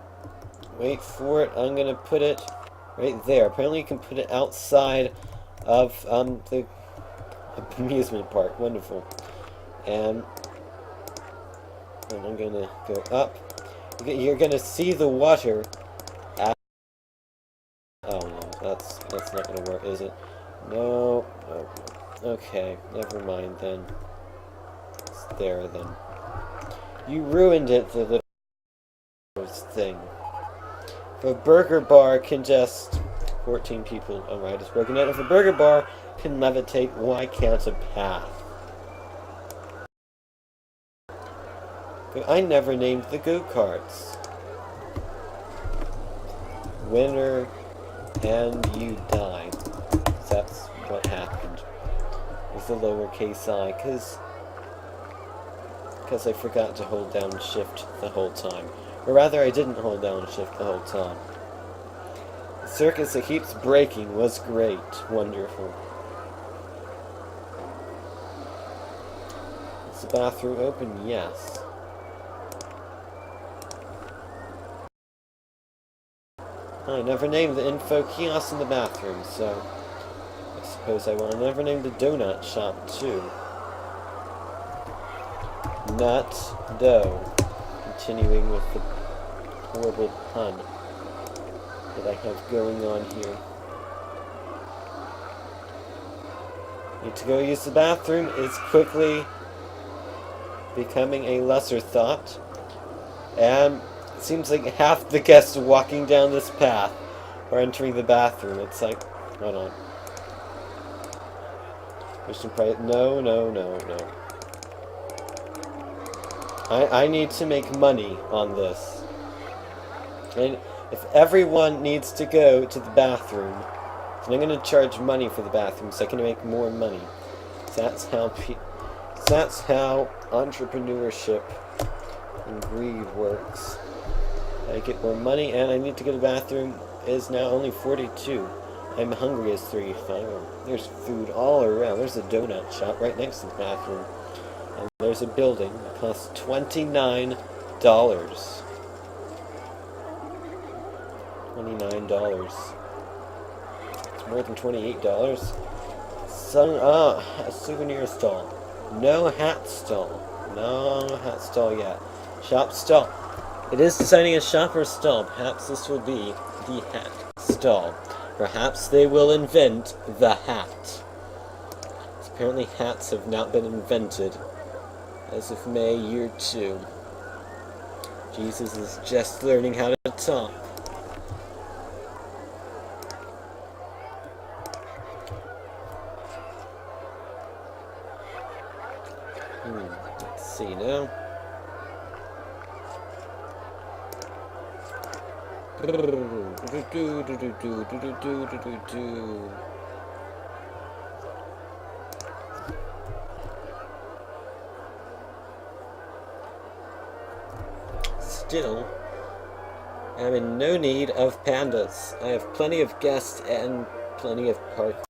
wait for it. I'm gonna put it right there. Apparently you can put it outside of the amusement park. Wonderful. And I'm gonna go up. You're gonna see the water at, oh no, that's not gonna work, is it? No. Oh, okay, never mind then. It's there then. You ruined it, the little thing. If a burger bar can just 14 people, alright, it's broken down. If a burger bar can levitate, why can't a path? I never named the go-karts. Winner, and you die. That's what happened with the lowercase I, because I forgot to hold down shift the whole time. Or rather, I didn't hold down shift the whole time. The circus that keeps breaking was great. Wonderful. Is the bathroom open? Yes. I never named the info kiosk in the bathroom, so I suppose I will never name the donut shop too. Nut dough. Continuing with the horrible pun that I have going on here. Need to go use the bathroom is quickly becoming a lesser thought. And It seems like half the guests walking down this path are entering the bathroom. It's like, hold on. Mission price. No, no, no, no. I need to make money on this. And if everyone needs to go to the bathroom, then I'm going to charge money for the bathroom so I can make more money. That's how entrepreneurship and greed works. I get more money and I need to go to the bathroom. It is now only 42. I'm hungry as 35. There's food all around. There's a donut shop right next to the bathroom. And there's a building that costs $29. $29. It's more than $28. A souvenir stall. No hat stall. No hat stall yet. Shop stall. It is designing a shop or stall. Perhaps this will be the hat stall. Perhaps they will invent the hat. Apparently hats have not been invented as of May year 2. Jesus is just learning how to talk. Let's see now. Still, I'm in no need of pandas. I have plenty of guests and plenty of parks.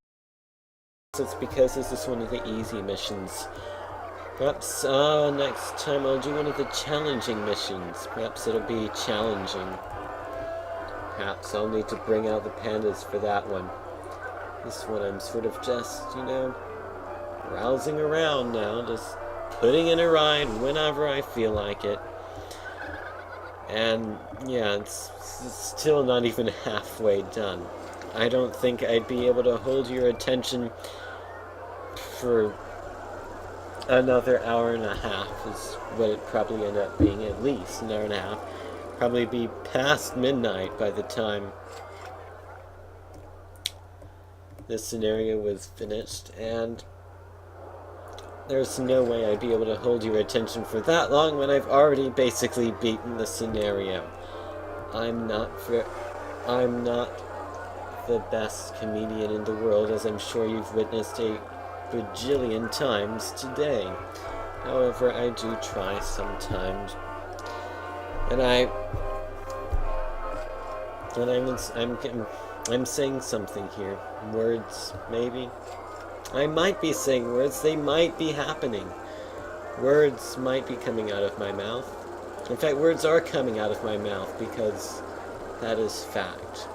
It's because this is one of the easy missions. Perhaps next time I'll do one of the challenging missions. Perhaps it'll be challenging. Perhaps I'll need to bring out the pandas for that one. This one I'm sort of just, browsing around now, just putting in a ride whenever I feel like it. And yeah, it's still not even halfway done. I don't think I'd be able to hold your attention for another hour and a half is what it probably end up being, at least an hour and a half. Probably be past midnight by the time this scenario was finished, and there's no way I'd be able to hold your attention for that long when I've already basically beaten the scenario. I'm not the best comedian in the world, as I'm sure you've witnessed a bajillion times today. However, I do try sometimes. And I'm saying something here. Words, maybe. I might be saying words. They might be happening. Words might be coming out of my mouth. In fact, words are coming out of my mouth because that is fact.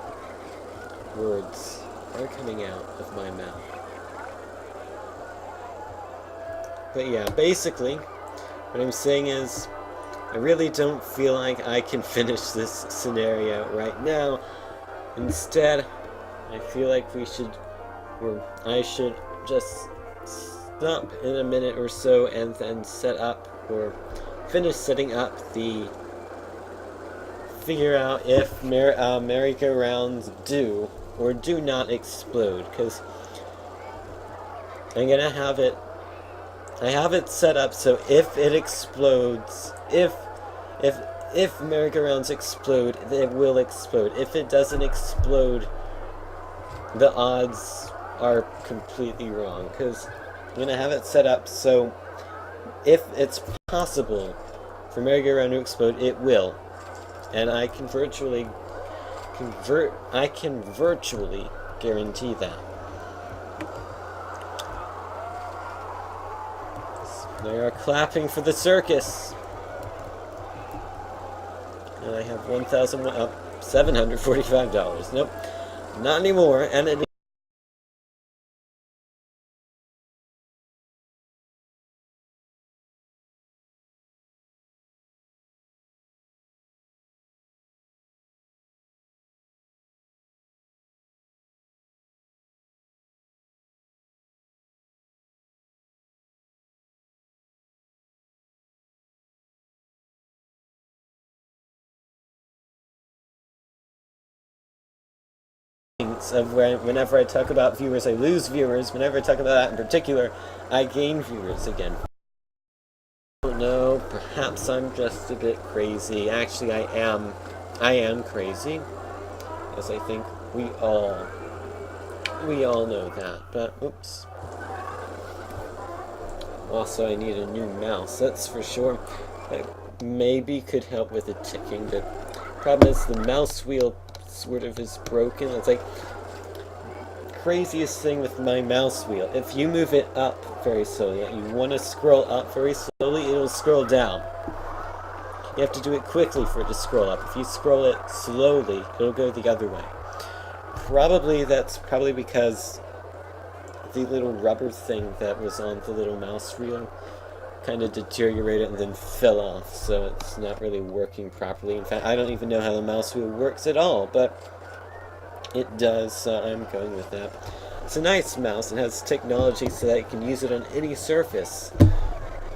Words are coming out of my mouth. But yeah, basically, what I'm saying is, I really don't feel like I can finish this scenario right now. Instead, I feel like I should just stop in a minute or so and then set up, or finish setting up figure out if merry-go-rounds do or do not explode, because I'm gonna have it, I have it set up so if it explodes, if merry-go-rounds explode, it will explode. If it doesn't explode, the odds are completely wrong, because I'm going to have it set up so if it's possible for merry-go-round to explode, it will. And I can virtually guarantee that. They are clapping for the circus. And I have $745. Nope, not anymore. And it of whenever I talk about viewers, I lose viewers. Whenever I talk about that in particular, I gain viewers again. I don't know, perhaps I'm just a bit crazy. Actually, I am crazy, as I think we all know that. But oops. Also, I need a new mouse. That's for sure. That maybe could help with the ticking, but problem is the mouse wheel sort of is broken. It's like craziest thing with my mouse wheel. If you move it up very slowly, you want to scroll up very slowly, it'll scroll down. You have to do it quickly for it to scroll up. If you scroll it slowly, it'll go the other way. That's probably because the little rubber thing that was on the little mouse wheel kind of deteriorated and then fell off, so it's not really working properly. In fact, I don't even know how the mouse wheel works at all, but it does, so I'm going with that. It's a nice mouse. It has technology so that you can use it on any surface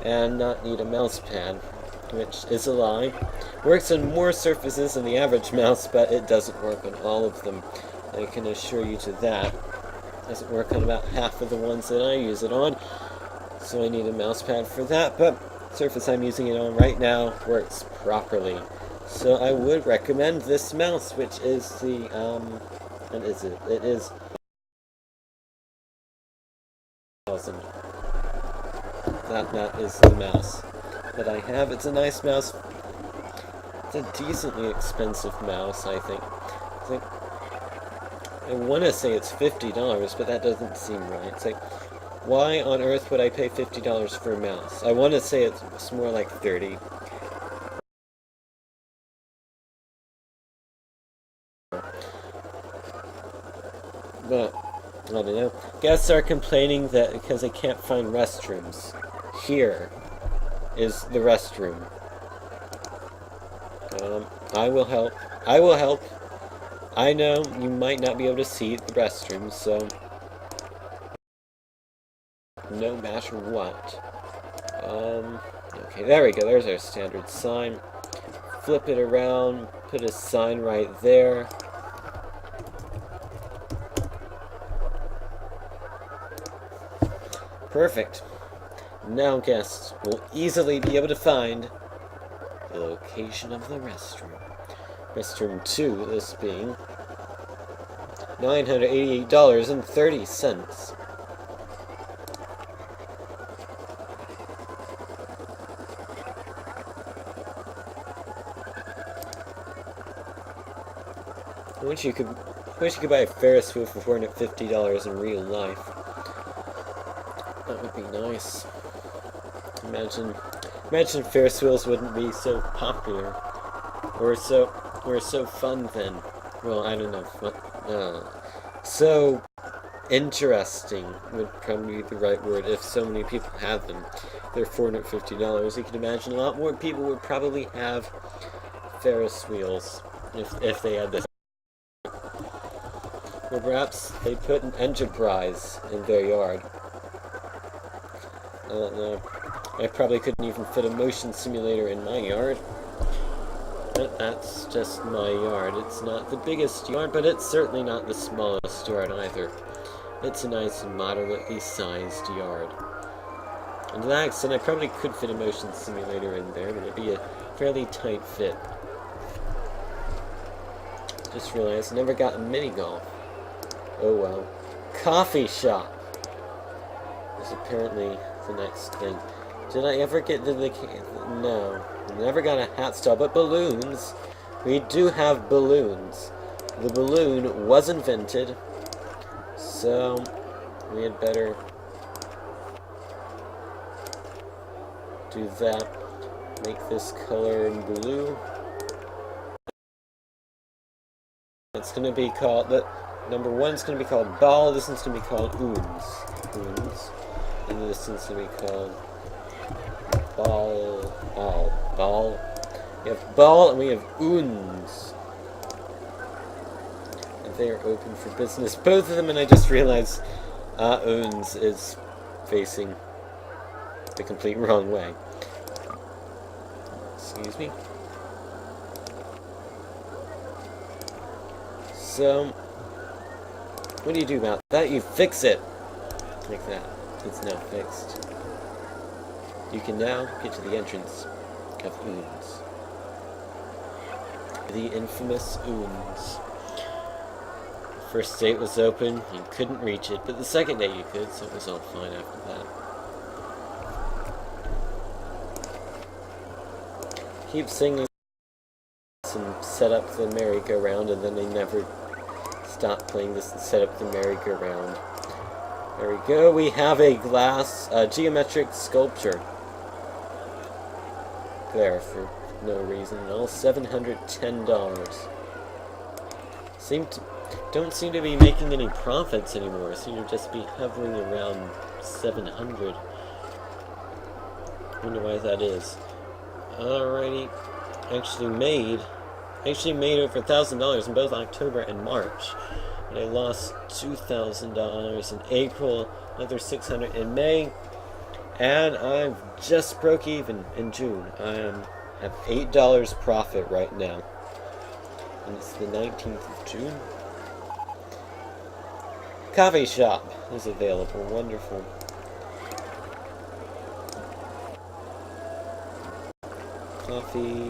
and not need a mouse pad, which is a lie. Works on more surfaces than the average mouse, but it doesn't work on all of them. I can assure you to that. It doesn't work on about half of the ones that I use it on, so I need a mouse pad for that, but the surface I'm using it on right now works properly. So I would recommend this mouse, which is the, what is it? It is 1,000. That is the mouse that I have. It's a nice mouse. It's a decently expensive mouse, I think. I want to say it's $50, but that doesn't seem right. It's like, why on earth would I pay $50 for a mouse? I want to say it's more like $30. But, I don't know. Guests are complaining that because they can't find restrooms. Here is the restroom. I will help. I will help. I know you might not be able to see the restroom, so no matter what. Okay, there we go. There's our standard sign. Flip it around, put a sign right there. Perfect. Now guests will easily be able to find the location of the restroom. Restroom 2, this being $988.30. I wish you could buy a Ferris wheel for $450 in real life. That would be nice. Imagine Ferris wheels wouldn't be so popular, or so fun then. Well, I don't know. So interesting would probably be the right word if so many people had them. They're $450. You can imagine a lot more people would probably have Ferris wheels if they had this. Or perhaps they put an Enterprise in their yard. I don't know. I probably couldn't even fit a motion simulator in my yard. But that's just my yard. It's not the biggest yard, but it's certainly not the smallest yard either. It's a nice, moderately sized yard. And to that extent, I probably could fit a motion simulator in there, but it'd be a fairly tight fit. Just realized I never got a mini golf. Oh well. Coffee shop is apparently the next thing. Did I ever get to the... No. Never got a hat stall, but balloons. We do have balloons. The balloon was invented, so we had better do that. Make this color in blue. It's going to be called... Number 1's going to be called ball. This one's going to be called oons. And this one's going to be called ball. We have ball and we have oons. And they are open for business. Both of them, and I just realized oons is facing the complete wrong way. Excuse me. So, What do you do about that? You fix it! Like that. It's now fixed. You can now get to the entrance of Oons. The infamous Oons. The first day it was open, you couldn't reach it, but the second day you could, so it was all fine after that. Keep singing and set up the merry-go-round, and then they never stop playing this and set up the merry-go-round. There we go, we have a glass, geometric sculpture. There, for no reason at all. $710. Don't seem to be making any profits anymore. Seem to just be hovering around 700. Wonder why that is. Alrighty, actually made over $1,000 in both October and March. But I lost $2,000 in April, another $600 in May, and I've just broke even in June. I am at $8 profit right now, and it's the 19th of June. Coffee shop is available. Wonderful. Coffee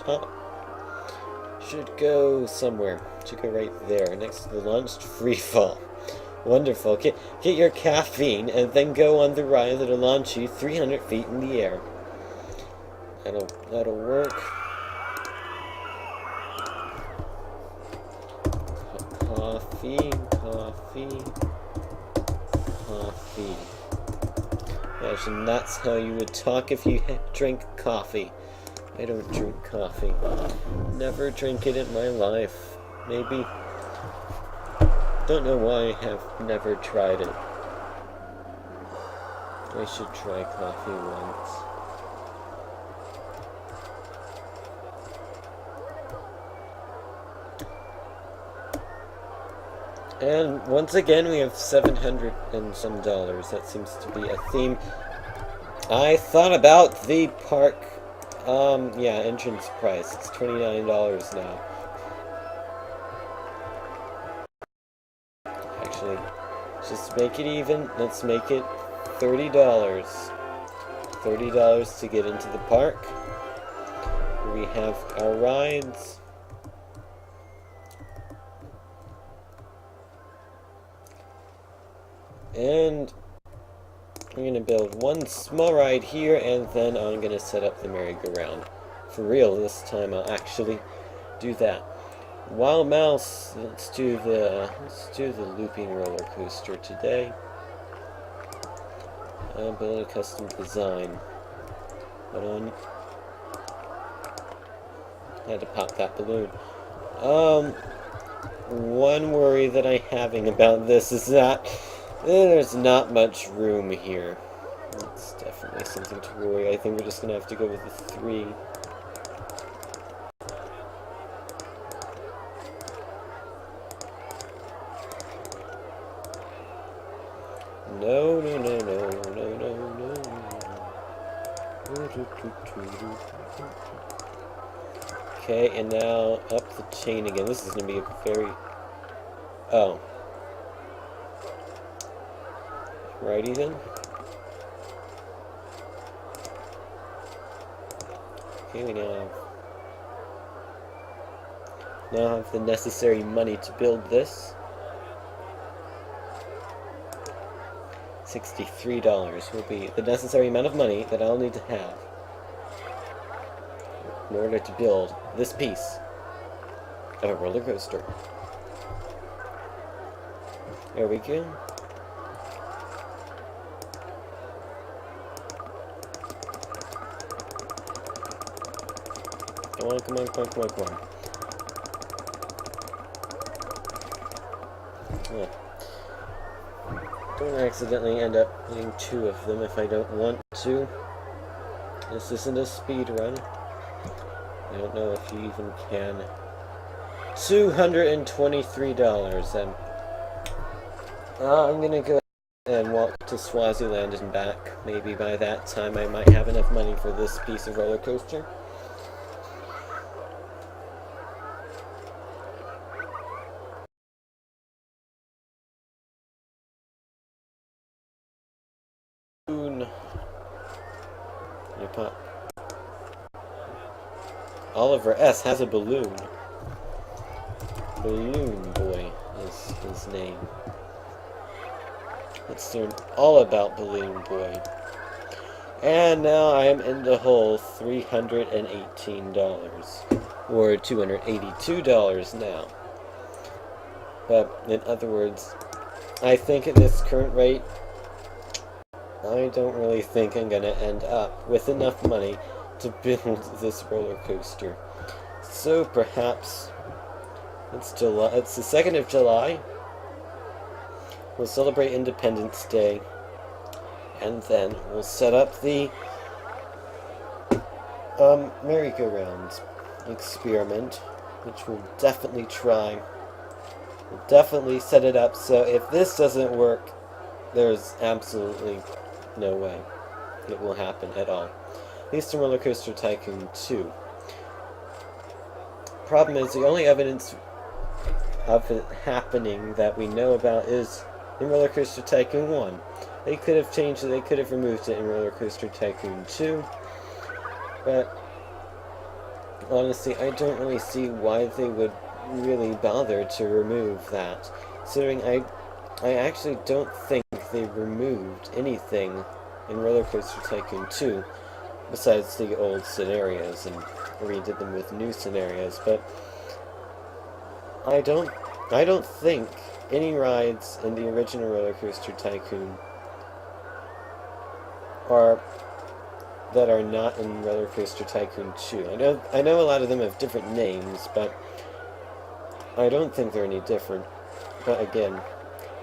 shop should go somewhere. Should go right there, next to the launched free fall. Wonderful. Get your caffeine and then go on the ride that'll launch you 300 feet in the air. That'll work. Coffee. Imagine that's how you would talk if you drink coffee. I don't drink coffee. Never drink it in my life. Maybe. Don't know why I have never tried it. I should try coffee once. And once again we have 700 and some dollars. That seems to be a theme. I thought about the park, yeah, entrance price. It's $29 now. Actually, just to make it even, let's make it $30. $30 to get into the park. We have our rides. And I'm going to build one small ride here, and then I'm going to set up the merry-go-round. For real, this time I'll actually do that. Wild Mouse, let's do the looping roller coaster today. I'll build a custom design. Hold on. I had to pop that balloon. One worry that I'm having about this is that there's not much room here. That's definitely something to worry. I think we're just going to have to go with the 3. No. Okay, and now up the chain again. This is going to be a very... Oh. Righty then. Okay, we now have the necessary money to build this. $63 will be the necessary amount of money that I'll need to have in order to build this piece of a roller coaster. There we go. Come on. Oh. Don't accidentally end up putting 2 of them if I don't want to. This isn't a speed run. I don't know if you even can. $223. I'm gonna go and walk to Swaziland and back. Maybe by that time I might have enough money for this piece of roller coaster. Pop. Oliver S. has a balloon. Balloon Boy is his name. Let's learn all about Balloon Boy. And now I am in the hole $318. Or $282 now. But in other words, I think at this current rate, I don't really think I'm going to end up with enough money to build this roller coaster. So perhaps it's the 2nd of July. We'll celebrate Independence Day, and then we'll set up the merry-go-round experiment, which we'll definitely try. We'll definitely set it up so if this doesn't work, there's absolutely no way it will happen at all. At least in RollerCoaster Tycoon 2. Problem is, the only evidence of it happening that we know about is in RollerCoaster Tycoon 1. They could have changed it, they could have removed it in RollerCoaster Tycoon 2, but honestly, I don't really see why they would really bother to remove that, considering I actually don't think they removed anything in RollerCoaster Tycoon 2 besides the old scenarios and redid them with new scenarios, but I don't think any rides in the original RollerCoaster Tycoon that are not in RollerCoaster Tycoon 2. I know a lot of them have different names, but I don't think they're any different. But again,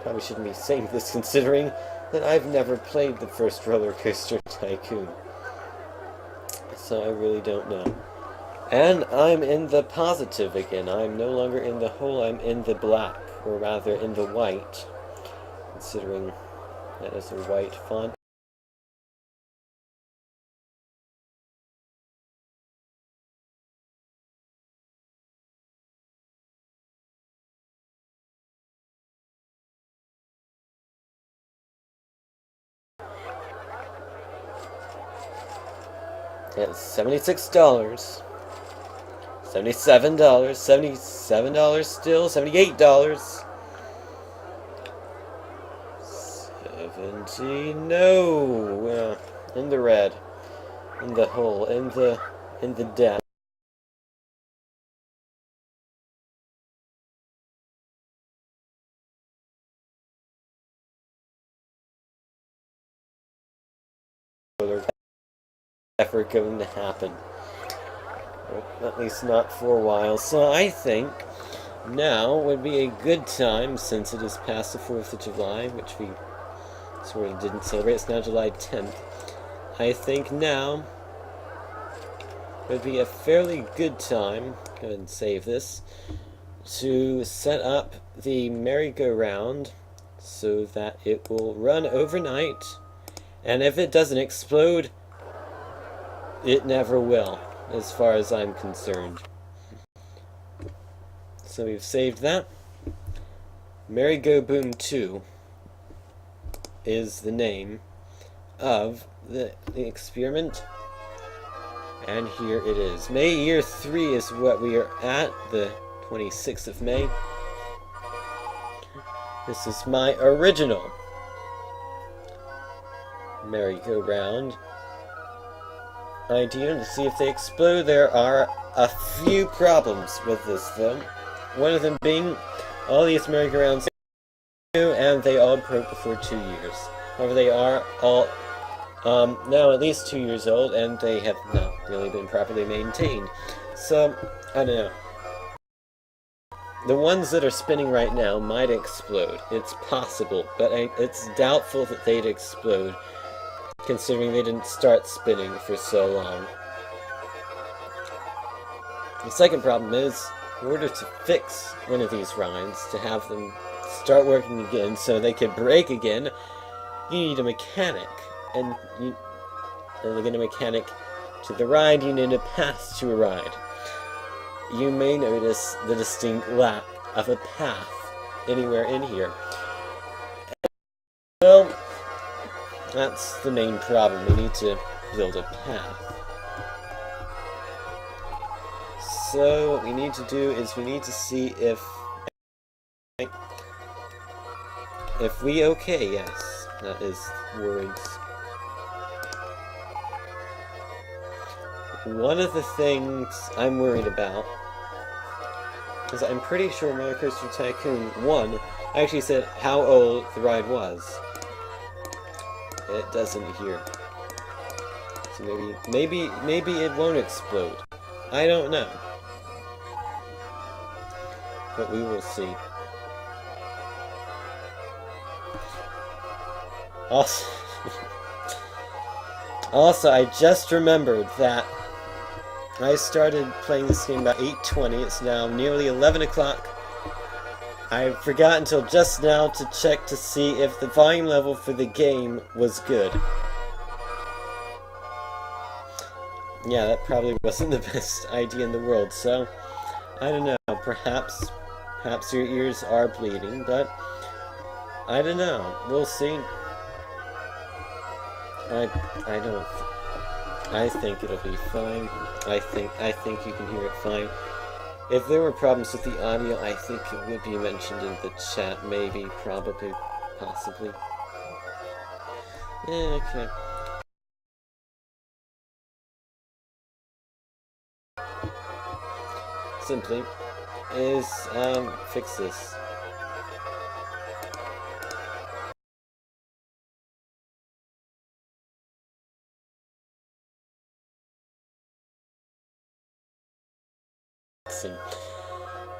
probably shouldn't be saying this considering that I've never played the first RollerCoaster Tycoon. So I really don't know. And I'm in the positive again. I'm no longer in the hole, I'm in the black, or rather in the white, considering that is a white font. It's $76. $77, $77 still, $78. 70, no, in the red, in the hole, in the den. Ever going to happen. At least not for a while. So I think now would be a good time, since it is past the 4th of July, which we sort of didn't celebrate. It's now July 10th. I think now would be a fairly good time, go ahead and save this, to set up the merry-go-round so that it will run overnight, and if it doesn't explode, it never will, as far as I'm concerned. So we've saved that. Merry-Go-Boom 2 is the name of the experiment. And here it is. May year 3 is what we are at, the 26th of May. This is my original merry-go-round idea to see if they explode. There are a few problems with this though. One of them being all these merry-go-rounds new and they all broke before 2 years. However, they are all now at least 2 years old and they have not really been properly maintained. So, I don't know. The ones that are spinning right now might explode. It's possible, but it's doubtful that they'd explode, considering they didn't start spinning for so long. The second problem is, in order to fix one of these rides, to have them start working again so they can break again, you need a mechanic. And to get a mechanic to the ride, you need a path to a ride. You may notice the distinct lack of a path anywhere in here. Well, that's the main problem. We need to build a path. So what we need to do is we need to see if we okay, yes. That is words. One of the things I'm worried about is I'm pretty sure RollerCoaster Tycoon 1 actually said how old the ride was. It doesn't here. So maybe it won't explode. I don't know. But we will see. Also, I just remembered that I started playing this game about 8:20. It's now nearly 11 o'clock. I forgot until just now to check to see if the volume level for the game was good. Yeah, that probably wasn't the best idea in the world, so I don't know. Perhaps your ears are bleeding, but I don't know. We'll see. I think it'll be fine. I think you can hear it fine. If there were problems with the audio, I think it would be mentioned in the chat. Maybe, probably, possibly. Yeah, okay. Simply is fix this.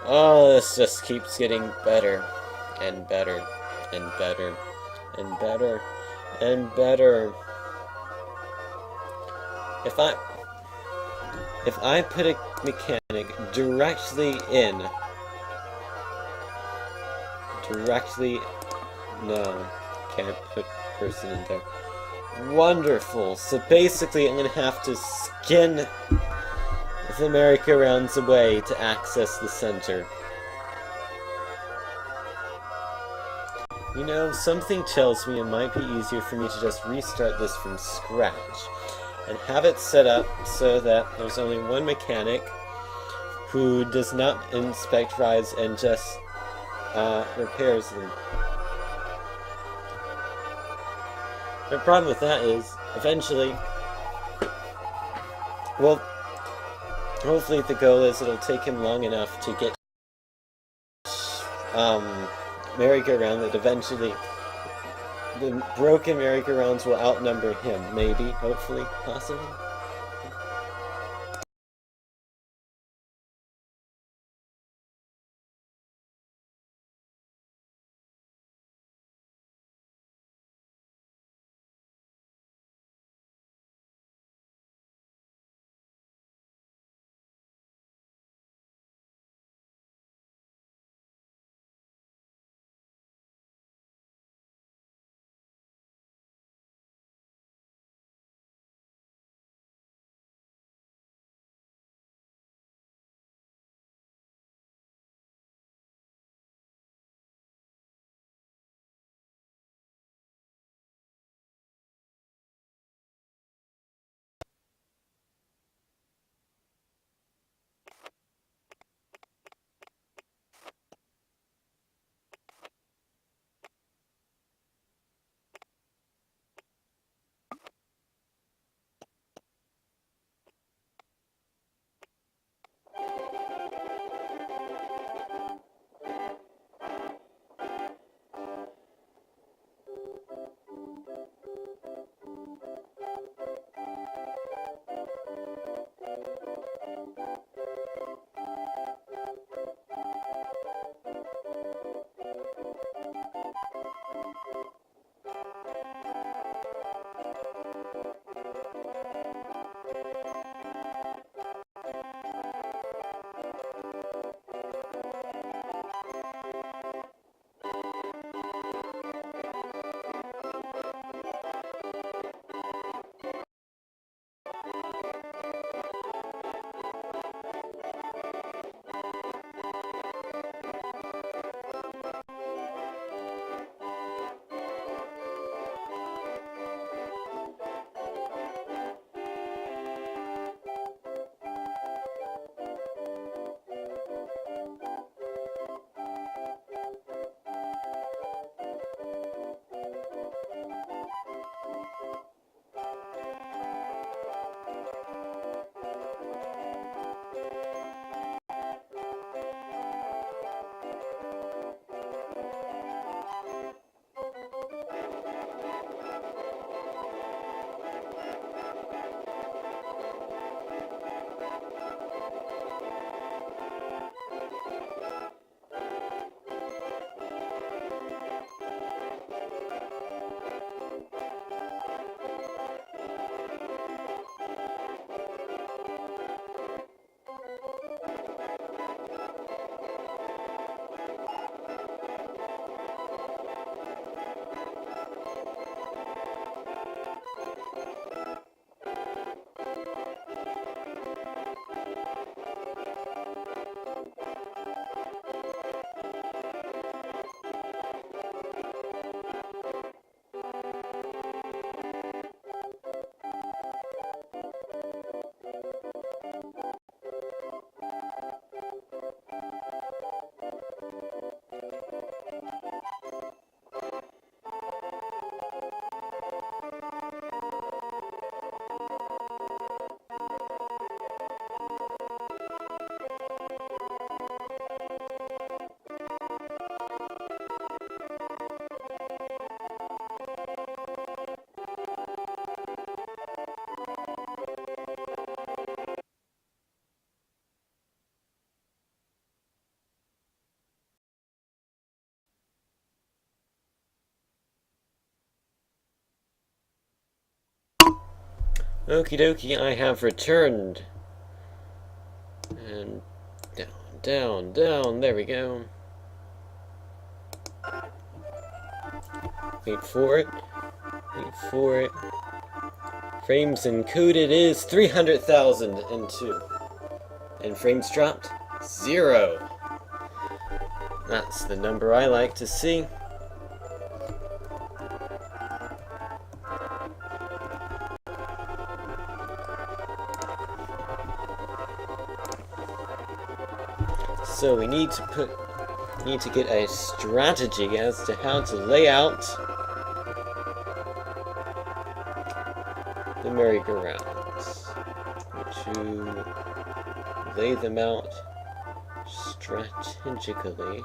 Oh, this just keeps getting better and better and better and better and better. If I put a mechanic directly no, can't put person in there. Wonderful. So basically I'm gonna have to skin the merry-go-rounds away to access the center. You know, something tells me it might be easier for me to just restart this from scratch and have it set up so that there's only one mechanic who does not inspect rides and just repairs them. The problem with that is, eventually, well, hopefully the goal is it'll take him long enough to get merry-go-round that eventually the broken merry-go-rounds will outnumber him. Maybe, hopefully, possibly. Okie dokie, I have returned. And down, down, down, there we go. Wait for it. Wait for it. Frames encoded is 300,002. And frames dropped? 0. That's the number I like to see. So we need to get a strategy as to how to lay out the merry-go-rounds. To lay them out strategically.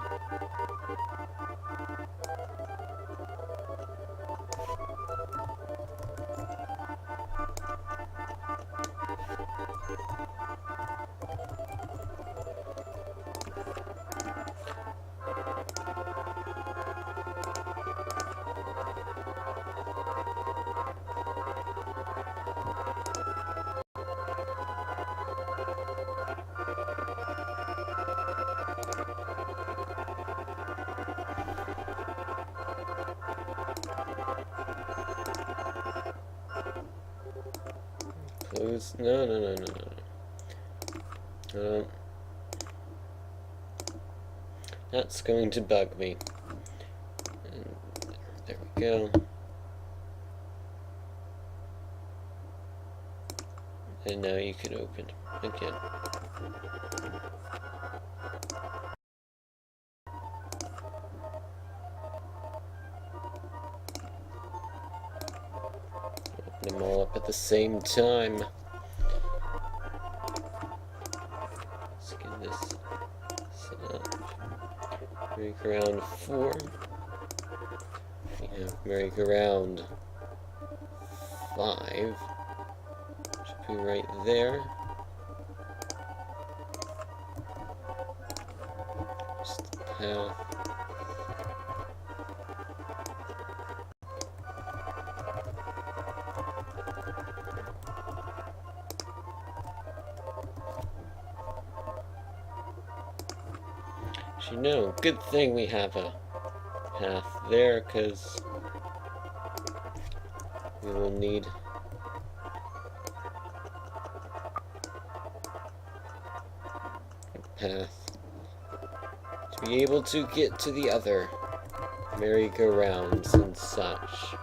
Close. No. That's going to bug me. And there we go. And now you can open again. Open them all up at the same time. Let's get this set up. Merry-go-round 4. We have merry-go-round 5. Should be right there. Just the path. Actually, no, good thing we have a path there, because we will need a path to be able to get to the other merry-go-rounds and such.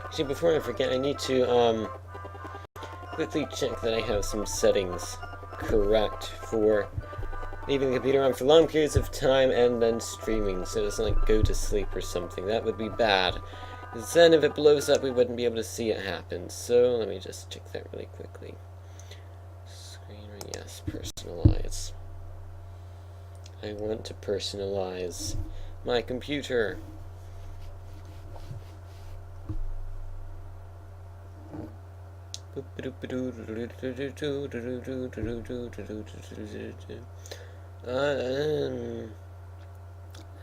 Actually, before I forget, I need to quickly check that I have some settings correct for leaving the computer on for long periods of time and then streaming, so it doesn't like go to sleep or something. That would be bad, because then if it blows up we wouldn't be able to see it happen. So let me just check that really quickly. Screen, yes, personalize. I want to personalize my computer.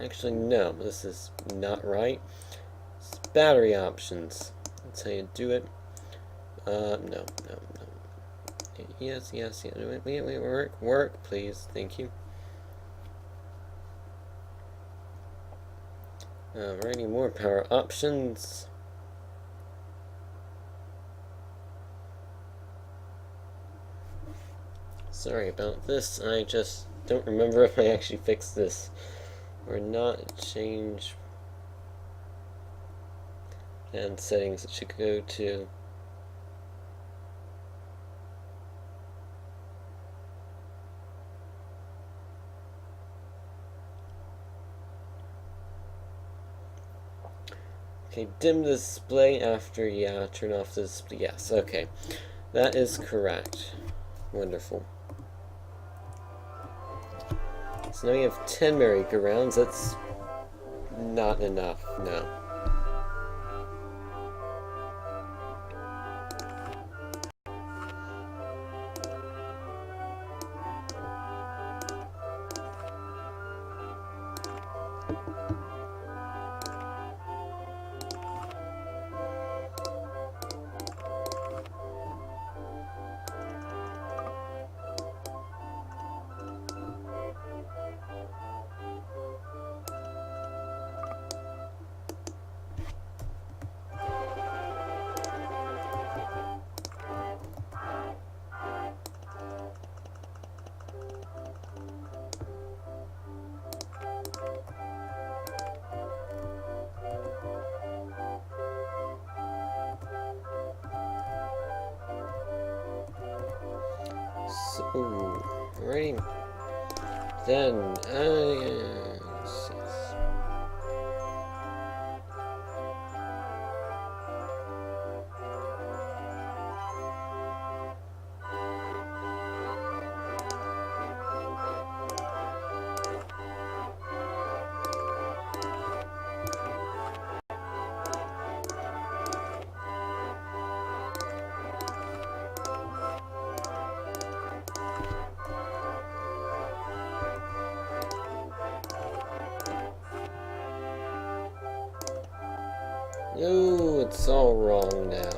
Actually, no, this is not right. It's battery options. That's how you do it. No. Yes. Wait, work, please. Thank you. Alrighty, more power options. Sorry about this, I just don't remember if I actually fixed this or not. Change and settings, it should go to Okay, dim the display after, yeah, turn off the display. Yes, okay. That is correct. Wonderful. So now we have 10 merry-go-rounds. That's not enough, no. So, alrighty. Then, yes. No, it's all wrong now.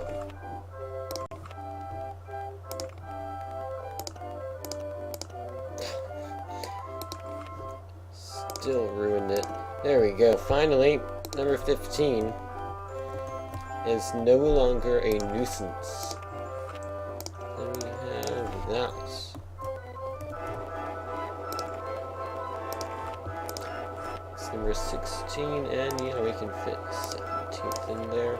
Still ruined it. There we go. Finally, number 15 is no longer a nuisance. Then we have that. It's number 16, and yeah, we can fit 17th in there.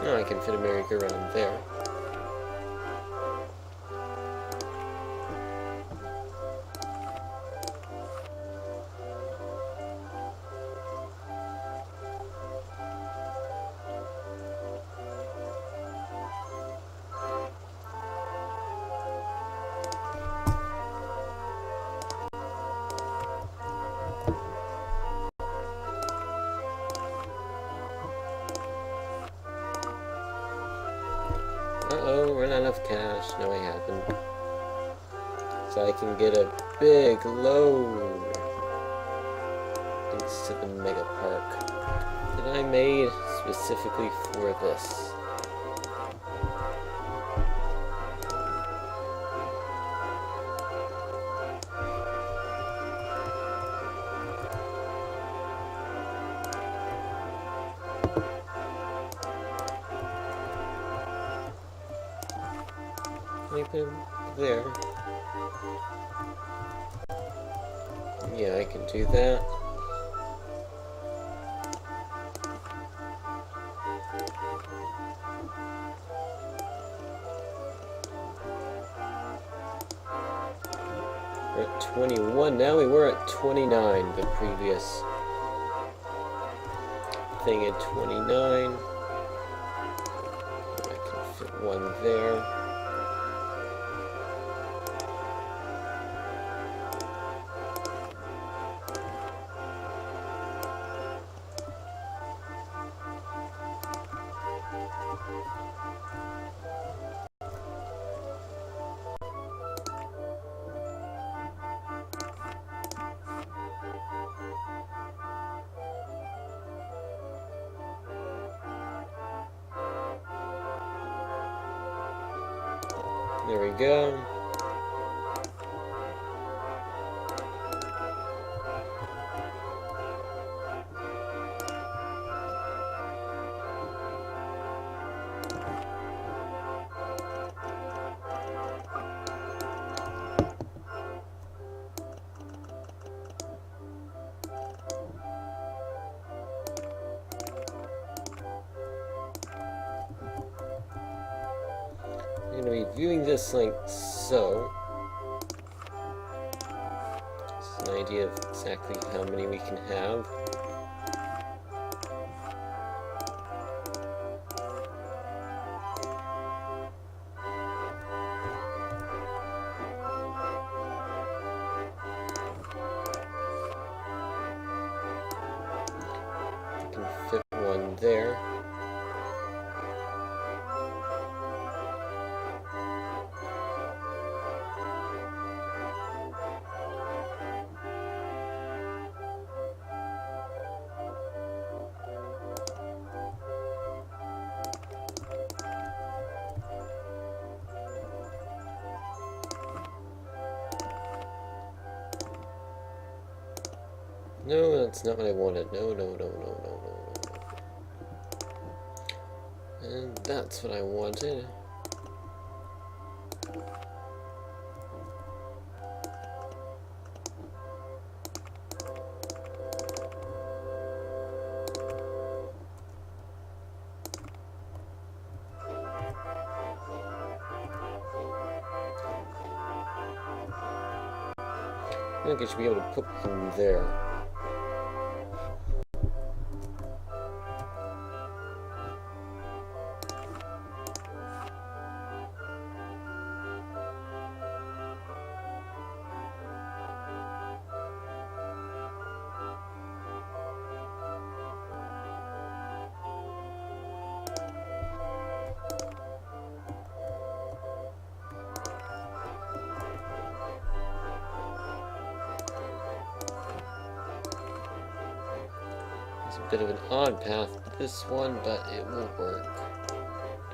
Now I can fit a merry-go-round there. Uh-oh, run out of cash. No, I haven't. So I can get a big load. Thanks to the Mega Park that I made specifically for this. Let me put him there. Yeah, I can do that. We're at 21 now. We were at 29 the previous thing at 29. I can fit one there. There we go. viewing this like so, it's an idea of exactly how many we can have. We can fit one there. No, that's not what I wanted. No, no, no, no, no, no, no. And that's what I wanted. I think I should be able to put them there. It's a bit of an odd path, this one, but it will work.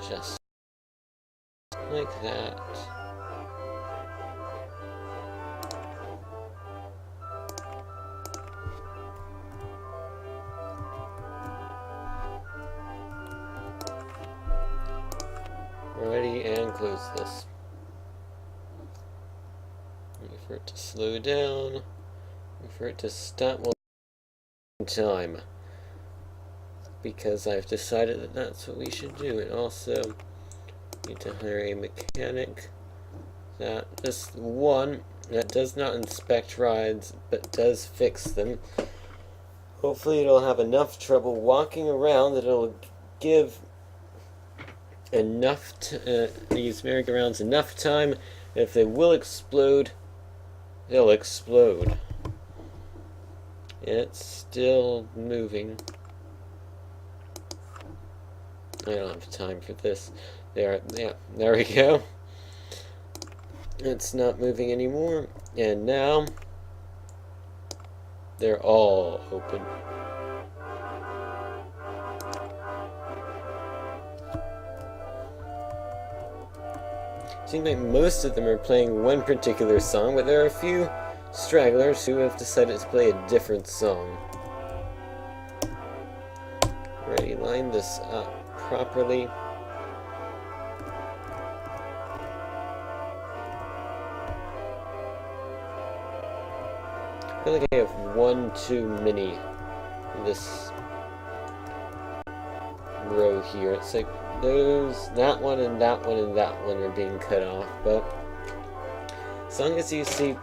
Just like that. Ready, and close this. Wait for it to slow down. Wait for it to stop one time. Because I've decided that that's what we should do. And also need to hire a mechanic that just one that does not inspect rides but does fix them. Hopefully it'll have enough trouble walking around that it'll give enough these merry-go-rounds enough time. If they will explode, they'll explode. It's still moving. I don't have time for this. Yeah, there we go. It's not moving anymore. And now, they're all open. Seems like most of them are playing one particular song, but there are a few stragglers who have decided to play a different song. Ready, line this up properly. I feel like I have one too many in this row here. It's like that one and that one and that one are being cut off, but as long as you see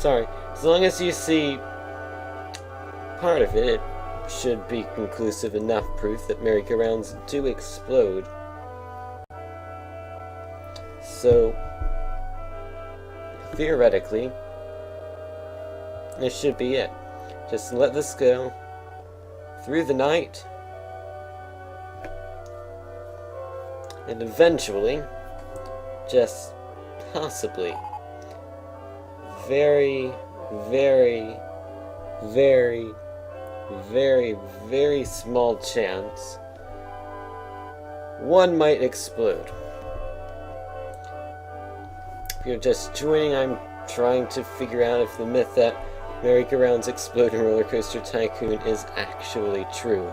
as long as you see part of it, it should be conclusive enough proof that merry-go-rounds do explode. So, theoretically, this should be it. Just let this go through the night, and eventually, just possibly, very, very, very, very, very small chance, one might explode. If you're just joining, I'm trying to figure out if the myth that merry-go-rounds explode in RollerCoaster Tycoon is actually true.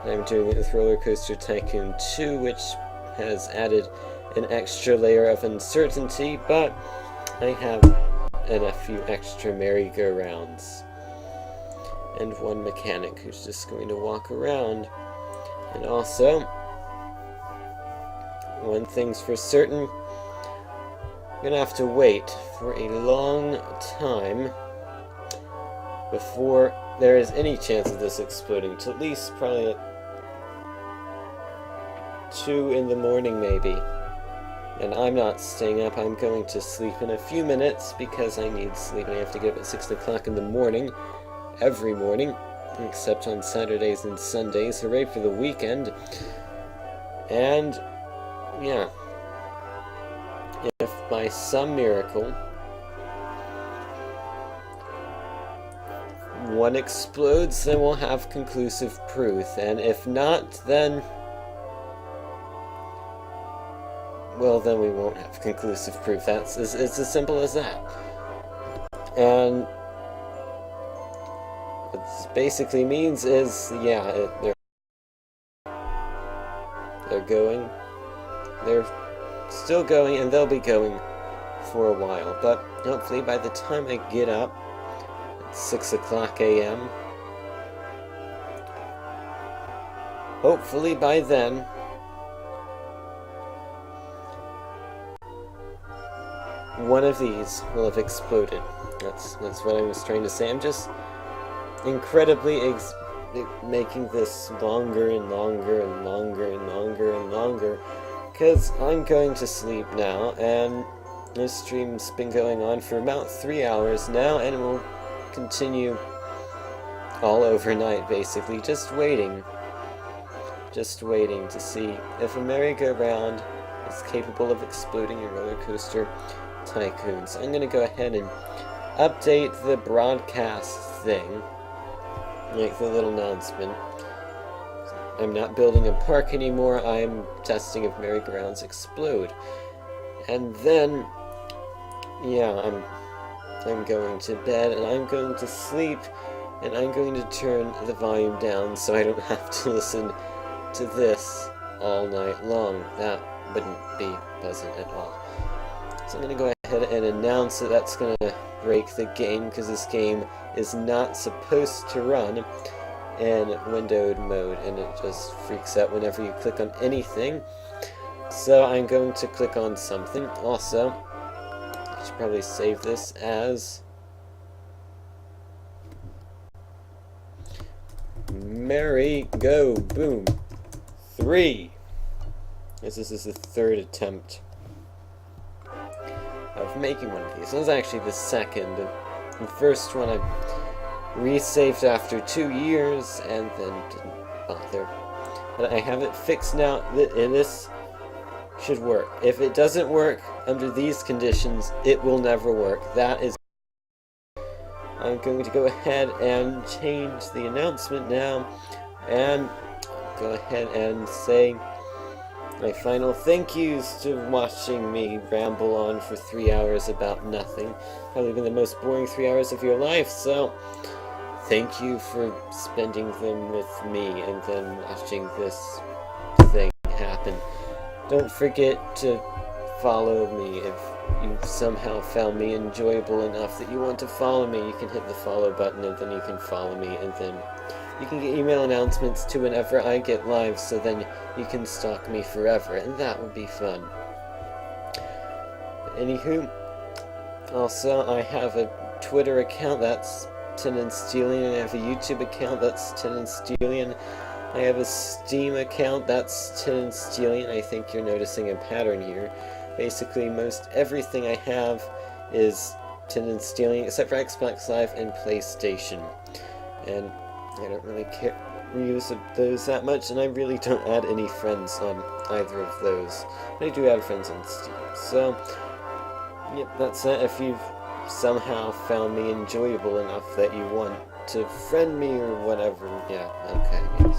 And I'm doing it with RollerCoaster Tycoon 2, which has added an extra layer of uncertainty, but I have and a few extra merry-go-rounds. And one mechanic who's just going to walk around. And also, one thing's for certain, I'm gonna have to wait for a long time before there is any chance of this exploding, till at least probably at 2 in the morning maybe. And I'm not staying up, I'm going to sleep in a few minutes because I need sleep and I have to get up at 6 o'clock in the morning, every morning, except on Saturdays and Sundays. Hooray for the weekend. And yeah, if by some miracle one explodes, then we'll have conclusive proof, and if not, then well, then we won't have conclusive proof. It's as simple as that. And what this basically means is, yeah, they're still going, and they'll be going for a while, but hopefully by the time I get up at 6 o'clock a.m., hopefully by then one of these will have exploded. That's what I was trying to say. I'm just incredibly making this longer and longer and longer and longer and longer, because I'm going to sleep now, and this stream's been going on for about 3 hours now, and it will continue all overnight, basically, just waiting to see if a merry-go-round is capable of exploding a roller coaster Tycoon. So I'm going to go ahead and update the broadcast thing, like the little announcement. I'm not building a park anymore, I'm testing if merry-go-rounds explode. And then, yeah, I'm going to bed, and I'm going to sleep, and I'm going to turn the volume down so I don't have to listen to this all night long. That wouldn't be pleasant at all. So I'm going to go ahead and announce that that's going to break the game, because this game is not supposed to run in windowed mode, and it just freaks out whenever you click on anything. So I'm going to click on something. Also, I should probably save this as Merry Go Boom 3, as this is the third attempt of making one of these. This is actually the second. The first one I resaved after 2 years and then didn't bother. But I have it fixed now, and this should work. If it doesn't work under these conditions, it will never work. That is. I'm going to go ahead and change the announcement now, and go ahead and say my final thank yous to watching me ramble on for 3 hours about nothing. Probably been the most boring 3 hours of your life, so thank you for spending them with me and then watching this thing happen. Don't forget to follow me. If you somehow found me enjoyable enough that you want to follow me, you can hit the follow button, and then you can follow me, and then you can get email announcements to whenever I get live, so then you can stalk me forever, and that would be fun. Anywho, also I have a Twitter account, that's Tin and Steelian, and I have a YouTube account, that's Tin and Steelian. I have a Steam account, that's Tin and Steelian. I think you're noticing a pattern here. Basically, most everything I have is Tin and Steelian, except for Xbox Live and PlayStation. And I don't really use those that much, and I really don't add any friends on either of those. But I do add friends on Steam. So, yep, that's it. If you've somehow found me enjoyable enough that you want to friend me or whatever, yeah, okay, yes,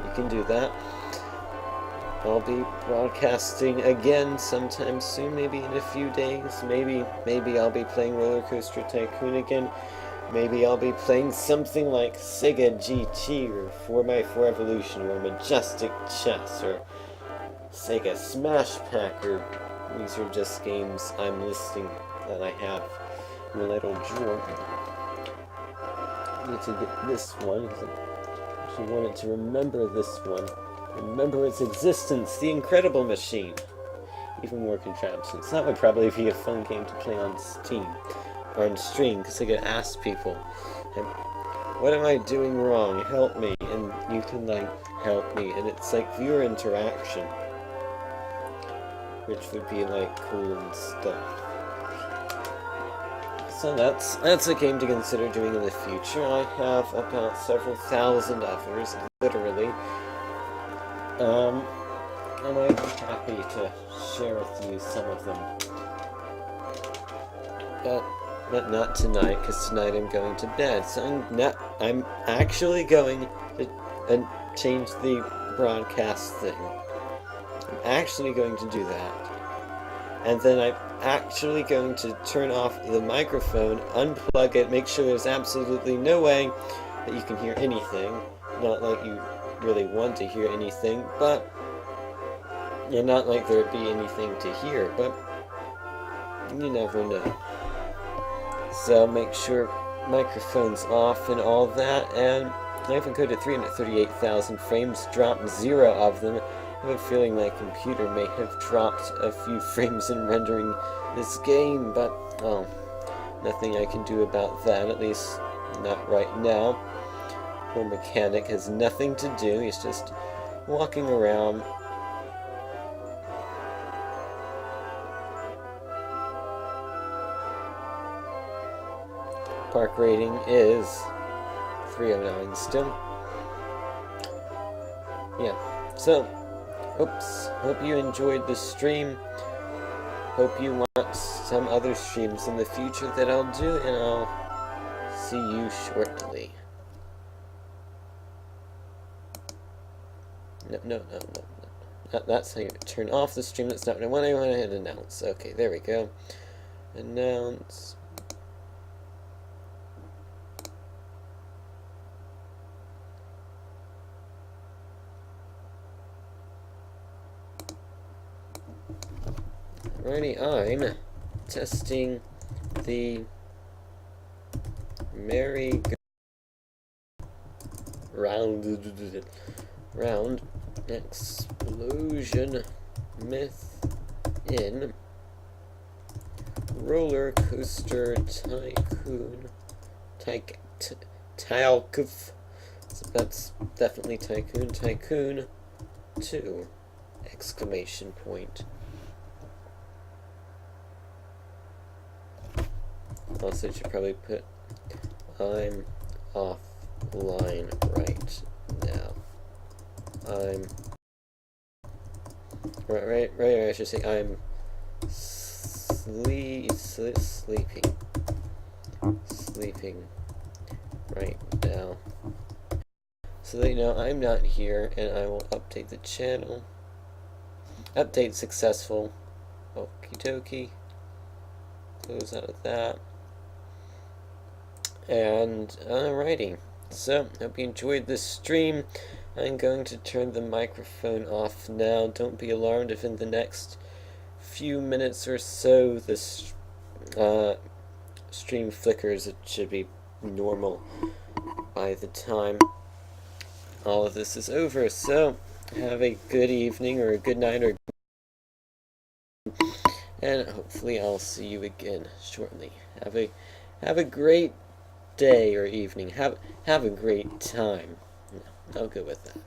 you can do that. I'll be broadcasting again sometime soon, maybe in a few days. Maybe I'll be playing RollerCoaster Tycoon again. Maybe I'll be playing something like Sega GT or 4x4 Evolution or Majestic Chess or Sega Smash Pack, or these are just games I'm listing that I have little drawer. I need to get this one because I actually wanted to remember this one. Remember its existence, the Incredible Machine. Even more contraptions. That would probably be a fun game to play on Steam or on stream because I could ask people, what am I doing wrong? Help me. And you can like help me, and it's like viewer interaction, which would be like cool and stuff. So that's a game to consider doing in the future. I have about several thousand others, literally. And I'd be happy to share with you some of them. But not tonight, because tonight I'm going to bed. So I'm actually going to change the broadcast thing. I'm actually going to do that. And then I'm actually going to turn off the microphone, unplug it, make sure there's absolutely no way that you can hear anything. Not like you really want to hear anything, but yeah, not like there'd be anything to hear, but you never know. So make sure microphone's off and all that, and I have encoded 338,000 frames, dropped 0 of them. I have a feeling my computer may have dropped a few frames in rendering this game, but, well, nothing I can do about that, at least not right now. Poor mechanic has nothing to do, he's just walking around. Park rating is 309 still. Yeah, so, hope you enjoyed the stream. Hope you want some other streams in the future that I'll do, and I'll see you shortly. No. That's how you turn off the stream. That's not what I want. I want to hit announce. Okay, there we go. Announce. Alrighty, I'm testing the round explosion myth in RollerCoaster Tycoon. Tycoon. So that's definitely Tycoon. Tycoon 2! Exclamation point. Also, should probably put I'm offline right now. I should say I'm sleeping right now. So they know I'm not here, and I will update the channel. Update successful. Okie dokie. Close out of that. And alrighty, so hope you enjoyed this stream. I'm going to turn the microphone off now. Don't be alarmed if in the next few minutes or so this stream flickers. It should be normal by the time all of this is over. So have a good evening or a good night, and hopefully I'll see you again shortly. Have a great day or evening. Have a great time. I'll go with that.